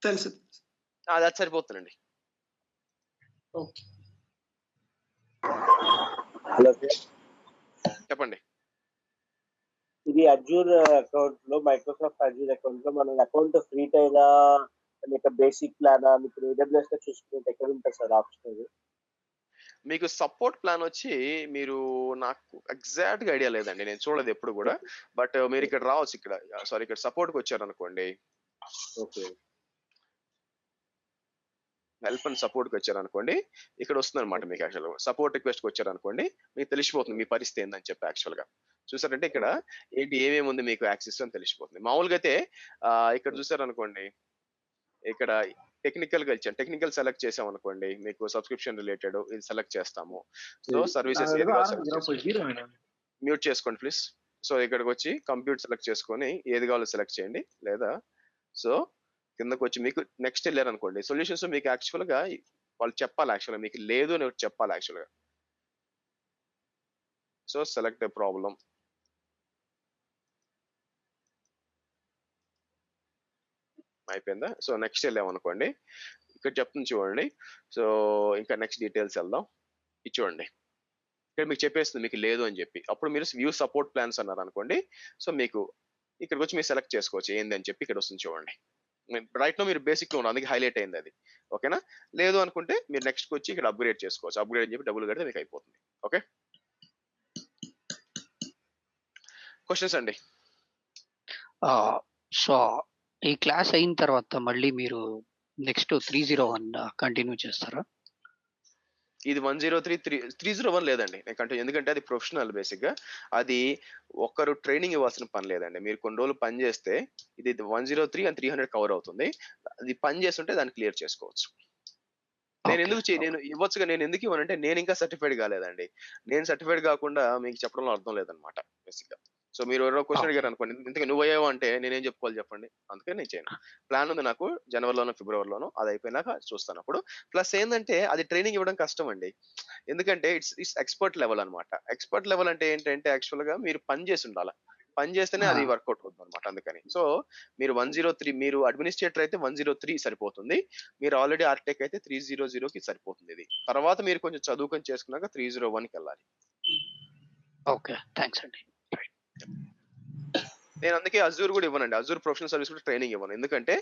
E: తెలుసు.
B: అది సరిపోతుందండి.
D: హలో
B: చెప్పండి.
D: ఇది అజ్యూర్ అకౌంట్ లో, మైక్రోసాఫ్ట్ అజ్యూర్ అకౌంట్ లో మన అకౌంట్ ఫ్రీ టైలా లేక బేసిక్ ప్లానా? ఇప్పుడు AWS లో చూసుకుంటే ఎక్కడ ఉంటుంది సార్ ఆప్షన్?
B: మీకు సపోర్ట్ ప్లాన్ వచ్చి మీరు, నాకు ఎగ్జాక్ట్ గా ఐడియా లేదండి, నేను చూడలేదు ఎప్పుడు కూడా. బట్ మీరు ఇక్కడ రావచ్చు, ఇక్కడ సపోర్ట్కి వచ్చారనుకోండి,
D: ఓకే,
B: హెల్ప్ అండ్ సపోర్ట్కి వచ్చారనుకోండి, ఇక్కడ వస్తుంది అనమాట మీకు. యాక్చువల్గా సపోర్ట్ రిక్వెస్ట్కి వచ్చారనుకోండి, మీకు తెలిసిపోతుంది మీ పరిస్థితి ఏందని చెప్పి. యాక్చువల్గా చూసారంటే ఇక్కడ ఏమేమి ఉంది మీకు యాక్సెస్ అని తెలిసిపోతుంది. మామూలుగా అయితే ఇక్కడ చూసారనుకోండి, ఇక్కడ టెక్నికల్ గా ఇచ్చాను, టెక్నికల్ సెలెక్ట్ చేసాం అనుకోండి, మీకు సబ్స్క్రిప్షన్ రిలేటెడ్ ఇది సెలెక్ట్ చేస్తాము. సో సర్వీసెస్ మ్యూట్ చేసుకోండి ప్లీజ్. సో ఇక్కడికి వచ్చి కంప్యూటర్ సెలెక్ట్ చేసుకొని ఏది కావాలో సెలెక్ట్ చేయండి. లేదా సో కిందకు వచ్చి మీకు నెక్స్ట్ వెళ్ళారు అనుకోండి, సొల్యూషన్స్ మీకు యాక్చువల్ గా వాళ్ళు చెప్పాలి, యాక్చువల్గా మీకు లేదు అని చెప్పాలి యాక్చువల్గా. సో సెలెక్ట్ ఎ ప్రాబ్లం, అయిపోయిందా? సో నెక్స్ట్ వెళ్ళామనుకోండి, ఇక్కడ చెప్తుంది చూడండి. సో ఇంకా నెక్స్ట్ డీటెయిల్స్ వెళ్దాం. ఇది చూడండి, ఇక్కడ మీకు చెప్పేస్తుంది మీకు లేదు అని చెప్పి. అప్పుడు మీరు వ్యూ సపోర్ట్ ప్లాన్స్ అన్నారు అనుకోండి, సో మీకు ఇక్కడికి వచ్చి మీరు సెలెక్ట్ చేసుకోవచ్చు ఏంది అని చెప్పి. ఇక్కడ వస్తుంది చూడండి, రైట్ లో మీరు బేసిక్ లో ఉన్నారు, అందుకే హైలైట్ అయింది అది. ఓకేనా? లేదు అనుకుంటే మీరు నెక్స్ట్ వచ్చి ఇక్కడ అప్గ్రేడ్ చేసుకోవచ్చు. అప్గ్రేడ్ అని చెప్పి డబ్బులు కడితే మీకు అయిపోతుంది. ఓకే, క్వశ్చన్స్ అండి?
K: సో ఈ క్లాస్ అయిన తర్వాత మళ్ళీ మీరు నెక్స్ట్ 301 కంటిన్యూ చేస్తారా?
B: ఇది 301 లేదండి నేను కంటిన్యూ, ఎందుకంటే అది ప్రొఫెషనల్ బేసిక్ గా. అది ఒక్కరు ట్రైనింగ్ ఇవ్వాల్సిన పని లేదండి. మీరు కొన్ని రోజులు పని చేస్తే ఇది 103 and 300 కవర్ అవుతుంది. అది పని చేస్తుంటే దాన్ని క్లియర్ చేసుకోవచ్చు. నేను ఇవ్వచ్చుగా, నేను ఎందుకు ఇవ్వనంటే నేను ఇంకా సర్టిఫైడ్ కాలేదండి. నేను సర్టిఫైడ్ కాకుండా మీకు చెప్పడంలో అర్థం లేదనమాట బేసిక్ గా. సో మీరు ఎవరో క్వశ్చన్ అడిగారు అనుకోండి, ఇంతగా నువ్వు అయ్యావు అంటే నేనేం చెప్పుకోవాలి చెప్పండి. అందుకని నేను చేయను. ప్లాన్ ఉంది నాకు జనవరిలోనో ఫిబ్రవరిలోనో, అది అయిపోయినాక చూస్తాను అప్పుడు. ప్లస్ ఏంటంటే అది ట్రైనింగ్ ఇవ్వడం కష్టం అండి, ఎందుకంటే ఇట్స్ ఎక్స్పర్ట్ లెవెల్ అనమాట. ఎక్స్పర్ట్ లెవెల్ అంటే ఏంటంటే యాక్చువల్ గా మీరు పని చేసి ఉండాలి, పని చేస్తేనే అది వర్కౌట్ అవుతుంది అనమాట. అందుకని సో మీరు 103, మీరు అడ్మినిస్ట్రేటర్ అయితే 103 సరిపోతుంది. మీరు ఆల్రెడీ ఆర్టెక్ అయితే 300కి సరిపోతుంది. ఇది తర్వాత మీరు కొంచెం చదువుకొని చేసుకున్నాక 301కి వెళ్ళాలి.
K: ఓకే, థ్యాంక్స్ అండి.
B: నేను అందుకే అజూర్ కూడా ఇవ్వనండి. అజూర్ ప్రొఫెషనల్ సర్వీస్ కూడా ట్రైనింగ్ ఇవ్వను. ఎందుకంటే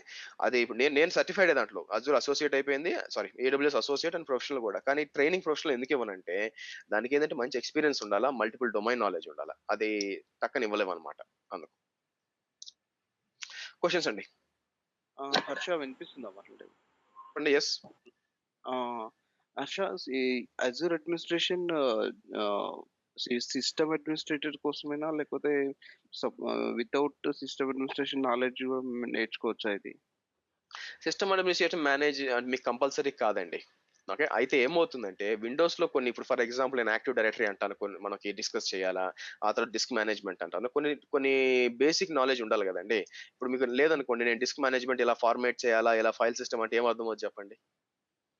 B: అది ఇప్పుడు నేను నేను సర్టిఫైడే దాంట్లో. అజూర్ అసోసియేట్ అయిపోయింది. Sorry, AWS associate and professional కూడా. కానీ ట్రైనింగ్ ప్రొఫెషనల్ ఎందుకు ఇవ్వనంటే దానికి ఏంటంటే మంచి ఎక్స్పీరియన్స్ ఉండాలా, మల్టిపుల్ డొమైన్ నాలెడ్జ్ ఉండాలా. అది టక్కన ఇవ్వలేమనమాట. అందుకు. క్వెషన్స్ అండి.
L: హర్ష వినిపిస్తుందా మాట్లాడేది?
B: చెప్పండి. యెస్.
L: హర్ష, ఈ అజూర్ అడ్మినిస్ట్రేషన్ సిస్టమ్ అడ్మినిస్ట్రేటర్ కోసమేనా, లేకపోతే వితౌట్ సిస్టమ్ అడ్మినిస్ట్రేషన్ నాలెడ్జ్ కూడా నేర్చుకోవచ్చా ఇది?
B: సిస్టమ్ అడ్మినిస్ట్రేషన్ మేనేజ్ మీకు కంపల్సరీ కాదండి. ఓకే. అయితే ఏమవుతుందంటే విండోస్‌లో కొన్ని ఇప్పుడు ఫర్ ఎగ్జాంపుల్ నేను యాక్టివ్ డైరెక్టరీ అంటాను. కొన్ని మనకి డిస్కస్ చేయాలా, ఆ తర్వాత డిస్క్ మేనేజ్మెంట్ అంటాను. కొన్ని కొన్ని బేసిక్ నాలెడ్జ్ ఉండాలి కదండీ. ఇప్పుడు మీకు లేదనుకోండి, నేను డిస్క్ మేనేజ్మెంట్ ఇలా ఫార్మాట్ చేయాలా, ఇలా ఫైల్ సిస్టమ్ అంటే ఏం అర్థమవుద్ది చెప్పండి.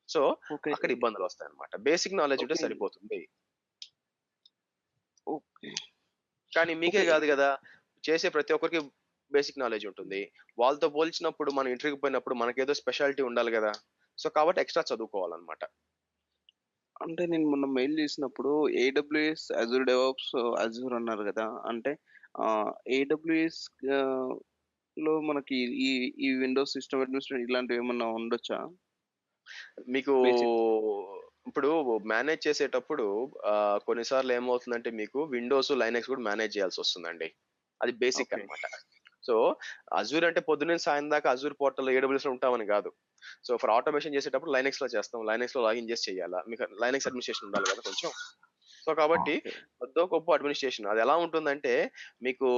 B: So
L: okay.
B: అక్కడ ఇబ్బందులు వస్తాయన్నమాట. బేసిక్ నాలెడ్జ్ ఉంటే
L: ఓకే.
B: సరిపోతుంది.
L: ఓకే.
B: కానీ మీకే
L: ఓకే.
B: కాదు కదా, చేసే ప్రతి ఒక్కరికి బేసిక్ నాలెడ్జ్ ఉంటుంది. వాళ్ళతో పోల్చినప్పుడు మనం ఇంటర్వ్యూకి పోయినప్పుడు మనకేదో స్పెషాలిటీ ఉండాలి కదా. సో కాబట్టి ఎక్స్ట్రా చదువుకోవాలన్నమాట.
L: అంటే నేను మొన్న మెయిల్ చేసినప్పుడు ఏడబ్ల్యూఎస్, అజూర్ డెవాప్స్, అజూర్ అన్నారు కదా. అంటే ఏడబ్ల్యూఎస్ లో మనకి ఈ ఈ విండోస్ సిస్టమ్ అడ్మినిస్ట్రేషన్ ఇలాంటివి ఏమన్నా ఉండొచ్చా?
B: మీకు
L: బేసిక్.
B: ఇప్పుడు మేనేజ్ చేసేటప్పుడు కొన్నిసార్లు ఏమవుతుందంటే మీకు విండోస్, లైనక్స్ కూడా మేనేజ్ చేయాల్సి వస్తుందండి. అది బేసిక్
L: ఓకే.
B: అన్నమాట. సో అజూర్ అంటే పొద్దున్నే సాయం దాకా అజూర్ పోర్టల్ ఏడబ్ల్యూఎస్ లో ఉంటామని కాదు. సో ఫర్ ఆటోమేషన్ చేసేటప్పుడు లైనక్స్ లో చేస్తాం. లైనక్స్ లో లాగిన్ చేసి చేయాలా, మీకు లైనక్స్ అడ్మినిస్ట్రేషన్ ఉండాలి కదా కొంచెం. సో కాబట్టి
L: ఓకే.
B: కొద్దో గొప్ప అడ్మినిస్ట్రేషన్ అది ఎలా ఉంటుందంటే మీకు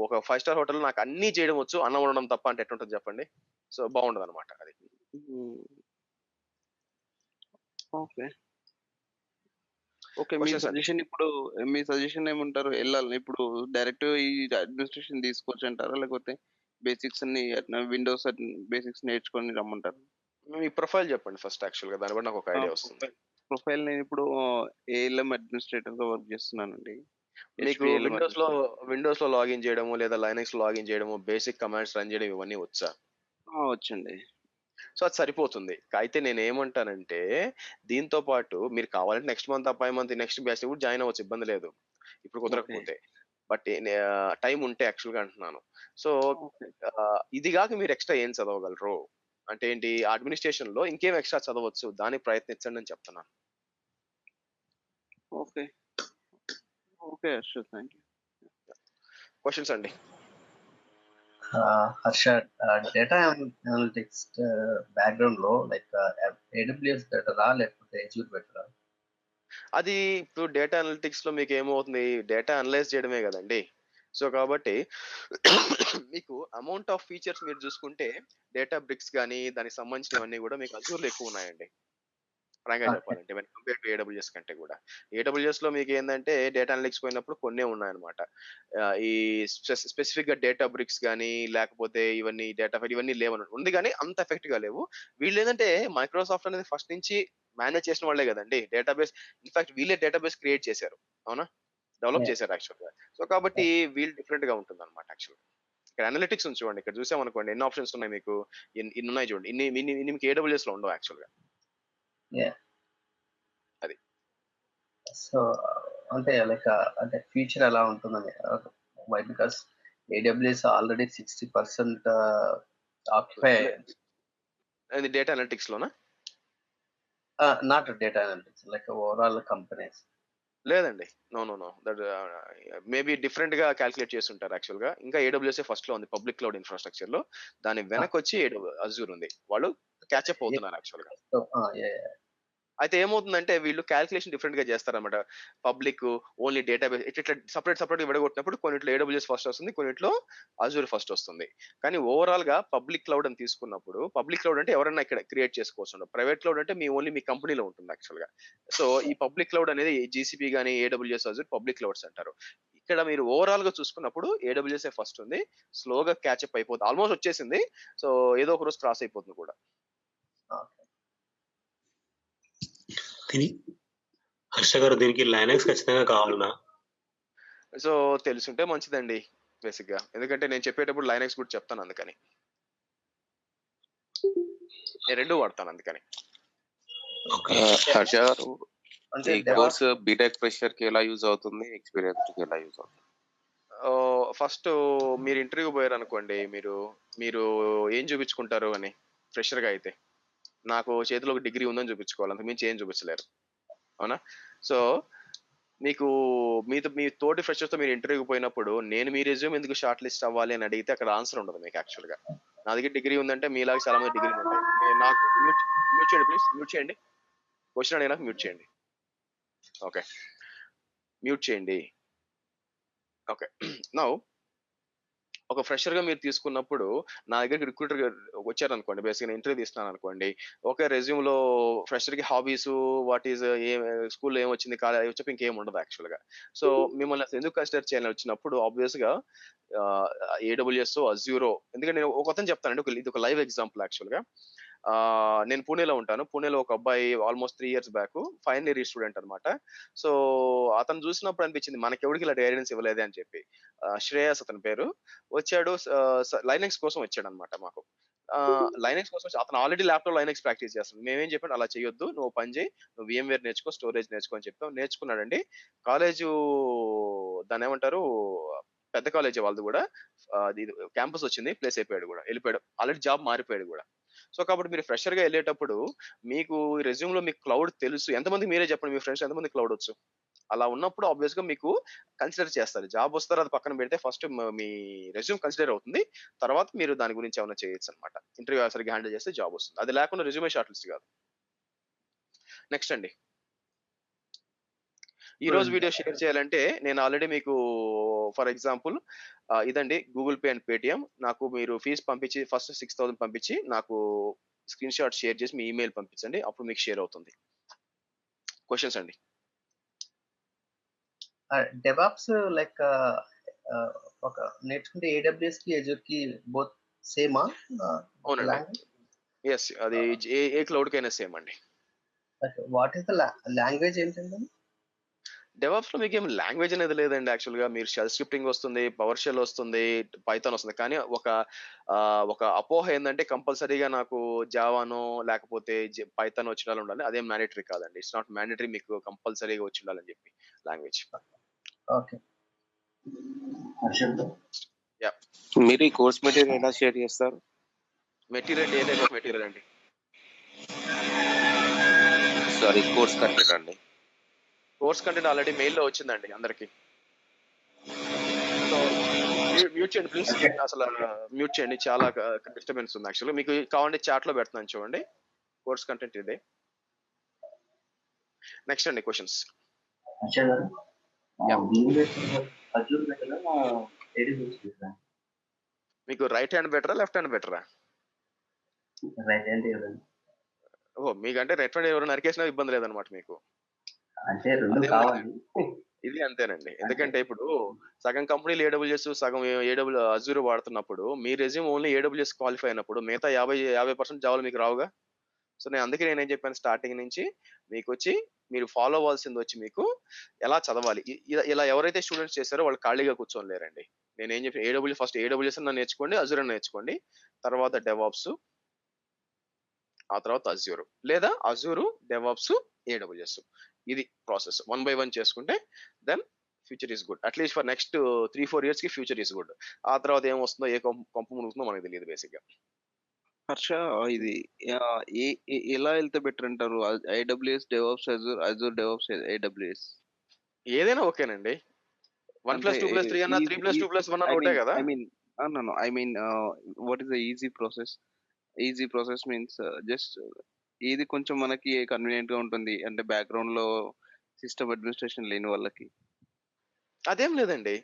B: ఒక 5 స్టార్ హోటల్ నాకు అన్నీ చేయడం వచ్చు, అన్నం వండడం తప్ప అంటే ఎట్లుంటుంది చెప్పండి. సో బాగుండదు అనమాట అది.
L: హ్మ్. ఓకే. ఓకే. మీ
B: క్వశ్చన్స్ అండి.
L: సజెషన్ ఇప్పుడు మీ సజెషన్ ఏమంటారు? ఇప్పుడు డైరెక్ట్ ఈ అడ్మినిస్ట్రేషన్ తీసుకోవచ్చంటారా? లేకపోతే బేసిక్స్ అన్ని విండోస్ బేసిక్స్ నేర్చుకొని రమ్మంటారా?
B: మీ ప్రొఫైల్ చెప్పండి ఫస్ట్ యాక్చువల్‌గా. దాన్ని బట్టి నాకు ఒక ఐడియా వస్తుంది.
L: ప్రొఫైల్ నేను ఇప్పుడు ఏఎల్ఎం అడ్మినిస్ట్రేటర్‌గా వర్క్ చేస్తున్నానండి.
B: మీకు
L: హెచ్‌పిఎల్ఎం
B: విండోస్‌లో
L: అడ్మినిస్ట్రేటర్.
B: విండోస్‌లో లాగిన్ చేయడము లేదా లైనక్స్‌లో లాగిన్ చేయడము, బేసిక్ కమాండ్స్ రన్ చేయడం ఇవన్నీ వచ్చా?
L: వచ్చండి.
B: సో అది సరిపోతుంది. అయితే నేనేమంటానంటే దీంతో పాటు మీరు కావాలంటే నెక్స్ట్ మంత్, పై మంత్ నెక్స్ట్ బ్యాచ్‌లో కూడా జాయిన్ అవ్వచ్చు, ఇబ్బంది లేదు. ఇప్పుడు
L: ఓకే.
B: కుదరకపోతే. బట్ టైం ఉంటే యాక్చువల్‌గా అంటున్నాను. So
L: okay.
B: ఇది గాక మీరు ఎక్స్‌ట్రా ఏం చదవగలరు? అంటే ఏంటి, అడ్మినిస్ట్రేషన్‌లో ఇంకేం ఎక్స్‌ట్రా చదవచ్చు దానికి ప్రయత్నించండి అని చెప్తున్నాను.
L: Okay. Okay. Sure. Thank you.
B: Questions అండి.
M: హర్ష, డేటా అనలిటిక్స్ బ్యాక్గ్రౌండ్‌లో లైక్ ఏడబ్ల్యూఎస్ బెటరా? లేకపోతే అజూర్ బెటరా?
B: అది ఇప్పుడు డేటా అనలిటిక్స్‌లో మీకేమవుతుంది, డేటా అనలైజ్ చేయడమే గదండీ. సో కాబట్టి మీకు అమౌంట్ ఆఫ్ ఫీచర్స్ మీరు చూసుకుంటే డేటా బ్రిక్స్ గాని, దానికి సంబంధించినవన్నీ గూడా మీకు అజూర్‌లో ఎక్కువున్నాయండి. ఫ్రాంక్‌గా
M: ఓకే.
B: చెప్పాలంటే వెన్ కంపేర్ టు ఏడబ్ల్యూఎస్ కంటే గూడా. ఏడబ్ల్యూఎస్‌లో మీకేందంటే డేటా అనలిటిక్స్ పోయినప్పుడు కొన్నే ఉన్నాయన్నమాట. ఈ స్పెసిఫిక్‌గా డేటా బ్రిక్స్ గాని, లేకపోతే ఇవన్నీ డేటా ఫైల్ ఇవన్నీ లేవన్నమాట. ఉంది గానీ అంత ఎఫెక్ట్‌గా లేవు. వీళ్ళేందంటే మైక్రోసాఫ్ట్ అనేది ఫస్ట్ నుంచి మేనేజ్ చేసిన వాళ్ళే గదండీ. డేటాబేస్ ఇన్‌ఫాక్ట్ వీళ్ళే డేటాబేస్ క్రియేట్ చేశారు. అవునా? Develop
M: yeah!
B: చేశారు యాక్చువల్‌గా. సో కాబట్టి వీళ్ళు డిఫరెంట్‌గా ఉంటుందన్నమాట యాక్చువల్‌గా. ఇక్కడ అనలిటిక్స్ ఉంది చూడండి. ఇక్కడ చూసామనుకోండి ఎన్ని ఆప్షన్స్ ఉన్నాయి మీకు. ఇన్నున్నాయి చూడండి. ఇన్ని మీకు ఏడబ్ల్యూఎస్‌లో ఉండవు యాక్చువల్‌గా.
M: యాహ్!
B: అది.
M: సో అంటే లైక్ అంటే ఫ్యూచర్ ఎలా ఉంటుందని. Why? Because AWS already 60% occupy.
B: అది డేటా అనలిటిక్స్‌లోనా?
M: Not data analytics like overall companies.
B: లేదండి. నో. దట్ మేబీ డిఫరెంట్‌గా కాలిక్యులేట్ చేసుంటారు యాక్చువల్‌గా. ఇంకా ఏడబ్ల్యూఎస్ఏ ఫస్ట్‌లో ఉంది పబ్లిక్ క్లౌడ్ ఇన్‌ఫ్రాస్ట్రక్చర్‌లో. దాని వెనకొచ్చి అజూర్ ఉంది. వాళ్ళు క్యాచ్ అప్ అవుతున్నారు యాక్చువల్‌గా.
M: So yeah!
B: అయితే ఏమవుతుందంటే వీళ్ళు కాలిక్యులేషన్ డిఫరెంట్‌గా చేస్తారన్నమాట. పబ్లిక్ ఓన్లీ డేటాబేస్ ఇట్లా సెపరేట్‌గా విడగొట్టినప్పుడు కొన్నిట్లో ఏడబ్ల్యూఎస్ ఫస్ట్ వస్తుంది. కొన్నిట్లో అజూర్ ఫస్ట్ వస్తుంది. కానీ ఓవరాల్‌గా పబ్లిక్ క్లౌడ్ అని తీసుకున్నప్పుడు పబ్లిక్ క్లౌడ్ అంటే ఎవరైనా ఇక్కడ క్రియేట్ చేసుకోవచ్చు. ప్రైవేట్ క్లౌడ్ అంటే ఓన్లీ మీ కంపెనీలో ఉంటుంది యాక్చువల్‌గా. సో ఈ పబ్లిక్ క్లౌడ్ అనేది జీసీపీ గాని, ఏడబ్ల్యూఎస్, అజూర్ పబ్లిక్ క్లౌడ్స్ అంటారు. ఇక్కడ మీరు ఓవరాల్‌గా చూసుకున్నప్పుడు ఏడబ్ల్యూఎస్ఏ ఫస్ట్ ఉంది. స్లోగా క్యాచ్ అప్ అయిపోతుంది. ఆల్‌మోస్ట్ వచ్చేసింది. సో ఏదో ఒక రోజు క్రాస్ అయిపోతుంది కూడా.
N: హర్ష గారు, దీనికి లైనక్స్ ఖచ్చితంగా కావాలనా?
B: సో తెలిసుంటే మంచిదండి బేసిక్‌గా. ఎందుకంటే నేను చెప్పేటప్పుడు లైనక్స్ కూడా చెప్తాను అందుకని. నేను 2 వాడతాను అందుకని.
O: హర్ష గారు,
M: అంటే
O: ఈ కోర్స్ బీటెక్ ఫ్రెషర్ కి ఎలా యూజ్ అవుతుంది? ఎక్స్పీరియన్స్డ్ కి ఎలా యూజ్ అవుతుంది?
B: ఫస్ట్ మీరు ఇంటర్వ్యూ పోయారు అనుకోండి, మీరు ఏం చూపించుకుంటారు అని ఫ్రెషర్గా అయితే? నాకు చేతిలో ఒక డిగ్రీ ఉందని చూపించుకోవాలి, అంతకు మించి ఏం చూపించలేరు, అవునా? సో మీకు మీ తోటి ఫ్రెషర్స్తో మీరు ఇంటర్వ్యూకి పోయినప్పుడు నేను మీ రెజ్యూమ్ ఎందుకు షార్ట్ లిస్ట్ అవ్వాలి అని అడిగితే అక్కడ ఆన్సర్ ఉండదు మీకు యాక్చువల్గా. నా దగ్గర డిగ్రీ ఉందంటే మీలాగా చాలా మంది డిగ్రీలు ఉంటాయి. నాకు మ్యూట్ చేయండి ప్లీజ్, మ్యూట్ చేయండి. క్వశ్చన్ అడిగినాక మ్యూట్ చేయండి. ఓకే, మ్యూట్ చేయండి. ఓకే, నౌ ఒక ఫ్రెషర్ గా మీరు తీసుకున్నప్పుడు నా దగ్గరికి రిక్రూటర్ వచ్చారనుకోండి, బేసిక్ ఇంటర్వ్యూ తీస్తున్నాను అనుకోండి, ఓకే రెజ్యూమ్ లో ఫ్రెషర్ కి హాబీస్, వాట్ ఈస్ స్కూల్లో ఏం వచ్చింది, కాలేజ్ చెప్పి ఇంకేం ఉండదు యాక్చువల్ గా. సో మిమ్మల్ని అసలు ఎందుకు కన్సిడర్ చేయాలని వచ్చినప్పుడు ఆబ్వియస్ గా AWS అజ్యూరో, ఎందుకంటే నేను ఒక అతను చెప్తానండి, ఇది ఒక లైవ్ ఎగ్జాంపుల్ యాక్చువల్ గా. నేను పూణేలో ఉంటాను. పూణేలో ఒక అబ్బాయి almost 3 years back final year student అనమాట. సో అతను చూసినప్పుడు అనిపించింది మనకెవరికి ఇలా గైడెన్స్ ఇవ్వలేదే అని చెప్పి. శ్రేయస్ అతని పేరు. వచ్చాడు, లైనెక్స్ కోసం వచ్చాడు అనమాట మాకు. లైనెక్స్ కోసం అతను ఆల్రెడీ ల్యాప్టాప్ లైనెక్స్ ప్రాక్టీస్ చేస్తాడు. మేమేం చెప్పాడు, అలా చేయొద్దు, నువ్వు పని చేయి, నువ్వు VMware నేర్చుకో, స్టోరేజ్ నేర్చుకో అని చెప్పాం. నేర్చుకున్నాడండి. కాలేజు దాన్ని ఏమంటారు, పెద్ద కాలేజీ వాళ్ళది కూడా. క్యాంపస్ వచ్చింది, ప్లేస్ అయిపోయాడు కూడా, వెళ్ళిపోయాడు, ఆల్రెడీ జాబ్ మారిపోయాడు కూడా. సో కాబట్టి మీరు ఫ్రెషర్ గా వెళ్ళేటప్పుడు మీకు రెజ్యూమ్ లో మీకు క్లౌడ్ తెలుసు, ఎంతమంది మీరే చెప్పండి, మీ ఫ్రెండ్స్ ఎంతమంది క్లౌడ్ వచ్చు? అలా ఉన్నప్పుడు ఆబ్వియస్ గా మీకు కన్సిడర్ చేస్తారు. జాబ్ వస్తారు అది పక్కన పెడితే ఫస్ట్ మీ రెజ్యూమ్ కన్సిడర్ అవుతుంది, తర్వాత మీరు దాని గురించి ఏమైనా చేయొచ్చు అనమాట. ఇంటర్వ్యూ సరిగ్గా హ్యాండిల్ చేస్తే జాబ్ వస్తుంది, అది లేకుండా రెజ్యూమే షార్ట్ లిస్ట్ కాదు. నెక్స్ట్ అండి, ఈ రోజు వీడియో షేర్ చేయాలంటే నేను ఆల్రెడీ మీకు ఫర్ ఎగ్జాంపుల్ ఇదండి గూగుల్ పే అండ్ పేటిఎం. నాకు మీరు ఫీజు పంపించి ఫస్ట్ 6,000 పంపించి నాకు స్క్రీన్ షాట్ షేర్ చేసి మీ ఈమెయిల్ పంపించండి, అప్పుడు మీకు షేర్ అవుతుంది. క్వశ్చన్స్ అండి.
M: డెవాప్స్ లైక్ ఒక నేర్చుకుంటే AWS కి Azure కి బోత్ సేమా?
B: అవునండి, ఎస్, అది ఏ క్లౌడ్ కైనా సేమ్ అండి.
M: వాట్ ఈస్ ద లాంగ్వేజ్ ఏంటండి?
B: డెవాప్స్ లో మీకు ఏం లాంగ్వేజ్ అనేది లేదండి యాక్చువల్ గా. మీరు షెల్ స్క్రిప్టింగ్ వస్తుంది, పవర్ షెల్ వస్తుంది, పైథాన్ వస్తుంది. కానీ ఒక అపోహ ఏంటంటే కంపల్సరీగా నాకు జావానో లేకపోతే పైథాన్ వచ్చి ఉండాలి, అదేం మ్యాండేటరీ కాదండి. ఇట్స్ నాట్ మ్యాండేటరీ మీకు కంపల్సరీగా వచ్చి ఉండాలని చెప్పి లాంగ్వేజ్.
M: Okay,
B: yeah.
O: మీరు ఈ కోర్స్ మెటీరియల్ ఎలా షేర్ చేస్తారు?
B: Material A type of material అండి?
O: సారీ, కోర్స్ కంటెంట్ అండి.
B: కోర్స్ కంటెంట్ ఆల్రెడీ మెయిల్లో వచ్చిందండి అందరికి. సో మ్యూట్ చేయండి ప్లీజ్, అసలు మ్యూట్ చేయండి, చాలా డిస్టర్బెన్స్ ఉంది యాక్చువల్గా. మీకు కావాలంటే చాట్ లో పెడుతున్నాను చూడండి, కోర్స్ కంటెంట్ ఇదే. నెక్స్ట్ అండి క్వశ్చన్స్. మీకు రైట్ హ్యాండ్ బెటరా లెఫ్ట్ హ్యాండ్ బెటరా? ఓ మీకంటే రైట్ హ్యాండ్ ఎవరు నరికేసినా ఇబ్బంది లేదనమాట మీకు. ఇది అంతేనండి, ఎందుకంటే ఇప్పుడు సగం కంపెనీలు AWS సగం అజూర్ వాడుతున్నప్పుడు మీ రెజ్యూమ్ ఓన్లీ AWS క్వాలిఫై అయినప్పుడు మిగతా 50% జావాలు మీకు రావుగా. సో అందుకే నేనేం చెప్పాను స్టార్టింగ్ నుంచి మీకు వచ్చి మీరు ఫాలో అవ్వాల్సింది వచ్చి మీకు ఎలా చదవాలి. ఇలా ఎవరైతే స్టూడెంట్స్ చేశారో వాళ్ళు ఖాళీగా కూర్చొని లేరండి. నేనేం చెప్పాను, ఫస్ట్ AWS అన్న నేర్చుకోండి, అజూర్ అన్న నేర్చుకోండి, తర్వాత డెవాప్స్, ఆ తర్వాత అజూర్, లేదా అజూర్ డెవాప్స్ AWS. ఇది ప్రాసెస్ 1 by 1 చేసుకుంటే then future is good. At least for next 3-4 years కి ఫ్యూచర్ ఈస్ గుడ్. ఆ తర్వాత ఏమొస్తుందో ఏ కొంప మునుగుతుందో మనకు తెలియదు బేసిక్ గా.
L: హర్ష, ఇది ఎలా వెళ్తే బెటర్ అంటారు? AWS DevOps, Azure DevOps, AWS
B: ఏదైనా ఓకేనండి. 1+2+3 అన్న 3+2+1 అన్న ఒకటే కదా.
L: I mean what is the easy process? Easy process means just ఏది కొంచెం మనకి కన్వీనియంట్ గా ఉంటుంది అంటే బ్యాక్గ్రౌండ్ లో సిస్టమ్ అడ్మినిస్ట్రేషన్ లేని వాళ్ళకి.
B: అదేం లేదండి,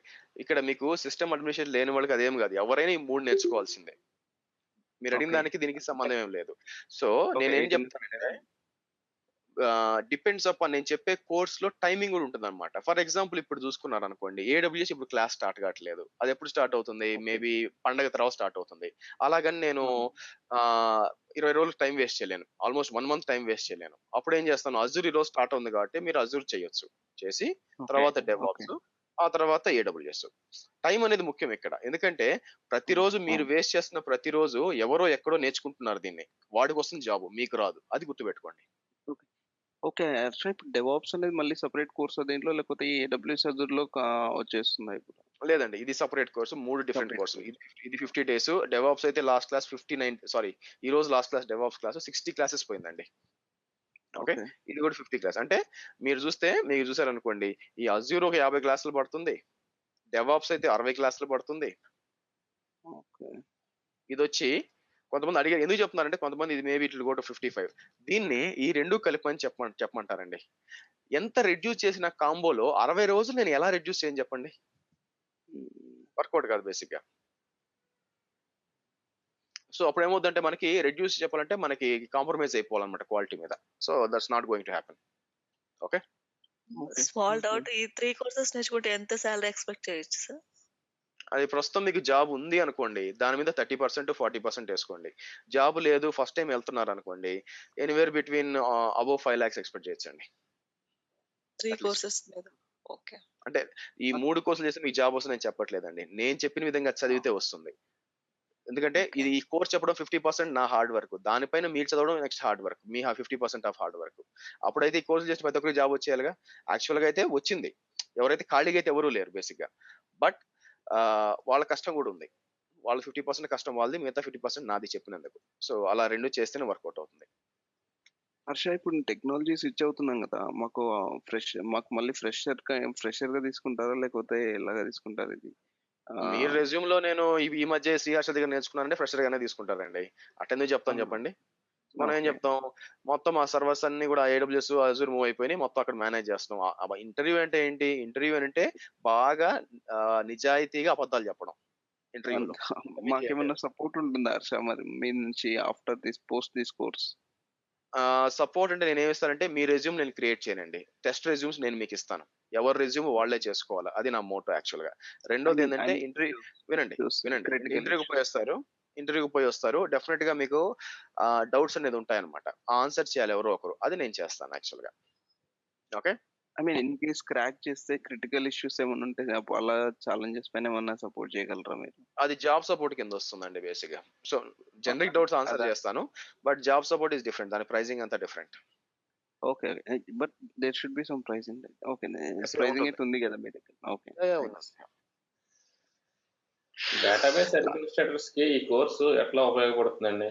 B: ఇక్కడ మీకు సిస్టమ్ అడ్మినిస్ట్రేషన్ లేని వాళ్ళకి అదేం కాదు, ఎవరైనా ఈ 3 నేర్చుకోవాల్సిందే. మీరు అడిగిన దానికి దీనికి సంబంధం ఏం లేదు. సో నేనేం చెప్తానంటే డిపెండ్స్ అపాన్ నేను చెప్పే కోర్స్ లో టైమింగ్ కూడా ఉంటుంది అనమాట. ఫర్ ఎగ్జాంపుల్ ఇప్పుడు చూసుకున్నారు అనుకోండి, AWS ఇప్పుడు క్లాస్ స్టార్ట్ కావట్లేదు, అది ఎప్పుడు స్టార్ట్ అవుతుంది, మేబీ పండగ తర్వాత స్టార్ట్ అవుతుంది. అలాగని నేను 20 రోజులు టైం వేస్ట్ చేయలేను, ఆల్మోస్ట్ 1 month టైం వేస్ట్ చేయలేను. అప్పుడు ఏం చేస్తాను, అజూర్ ఈ రోజు స్టార్ట్ ఉంది కాబట్టి మీరు అజూర్ చేయొచ్చు, చేసి తర్వాత డెవాప్స్, ఆ తర్వాత AWS. టైం అనేది ముఖ్యం ఇక్కడ, ఎందుకంటే ప్రతిరోజు మీరు వేస్ట్ చేస్తున్న ప్రతిరోజు ఎవరో ఎక్కడో నేర్చుకుంటున్నారు దీన్ని, వాడికి వస్తుంది జాబ్, మీకు రాదు, అది గుర్తుపెట్టుకోండి.
L: ఓకే. హర్ష ఇప్పుడు డెవాప్స్ అనేది మళ్ళీ సెపరేట్ కోర్సా దీంట్లో? లేకపోతే ఈ ఏడబ్ల్యూఎస్ అజూర్‌లో వచ్చేస్తుందా ఇప్పుడు?
B: లేదండి. ఇది సెపరేట్ కోర్స్. 3 డిఫరెంట్
L: సెపరేట్
B: కోర్సులు.
L: కోర్స్.
B: ఇది 50 డేస్. డెవాప్స్ అయితే లాస్ట్ క్లాస్ 59 సారీ ఈ రోజు last class DevOps class 60 classes పోయిందండి. ఓకే.
L: ఓకే.
B: ఇది కూడా 50 క్లాస్. అంటే మీరు చూసారనుకోండి ఈ అజ్యూర్ ఒక 50 క్లాసులు పడుతుంది. డెవాప్స్ అయితే 60 క్లాసులు పడుతుంది.
L: ఓకే.
B: ఇదొచ్చి కొంతమంది అడిగారు ఎందుకు చెప్తున్నారంటే కొంతమంది ఇది maybe it will go to 55. దీన్ని ఈ 2 కలిపని చెప్పమంటారండి. ఎంత రెడ్యూస్ చేసిన కాంబోలో 60 రోజులు నేను ఎలా రెడ్యూస్ చేయను చెప్పండి? వర్కౌట్ కాదు బేసిక్‌గా. సో అప్పుడు ఏమవుద్దంటే మనకి రెడ్యూస్ చెప్పాలంటే మనకి కాంప్రమైజ్ అయిపోవాలన్నమాట క్వాలిటీ మీద. So that's not going to happen. Okay.
L: Okay.
F: Small
L: okay.
F: Doubt. ఈ 3 కోర్సెస్ నేర్చుకుంటే ఎంత సాలరీ ఎక్స్‌పెక్ట్ చేయొచ్చు సార్?
B: అది ప్రస్తుతం మీకు జాబ్ ఉంది అనుకోండి. దాని మీద 30% 40% ఏసుకోండి. జాబ్ లేదు ఫస్ట్ టైమ్ వెళ్తున్నారనుకోండి. Anywhere between above 5 lakhs expect చేయొచ్చండి.
F: 3
B: అట్‌లీస్ట్.
F: కోర్సెస్ మీద. ఓకే.
B: అంటే ఈ 3 కోర్సులు చేస్తే మీకు జాబ్ వస్తుందని నేను చెప్పట్లేదండి. నేను చెప్పిన విధంగా చదివితే వస్తుంది. ఎందుకంటే
F: ఓకే.
B: ఇది ఈ కోర్స్ చెప్పడం 50% నా హార్డ్ వర్క్. దానిపైన మీరు చదవడం next hard work. Me 50% of hard work. అప్పుడైతే ఈ కోర్సులు చేస్తే ప్రతి ఒక్కరికి జాబ్ వచ్చేయాలిగా. యాక్చువల్‌గా అయితే వచ్చింది. ఎవరైతే ఖాళీగా అయితే ఎవరు లేరు బేసిక్‌గా. బట్ వాళ్ళ కష్టం కూడా ఉంది. వాళ్ళ 50% కష్టం వాళ్ళది. మిగతా 50% నాది చెప్పినందుకు. సో అలా 2 చేస్తేనే వర్కౌట్ అవుతుంది.
L: హర్ష ఇప్పుడు టెక్నాలజీ స్విచ్ అవుతున్నాం కదా! మాకు మళ్ళీ ఫ్రెషర్‌గా తీసుకుంటారా? లేకపోతే ఎలాగా తీసుకుంటారు ఇది?
B: మీరు రెజ్యూమ్‌లో నేను ఈ మధ్య శ్రీహర్ష దగ్గర నేర్చుకున్నానంటే ఫ్రెషర్ గానే తీసుకుంటారండి. అటెందుకు చెప్తాను చెప్పండి? మనం ఏం
L: ఓకే.
B: చెప్తాం మొత్తం ఆ సర్వర్స్ అన్ని కూడా ఏడబ్ల్యూఎస్ అజూర్ మూవ్ అయిపోయినాయి. మొత్తం అక్కడ మేనేజ్ చేస్తున్నాం. ఇంటర్వ్యూ అంటే ఏంటి? ఇంటర్వ్యూ అంటే బాగా నిజాయితీగా అబద్ధాలు చెప్పడం ఇంటర్వ్యూలో.
L: మాకేమన్నా సపోర్ట్ ఉంటుందా హర్ష మరి మీ నుంచి after post this course?
B: Support అంటే నేనేమి ఇస్తానంటే మీ రెజ్యూమ్ నేను క్రియేట్ చేయనండి. టెస్ట్ రెజ్యూమ్స్ నేను మీకు ఇస్తాను. ఎవరి రెజ్యూమ్ వాళ్ళే చేసుకోవాలి. అది నా మోటో యాక్చువల్‌గా. రెండోది
L: ఐ
B: ఏందంటే
L: మీన్
B: వినండి.
L: Critical issues.
B: ఇంటర్వ్యూకి పోయొస్తారు. డెఫినిట్‌గా మీకు డౌట్స్ అనేది ఉంటాయన్నమాట. ఆన్సర్ చేయాలి ఎవరో ఒకరు. అది నేను చేస్తాను యాక్చువల్‌గా. Okay.
L: I mean in case crack చేస్తే క్రిటికల్ ఇష్యూస్ ఏమన్నా ఉంటే అలా ఛాలెంజెస్ పైన ఏమన్నా సపోర్ట్ చేయగలరా మీరు?
B: అది జాబ్ సపోర్ట్ కింద వస్తుందండి బేసిక్‌గా. సో జనరిక్ డౌట్స్ ఆన్సర్ చేస్తాను. But job support is different. దాని ప్రైసింగ్ అంతా different.
L: Okay. But there should be some pricing. Okay.
B: Yes
L: pricing
B: ఉంటుంది.
L: అయితే ఉంది కదా మీ దగ్గర. ఓకే.
B: యాహ్!
L: థాంక్స్.
B: ఉందండి.
N: డేటాబేస్ అడ్మినిస్ట్రేటర్స్‌కి ఈ కోర్సు ఎట్లా ఉపయోగపడుతుందండి?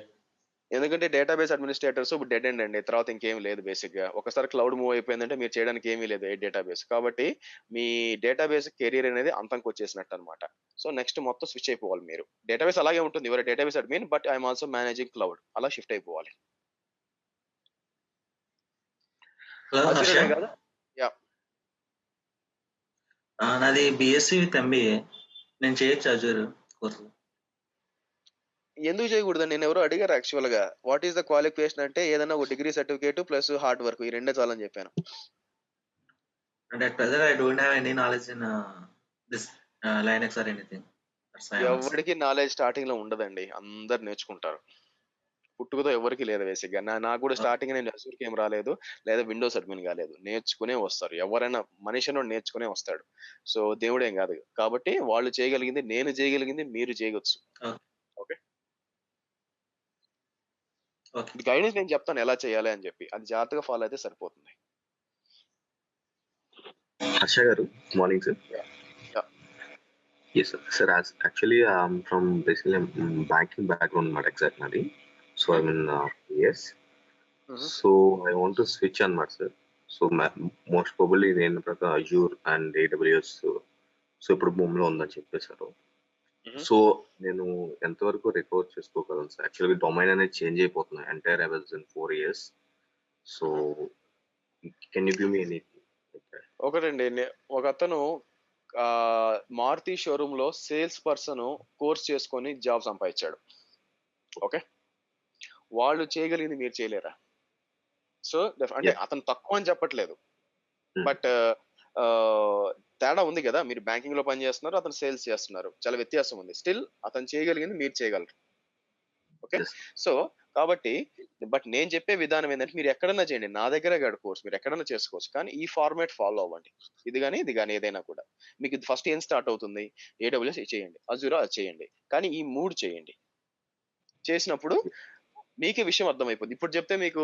B: ఎందుకంటే డేటాబేస్ అడ్మినిస్ట్రేటర్స్ ఇప్పుడు డెడ్ ఎండ్ అండి. తర్వాత ఇంకేం లేదు బేసిక్‌గా. ఒకసారి క్లౌడ్ మూవ్ అయిపోయిందంటే మీరు చేయడానికి ఏమీ లేదు ఏ డేటాబేస్. కాబట్టి మీ డేటాబేస్ కెరియర్ అనేది అంతంకొచ్చేసినట్టు అన్నమాట. సో నెక్స్ట్ మొత్తం స్విచ్ అయిపోవాలి మీరు. డేటాబేస్ అలాగే ఉంటుంది. Your database admin but I am also managing cloud. అలా షిఫ్ట్ అయిపోవాలి.
P: హలో హర్ష.
B: అజ్యూర్ అనే కాదు. యాహ్!
P: నాది బీఎస్సీ విత్ ఎంబీఏ. నేను చేయొచ్చా అజూర్ కోర్సు?
B: ఎందుకు చేయకూడదండి? నన్నెవరో అడిగారు యాక్చువల్‌గా. వాట్ ఈస్ ద క్వాలిఫికేషన్ అంటే ఏదైనా ఒక degree certificate plus hard work ఈ రెండే చాలని చెప్పాను.
P: అంటే at present I don't have any knowledge in this Linux or anything. That's why I asked.
B: ఎవరికీ నాలెడ్జ్ స్టార్టింగ్‌లో ఉండదండి. అందరూ నేర్చుకుంటారు. పుట్టుకతో ఎవరికీ లేదు బేసిక్‌గా. నాకు కూడా స్టార్టింగ్ నేను అజూర్‌కి ఏం రాలేదు. లేదా విండోస్ అడ్మిన్ కాలేదు. నేర్చుకునే వస్తారు. ఎవరైనా మనిషి అన్నోడు నేర్చుకునే వస్తాడు. సో దేవుడేం కాదు. కాబట్టి వాళ్ళు చేయగలిగింది నేను చేయగలిగింది మీరు చేయొచ్చు.
P: ఓకే.
B: ఓకే.
P: ఓకే.
B: గైడెన్స్ నేను చెప్తాను ఎలా చేయాలి అని చెప్పి. అది జాగ్రత్తగా ఫాలో అయితే సరిపోతుంది.
Q: హర్ష గారు, morning sir.
B: Yeah! Yeah!
Q: Yes sir. Sir actually from basically banking background అన్నమాట ఎగ్జాక్ట్ నాది. So I mean yes. So I want to switch అన్నమాట సార్. సో మోస్ట్ ప్రాబబ్లీ నేను ప్రకారం అజూర్ అండ్ ఏడబ్ల్యూఎస్ సో ఇప్పుడు భూమిలో ఉందని చెప్పేశారు. సో నేను ఎంతవరకు రికవర్ చేసుకోగలను సార్? యాక్చువల్గా డొమైన్ అనేది చేంజ్ అయిపోతుంది. Entire I was in 4 years. So can you give me any?
B: ఒకటండి ఒకతను మారుతి షోరూమ్ లో సేల్స్ పర్సన్ కోర్స్ చేసుకొని జాబ్ సంపాదించాడు. ఓకే. వాళ్ళు చేయగలిగింది మీరు చేయలేరా? సో అంటే అతను తక్కువ అని చెప్పట్లేదు. బట్ తేడా ఉంది కదా. మీరు బ్యాంకింగ్ లో పని చేస్తున్నారు, అతను సేల్స్ చేస్తున్నారు. చాలా వ్యత్యాసం ఉంది. స్టిల్ అతను చేయగలిగింది మీరు చేయగలరు. ఓకే. సో కాబట్టి బట్ నేను చెప్పే విధానం ఏంటంటే మీరు ఎక్కడన్నా చేయండి. నా దగ్గరే కాదు కోర్స్. మీరు ఎక్కడన్నా చేసుకోవచ్చు. కానీ ఈ ఫార్మాట్ ఫాలో అవ్వండి. ఇది కానీ ఏదైనా కూడా. మీకు ఫస్ట్ ఏం స్టార్ట్ అవుతుంది? ఏడబ్ల్యూఎస్ చేయండి. అజూర్ అది చేయండి. కానీ ఈ 3 చేయండి. చేసినప్పుడు మీకే విషయం అర్థమైపోద్ది. ఇప్పుడు చెప్తే మీకు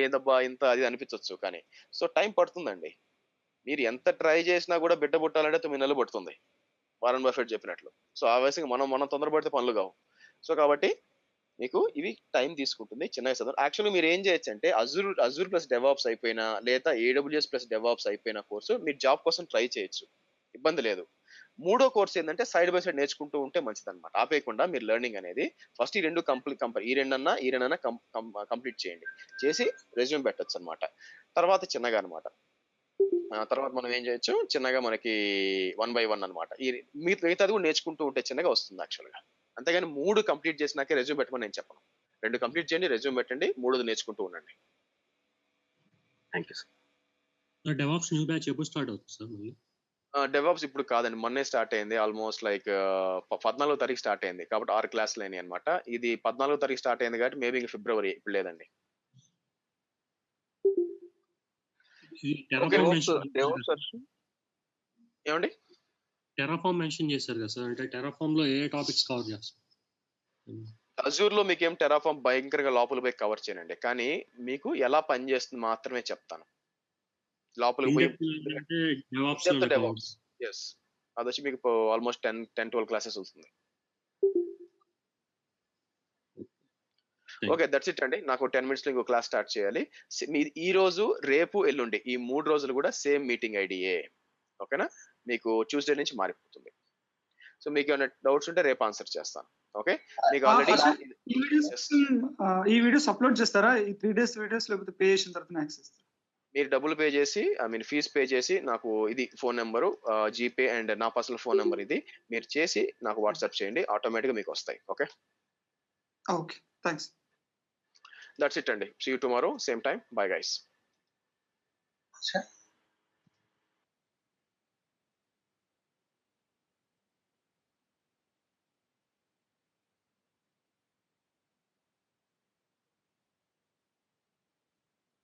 B: ఏదబ్బా ఇంత అది అనిపించవచ్చు, కానీ సో టైం పడుతుందండి. మీరు ఎంత ట్రై చేసినా కూడా బిడ్డ పుట్టాలంటే 9 నెలలు పడుతుంది, వారన్ బఫెట్ చెప్పినట్లు. సో ఆవేశంగా మనం తొందరపడితే పనులు కావు. సో కాబట్టి మీకు ఇవి టైం తీసుకుంటుంది, చిన్నగా చదవండి. యాక్చువల్గా మీరు ఏం చేయొచ్చు అంటే అజూర్ ప్లస్ డెవాప్స్ అయిపోయినా, లేదా AWS ప్లస్ డెవాప్స్ అయిపోయిన కోర్సు మీరు జాబ్ కోసం ట్రై చేయొచ్చు, ఇబ్బంది లేదు. మూడో కోర్స్ ఏంటంటే సైడ్ బై సైడ్ నేర్చుకుంటూ ఉంటే మంచిది అనమాట. ఆపేయకుండా మీరు లెర్నింగ్ అనేది ఫస్ట్ ఈ రెండు కంప్లీట్ చేయండి, చేసి రెజ్యూమ్ పెట్టచ్చు అనమాట. తర్వాత చిన్నగా అనమాట, తర్వాత మనం ఏం చేయొచ్చు, చిన్నగా మనకి 1 by 1 అనమాట. మిగతాది కూడా నేర్చుకుంటూ ఉంటే చిన్నగా వస్తుంది యాక్చువల్గా. అంతేగాని 3 కంప్లీట్ చేసినాకే రెజ్యూమ్ పెట్టమని నేను చెప్పను. 2 కంప్లీట్ చేయండి, రెజ్యూమ్ పెట్టండి, 3ది నేర్చుకుంటూ ఉండండి.
Q: Thank you
R: sir. DevOps new batch ఎప్పుడు స్టార్ట్ అవుతుంది సార్ మళ్ళీ?
B: డెవాప్స్ ఇప్పుడు కాదండి, మొన్నే స్టార్ట్ అయింది. ఆల్మోస్ట్ లైక్ 14వ తారీఖు స్టార్ట్ అయింది కాబట్టి 6 క్లాసులు అయినాయి అనమాట. ఇది 14వ తారీఖు స్టార్ట్ అయింది కాబట్టి మేబీ ఇంకా ఫిబ్రవరి, ఇప్పుడు లేదండి. ఏమండి
R: టెరాఫామ్ మెన్షన్ చేశారు కదా సార్, అంటే టెరాఫామ్ లో ఏ టాపిక్స్ కవర్ చేస్తారు?
B: అజూర్ లో మీకు ఏం టెరాఫామ్ భయంకరంగా లోపల పోయి కవర్ చేయనండి, కానీ మీకు ఎలా పనిచేస్తుంది మాత్రమే చెప్తాను. లోపలికి పోయి అది వచ్చి మీకు ఆల్మోస్ట్ 10-12 క్లాసెస్ వస్తుంది. ఓకే, దట్స్ ఇట్ అండి. నాకు 10 minutes లో ఇంకో క్లాస్ స్టార్ట్ చేయాలి. ఈ రోజు, రేపు, ఎల్లుండి ఈ 3 రోజులు కూడా సేమ్ మీటింగ్ ఐడియే. ఓకేనా? మీకు ట్యూస్డే నుంచి మారిపోతుంది. సో మీకు ఏమైనా డౌట్స్ ఉంటే రేపు ఆన్సర్ చేస్తాను. ఓకే, మీకు ఆల్రెడీ
E: ఈ వీడియోస్ అప్లోడ్ చేస్తారా? ఈ 3 days వీడియోస్ లేకపోతే పే చేసిన తర్వాత యాక్సెస్?
B: మీరు డబ్బులు పే చేసి, ఫీజ్ పే చేసి నాకు ఇది ఫోన్ నెంబరు, జీపే అండ్ నా పర్సనల్ ఫోన్ నెంబర్ ఇది మీరు చేసి నాకు వాట్సాప్ చేయండి, ఆటోమేటిక్గా మీకు వస్తాయి. Okay,
E: okay, thanks.
B: That's it, Andy. See you tomorrow, same time. Bye, guys.